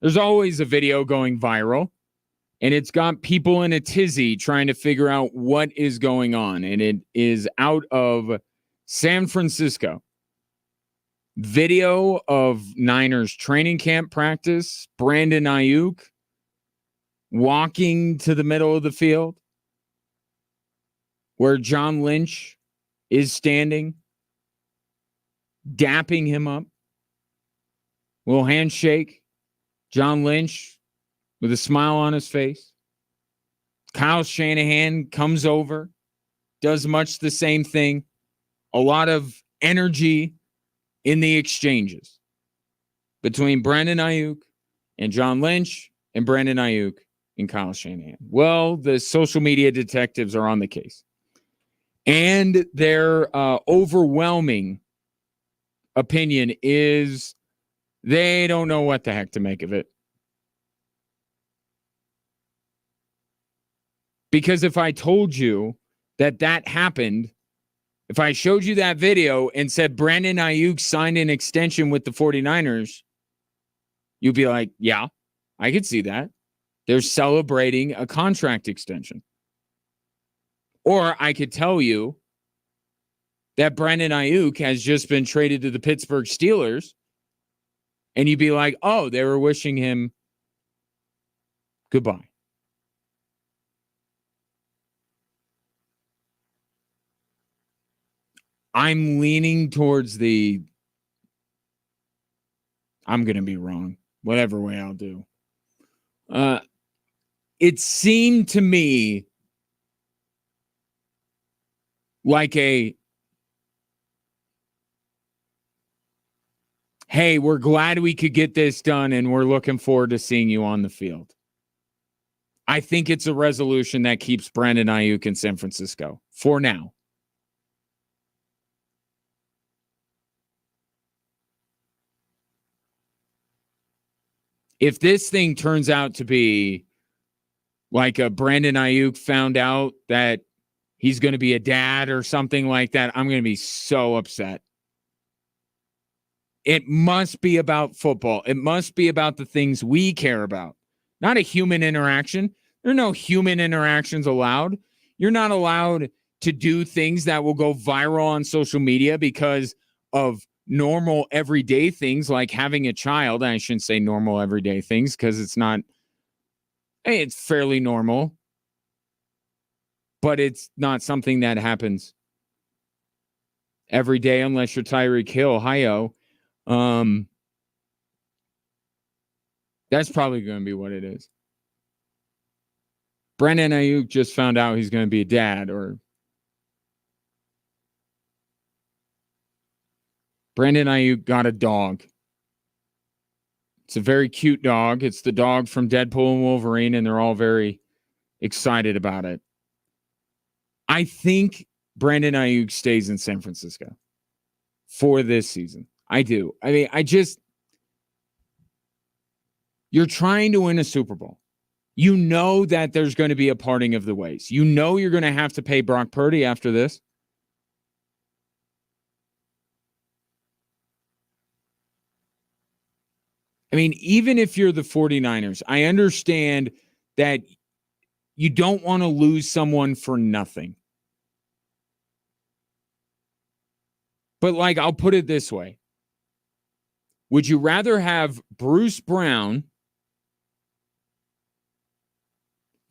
There's always a video going viral, and it's got people in a tizzy trying to figure out what is going on. And it is out of San Francisco. Video of Niners training camp practice. Brandon Ayuk walking to the middle of the field where John Lynch is standing, dapping him up. Little handshake. John Lynch with a smile on his face. Kyle Shanahan comes over, does much the same thing. A lot of energy in the exchanges between Brandon Ayuk and John Lynch and Brandon Ayuk and Kyle Shanahan. Well, the social media detectives are on the case. And their overwhelming opinion is they don't know what the heck to make of it. Because if I told you that happened, if I showed you that video and said Brandon Ayuk signed an extension with the 49ers, you'd be like, yeah, I could see that. They're celebrating a contract extension. Or I could tell you that Brandon Ayuk has just been traded to the Pittsburgh Steelers, and you'd be like, oh, they were wishing him goodbye. I'm leaning towards I'm going to be wrong. Whatever way I'll do. It seemed to me like hey, we're glad we could get this done and we're looking forward to seeing you on the field. I think it's a resolution that keeps Brandon Ayuk in San Francisco for now. If this thing turns out to be like a Brandon Ayuk found out that he's going to be a dad or something like that, I'm going to be so upset. It must be about football. It must be about the things we care about, not a human interaction. There are no human interactions allowed. You're not allowed to do things that will go viral on social media because of normal everyday things like having a child. I shouldn't say normal everyday things because it's not. Hey, it's fairly normal, but it's not something that happens every day unless you're Tyreek Hill. Hi-yo. That's probably going to be what it is. Brandon Ayuk just found out he's going to be a dad, or Brandon Ayuk got a dog. It's a very cute dog. It's the dog from Deadpool and Wolverine, and they're all very excited about it. I think Brandon Ayuk stays in San Francisco for this season. I do. I mean, you're trying to win a Super Bowl. You know that there's going to be a parting of the ways. You know you're going to have to pay Brock Purdy after this. I mean, even if you're the 49ers, I understand that you don't want to lose someone for nothing. But like, I'll put it this way. Would you rather have Bruce Brown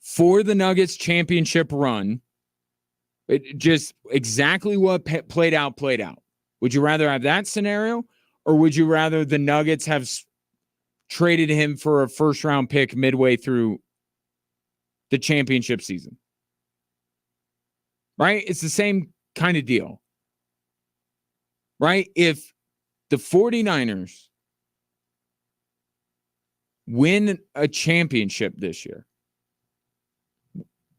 for the Nuggets championship run It just exactly what played out. Would you rather have that scenario, or would you rather the Nuggets have traded him for a first-round pick midway through the championship season? Right? It's the same kind of deal. Right? If the 49ers win a championship this year,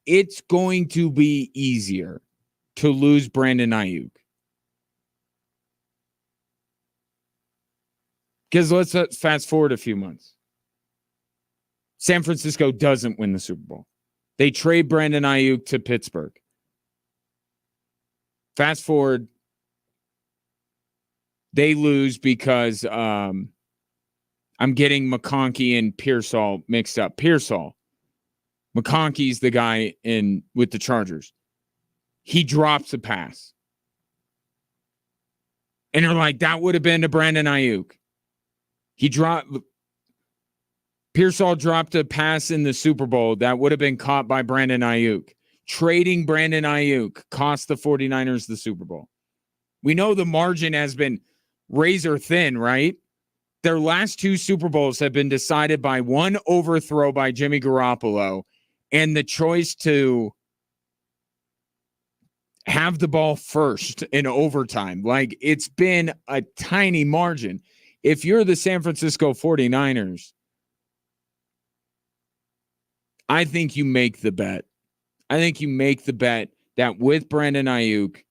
it's going to be easier to lose Brandon Ayuk. Because let's fast forward a few months. San Francisco doesn't win the Super Bowl. They trade Brandon Ayuk to Pittsburgh. Fast forward, they lose because I'm getting McConkey and Pearsall mixed up. McConkey's the guy with the Chargers. He drops a pass. And they're like, that would have been to Brandon Ayuk. Pearsall dropped a pass in the Super Bowl that would have been caught by Brandon Ayuk. Trading Brandon Ayuk cost the 49ers the Super Bowl. We know the margin has been razor thin, right? Their last two Super Bowls have been decided by one overthrow by Jimmy Garoppolo and the choice to have the ball first in overtime. Like, it's been a tiny margin. If you're the San Francisco 49ers, I think you make the bet. I think you make the bet that with Brandon Ayuk,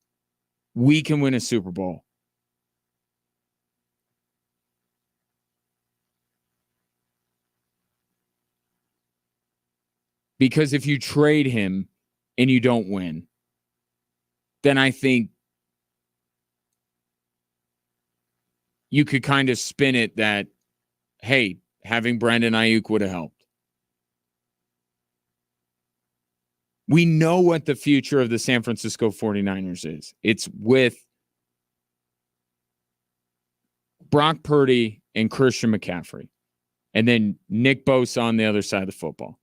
we can win a Super Bowl. Because if you trade him and you don't win, then I think you could kind of spin it that, hey, having Brandon Ayuk would have helped. We know what the future of the San Francisco 49ers is. It's with Brock Purdy and Christian McCaffrey, and then Nick Bosa on the other side of the football.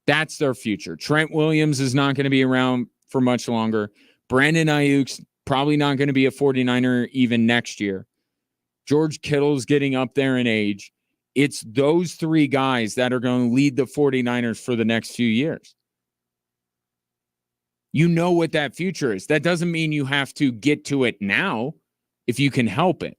That's their future. Trent Williams is not going to be around for much longer. Brandon Ayuk's probably not going to be a 49er even next year. George Kittle's getting up there in age. It's those three guys that are going to lead the 49ers for the next few years. You know what that future is. That doesn't mean you have to get to it now if you can help it.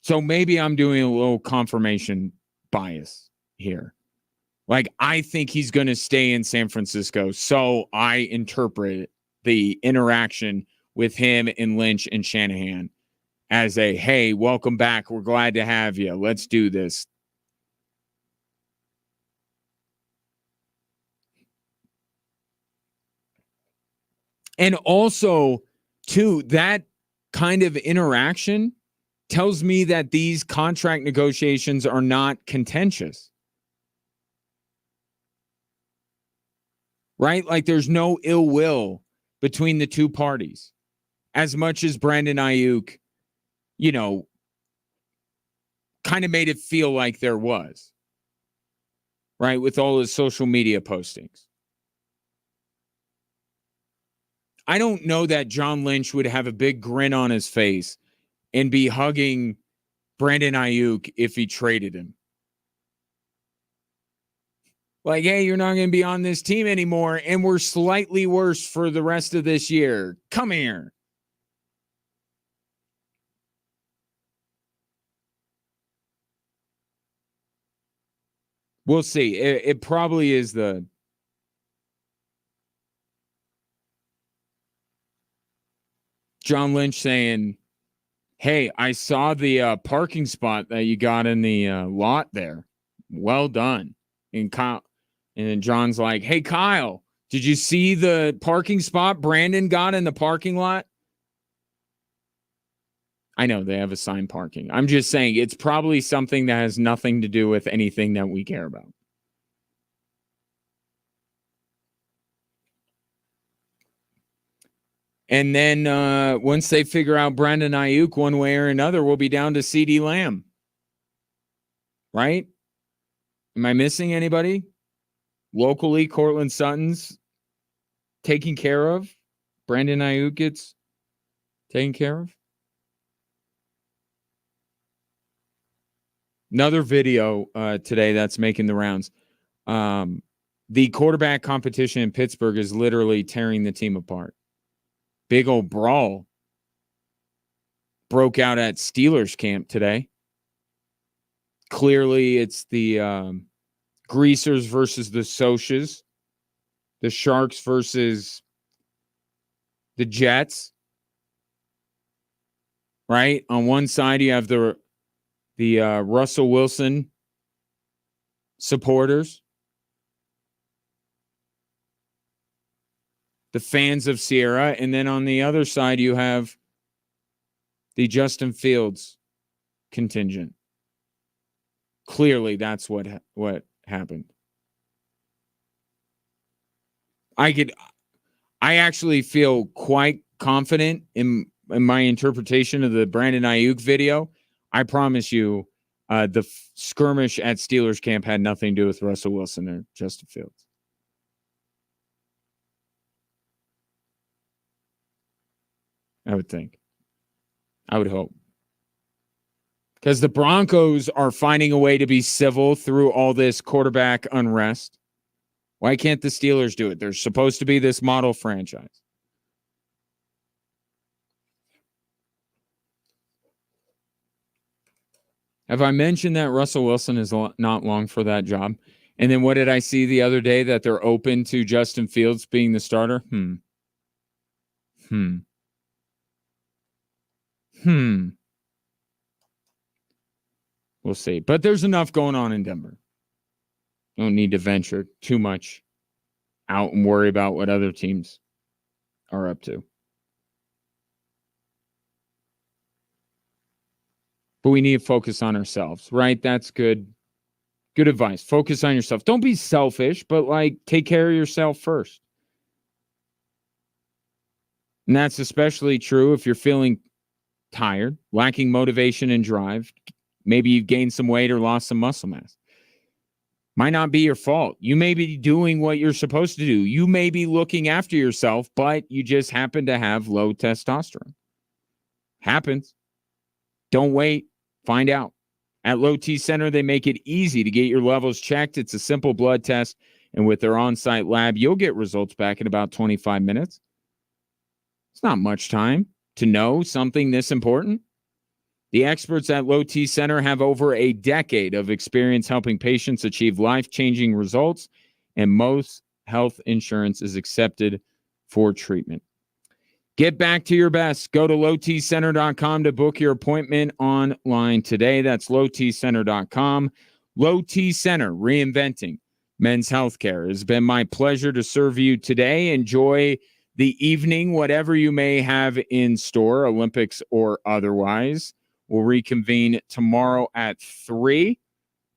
So maybe I'm doing a little confirmation bias here. Like, I think he's going to stay in San Francisco. So I interpret the interaction with him and Lynch and Shanahan as a, hey, welcome back. We're glad to have you. Let's do this. And also, too, that kind of interaction tells me that these contract negotiations are not contentious. Right? Like, there's no ill will between the two parties. As much as Brandon Ayuk, kind of made it feel like there was. Right? With all his social media postings. I don't know that John Lynch would have a big grin on his face and be hugging Brandon Ayuk if he traded him. Like, hey, you're not going to be on this team anymore, and we're slightly worse for the rest of this year. Come here. We'll see. It probably is the John Lynch saying, hey, I saw the parking spot that you got in the lot there. Well done. And then John's like, hey, Kyle, did you see the parking spot Brandon got in the parking lot? I know they have assigned parking. I'm just saying it's probably something that has nothing to do with anything that we care about. And then once they figure out Brandon Ayuk one way or another, we'll be down to CeeDee Lamb. Right? Am I missing anybody? Locally, Cortland Sutton's taken care of. Brandon Ayuk gets taken care of. Another video today that's making the rounds. The quarterback competition in Pittsburgh is literally tearing the team apart. Big old brawl broke out at Steelers camp today. Clearly, it's the Greasers versus the Socs, the Sharks versus the Jets. Right? On one side, you have the Russell Wilson supporters, the fans of Sierra, and then on the other side, you have the Justin Fields contingent. Clearly, that's what happened. I actually feel quite confident in my interpretation of the Brandon Ayuk video. I promise you, the skirmish at Steelers camp had nothing to do with Russell Wilson or Justin Fields. I would think. I would hope. Because the Broncos are finding a way to be civil through all this quarterback unrest. Why can't the Steelers do it? They're supposed to be this model franchise. Have I mentioned that Russell Wilson is not long for that job? And then what did I see the other day? That they're open to Justin Fields being the starter? We'll see. But there's enough going on in Denver. Don't need to venture too much out and worry about what other teams are up to. But we need to focus on ourselves, right? That's good. Good advice. Focus on yourself. Don't be selfish, but take care of yourself first. And that's especially true if you're feeling tired, lacking motivation and drive. Maybe you've gained some weight or lost some muscle mass. Might not be your fault. You may be doing what you're supposed to do. You may be looking after yourself, but you just happen to have low testosterone. Happens. Don't wait. Find out. At Low T Center, they make it easy to get your levels checked. It's a simple blood test, and with their on-site lab, you'll get results back in about 25 minutes. It's not much time to know something this important. The experts at Low T Center have over a decade of experience helping patients achieve life-changing results, and most health insurance is accepted for treatment. Get back to your best. Go to lowtcenter.com to book your appointment online today. That's lowtcenter.com. Low T Center, reinventing men's healthcare. It has been my pleasure to serve you today. Enjoy the evening, whatever you may have in store, Olympics or otherwise. We'll reconvene tomorrow at 3.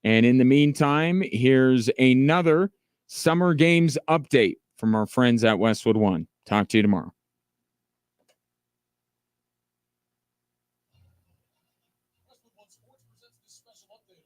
And in the meantime, here's another Summer Games update from our friends at Westwood One. Talk to you tomorrow.